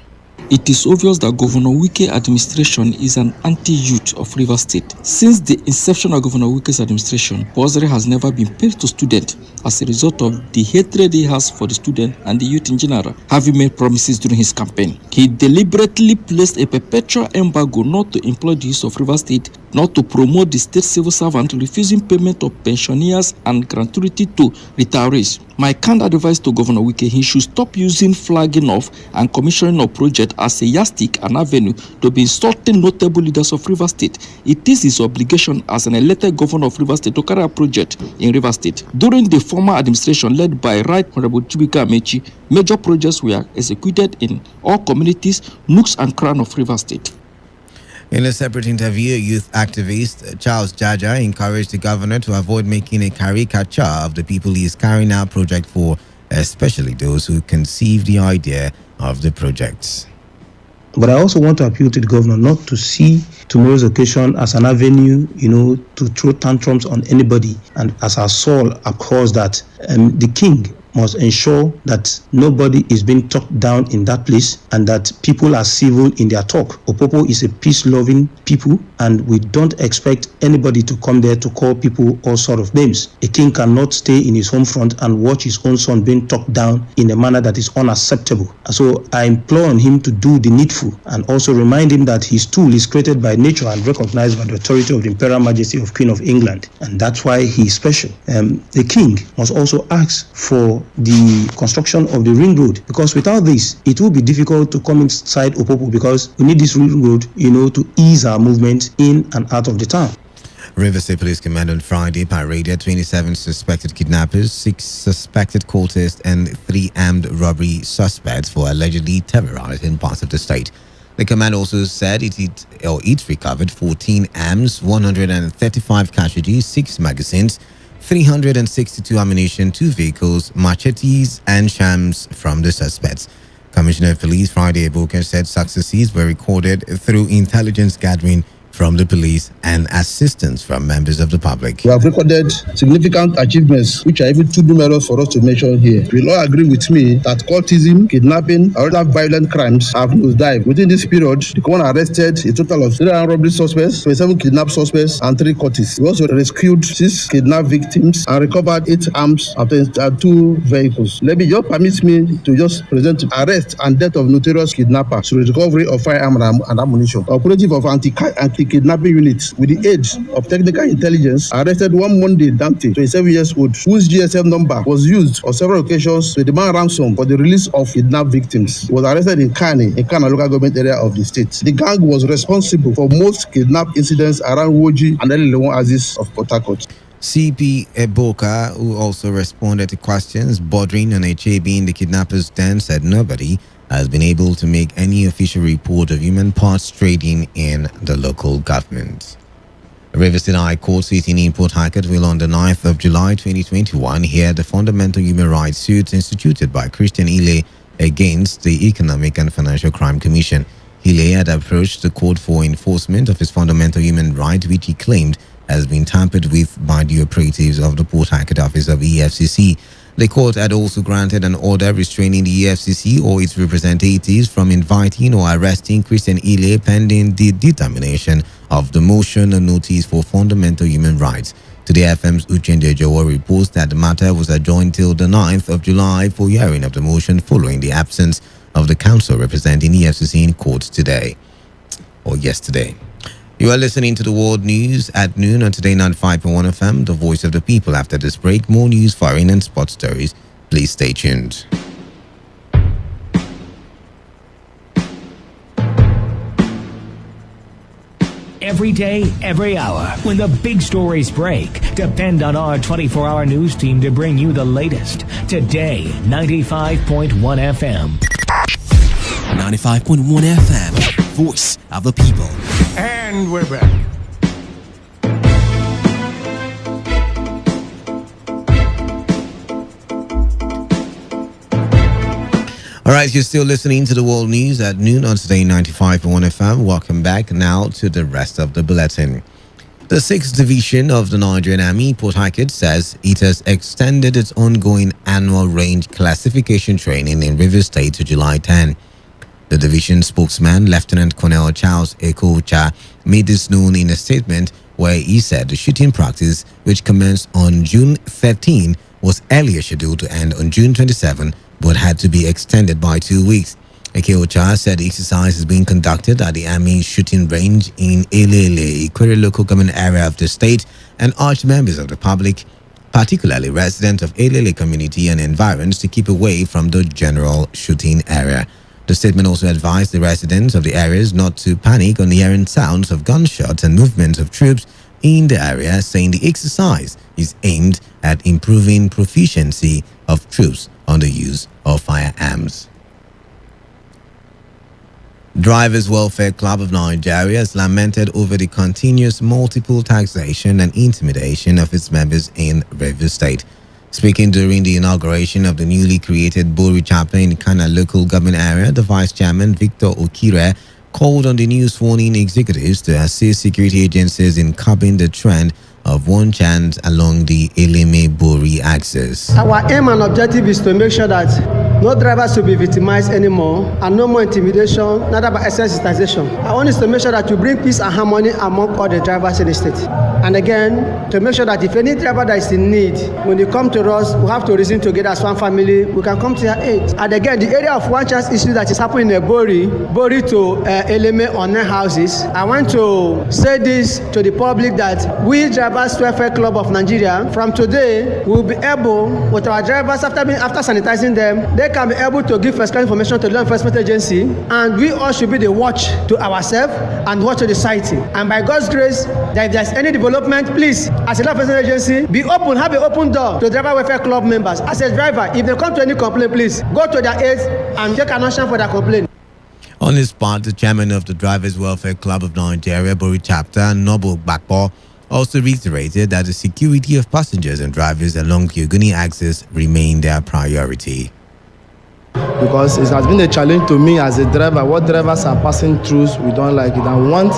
It is obvious that Governor Wike's administration is an anti-youth of Rivers State. Since the inception of Governor Wike's administration, bursary has never been paid to students as a result of the hatred he has for the student and the youth in general, having made promises during his campaign. He deliberately placed a perpetual embargo not to employ the youth of Rivers State, not to promote the state civil servant, refusing payment of pensioners and gratuity to retirees. My kind advice to Governor Wike, he should stop using flagging off and commissioning of projects as a yardstick and avenue to be insulting notable leaders of Rivers State. It is his obligation as an elected governor of Rivers State to carry a project in Rivers State. During the former administration led by Right Honorable Chibika Amechi, major projects were executed in all communities, nooks and crannies of Rivers State. In a separate interview, youth activist Charles Jaja encouraged the governor to avoid making a caricature of the people he is carrying out project for, especially those who conceive the idea of the projects. But I also want to appeal to the governor not to see tomorrow's occasion as an avenue, to throw tantrums on anybody. And as I saw, of course, that the king must ensure that nobody is being talked down in that place and that people are civil in their talk. Opopo is a peace-loving people, and we don't expect anybody to come there to call people all sort of names. A king cannot stay in his home front and watch his own son being talked down in a manner that is unacceptable. So I implore on him to do the needful and also remind him that his tool is created by nature and recognized by the authority of the Imperial Majesty of Queen of England, and that's why he is special. The king must also ask for the construction of the ring road, because without this, it will be difficult to come inside Opopo, because we need this ring road, to ease our movement in and out of the town. Rivers State Police Command on Friday paraded 27 suspected kidnappers, 6 suspected cultists, and 3 armed robbery suspects for allegedly terrorizing parts of the state. The command also said it recovered 14 arms, 135 cartridges, 6 magazines, 362 ammunition, 2 vehicles, machetes, and shams from the suspects. Commissioner of Police Friday Eboka said successes were recorded through intelligence gathering from the police and assistance from members of the public. We have recorded significant achievements which are even too numerous for us to mention here. You will all agree with me that cultism, kidnapping, and other violent crimes have nosedived. Within this period, the command arrested a total of 3 robbery suspects, 27 kidnapped suspects, and 3 cultists. We also rescued 6 kidnapped victims and recovered 8 arms and 2 vehicles. Let me just permit me to just present arrest and death of notorious kidnappers through the recovery of firearms and ammunition. Operative of anti-kidnapping units, with the aid of technical intelligence, arrested one Monday Dante, 27 years old, whose GSM number was used on several occasions to demand ransom for the release of kidnapped victims. He was arrested in Kana local government area of the state. The gang was responsible for most kidnapped incidents around Woji and Elelewon Aziz of Port Harcourt. CP Eboka, who also responded to questions bordering on HA being the kidnappers' den, said nobody has been able to make any official report of human parts trading in the local government. Rivers State High Court sitting in Port Harcourt will on the 9th of July 2021 hear the fundamental human rights suits instituted by Christian Ile against the Economic and Financial Crime Commission. Ile had approached the court for enforcement of his fundamental human right, which he claimed has been tampered with by the operatives of the Port Harcourt office of EFCC. The court had also granted an order restraining the EFCC or its representatives from inviting or arresting Christian Ile pending the determination of the motion or notice for fundamental human rights. Today FM's Uchende Jowo reports that the matter was adjourned till the 9th of July for hearing of the motion following the absence of the counsel representing EFCC in court today or yesterday. You are listening to the World News at noon on Today95.1 FM, the voice of the people. After this break, more news, foreign and sports stories. Please stay tuned. Every day, every hour, when the big stories break, depend on our 24-hour news team to bring you the latest. Today, 95.1 FM. 95.1 FM, voice of the people. And we're back. All right, you're still listening to the World News at noon on Today 95.1 FM. Welcome back now to the rest of the bulletin. The 6th Division of the Nigerian Army, Port Harcourt, says it has extended its ongoing annual range classification training in Rivers State to July 10. The division spokesman, Lieutenant Colonel Charles Ekocha, made this known in a statement where he said the shooting practice, which commenced on June 13, was earlier scheduled to end on June 27, but had to be extended by 2 weeks. Ekocha said the exercise is being conducted at the Army shooting range in Elele, Ikwere local government area of the state, and urged members of the public, particularly residents of Elele community and environs, to keep away from the general shooting area. The statement also advised the residents of the areas not to panic on hearing sounds of gunshots and movements of troops in the area, saying the exercise is aimed at improving proficiency of troops on the use of firearms. Drivers Welfare Club of Nigeria has lamented over the continuous multiple taxation and intimidation of its members in Rivers State. Speaking during the inauguration of the newly created Bori chapter in Kana local government area, the Vice Chairman Victor Okire called on the new sworn-in executives to assist security agencies in curbing the trend of one chance along the Eleme-Bori axis. Our aim and objective is to make sure that no drivers will be victimized anymore and no more intimidation, neither by excess sensitization. Our own is to make sure that you bring peace and harmony among all the drivers in the state. And again, to make sure that if any driver that is in need, when you come to us, we have to reason together as one family, we can come to your aid. And again, the area of one chance issue that is happening in Bori to Eleme on 9 houses, I want to say this to the public that we Drivers Welfare Club of Nigeria, from today, we will be able, with our drivers, after sanitizing them, they can be able to give first-class information to the law enforcement agency, and we all should be the watch to ourselves and watch to the society. And by God's grace, that if there's any development, please, as a law enforcement agency, be open, have an open door to Driver Welfare Club members. As a driver, if they come to any complaint, please go to their aides and take an action for their complaint. On his part, the chairman of the Drivers Welfare Club of Nigeria, Bori chapter, Noble Bakpo, also reiterated that the security of passengers and drivers along the Ogoni axis remain their priority. Because it has been a challenge to me as a driver. What drivers are passing through, we don't like it. I want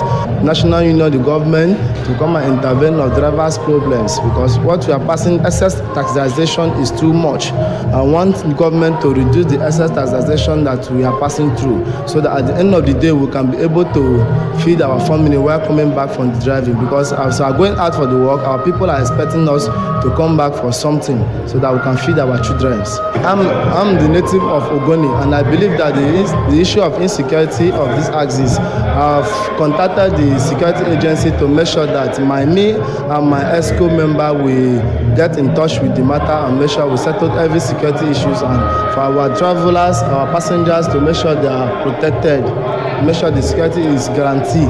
National Union, the government, to come and intervene on drivers' problems, because what we are passing, excess taxation is too much. I want the government to reduce the excess taxation that we are passing through, so that at the end of the day, we can be able to feed our family while coming back from the driving. Because as we are going out for the work, our people are expecting us to come back for something, so that we can feed our children. I'm the native of Ogoni, and I believe that the issue of insecurity of this axis, I've contacted the security agency to make sure that me and my ESCO member will get in touch with the matter and make sure we settle every security issues, and for our travelers, our passengers, to make sure they are protected, make sure the security is guaranteed.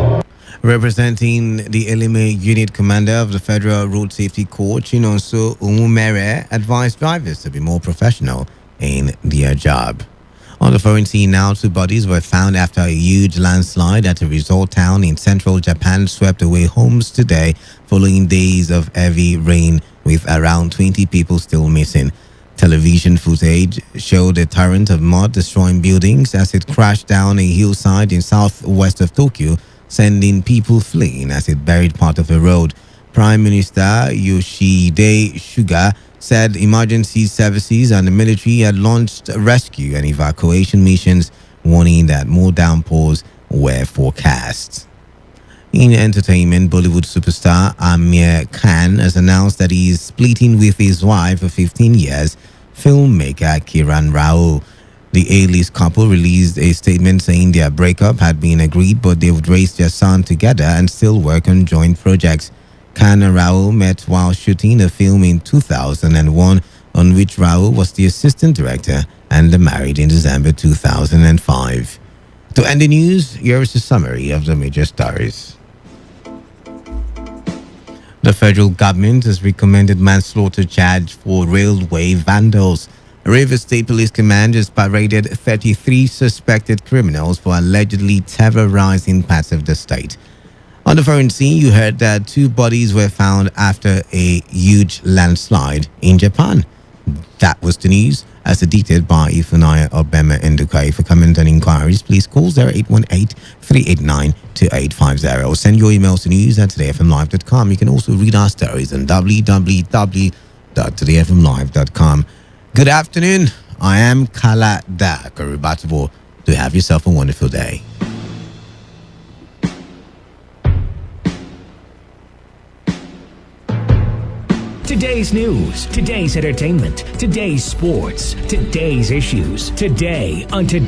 Representing the Eleme Unit Commander of the Federal Road Safety Corps, Chinonso Umumere, advised drivers to be more professional in their job. On the foreign scene now, 2 bodies were found after a huge landslide at a resort town in central Japan swept away homes today following days of heavy rain, with around 20 people still missing. Television footage showed a torrent of mud destroying buildings as it crashed down a hillside in southwest of Tokyo, sending people fleeing as it buried part of a road. Prime Minister Yoshihide Suga said emergency services and the military had launched rescue and evacuation missions, warning that more downpours were forecast. In entertainment, Bollywood superstar Amir Khan has announced that he is splitting with his wife of 15 years, filmmaker Kiran Rao. The A-list couple released a statement saying their breakup had been agreed, but they would raise their son together and still work on joint projects. Khan and Rao met while shooting a film in 2001, on which Rao was the assistant director, and they married in December 2005. To end the news, here is a summary of the major stories. The federal government has recommended manslaughter charge for railway vandals. Rivers State Police Command has paraded 33 suspected criminals for allegedly terrorizing parts of the state. On the foreign scene, you heard that 2 bodies were found after a huge landslide in Japan. That was the news, as edited by Ifunaya Obema Ndukai. For comments and inquiries, please call 0818-389-2850 or send your emails to news@todayfmlive.com. You can also read our stories on www.todayfmlive.com. Good afternoon. I am Kala Da Karubatibo. Do have yourself a wonderful day. Today's news, today's entertainment, today's sports, today's issues, today on Today.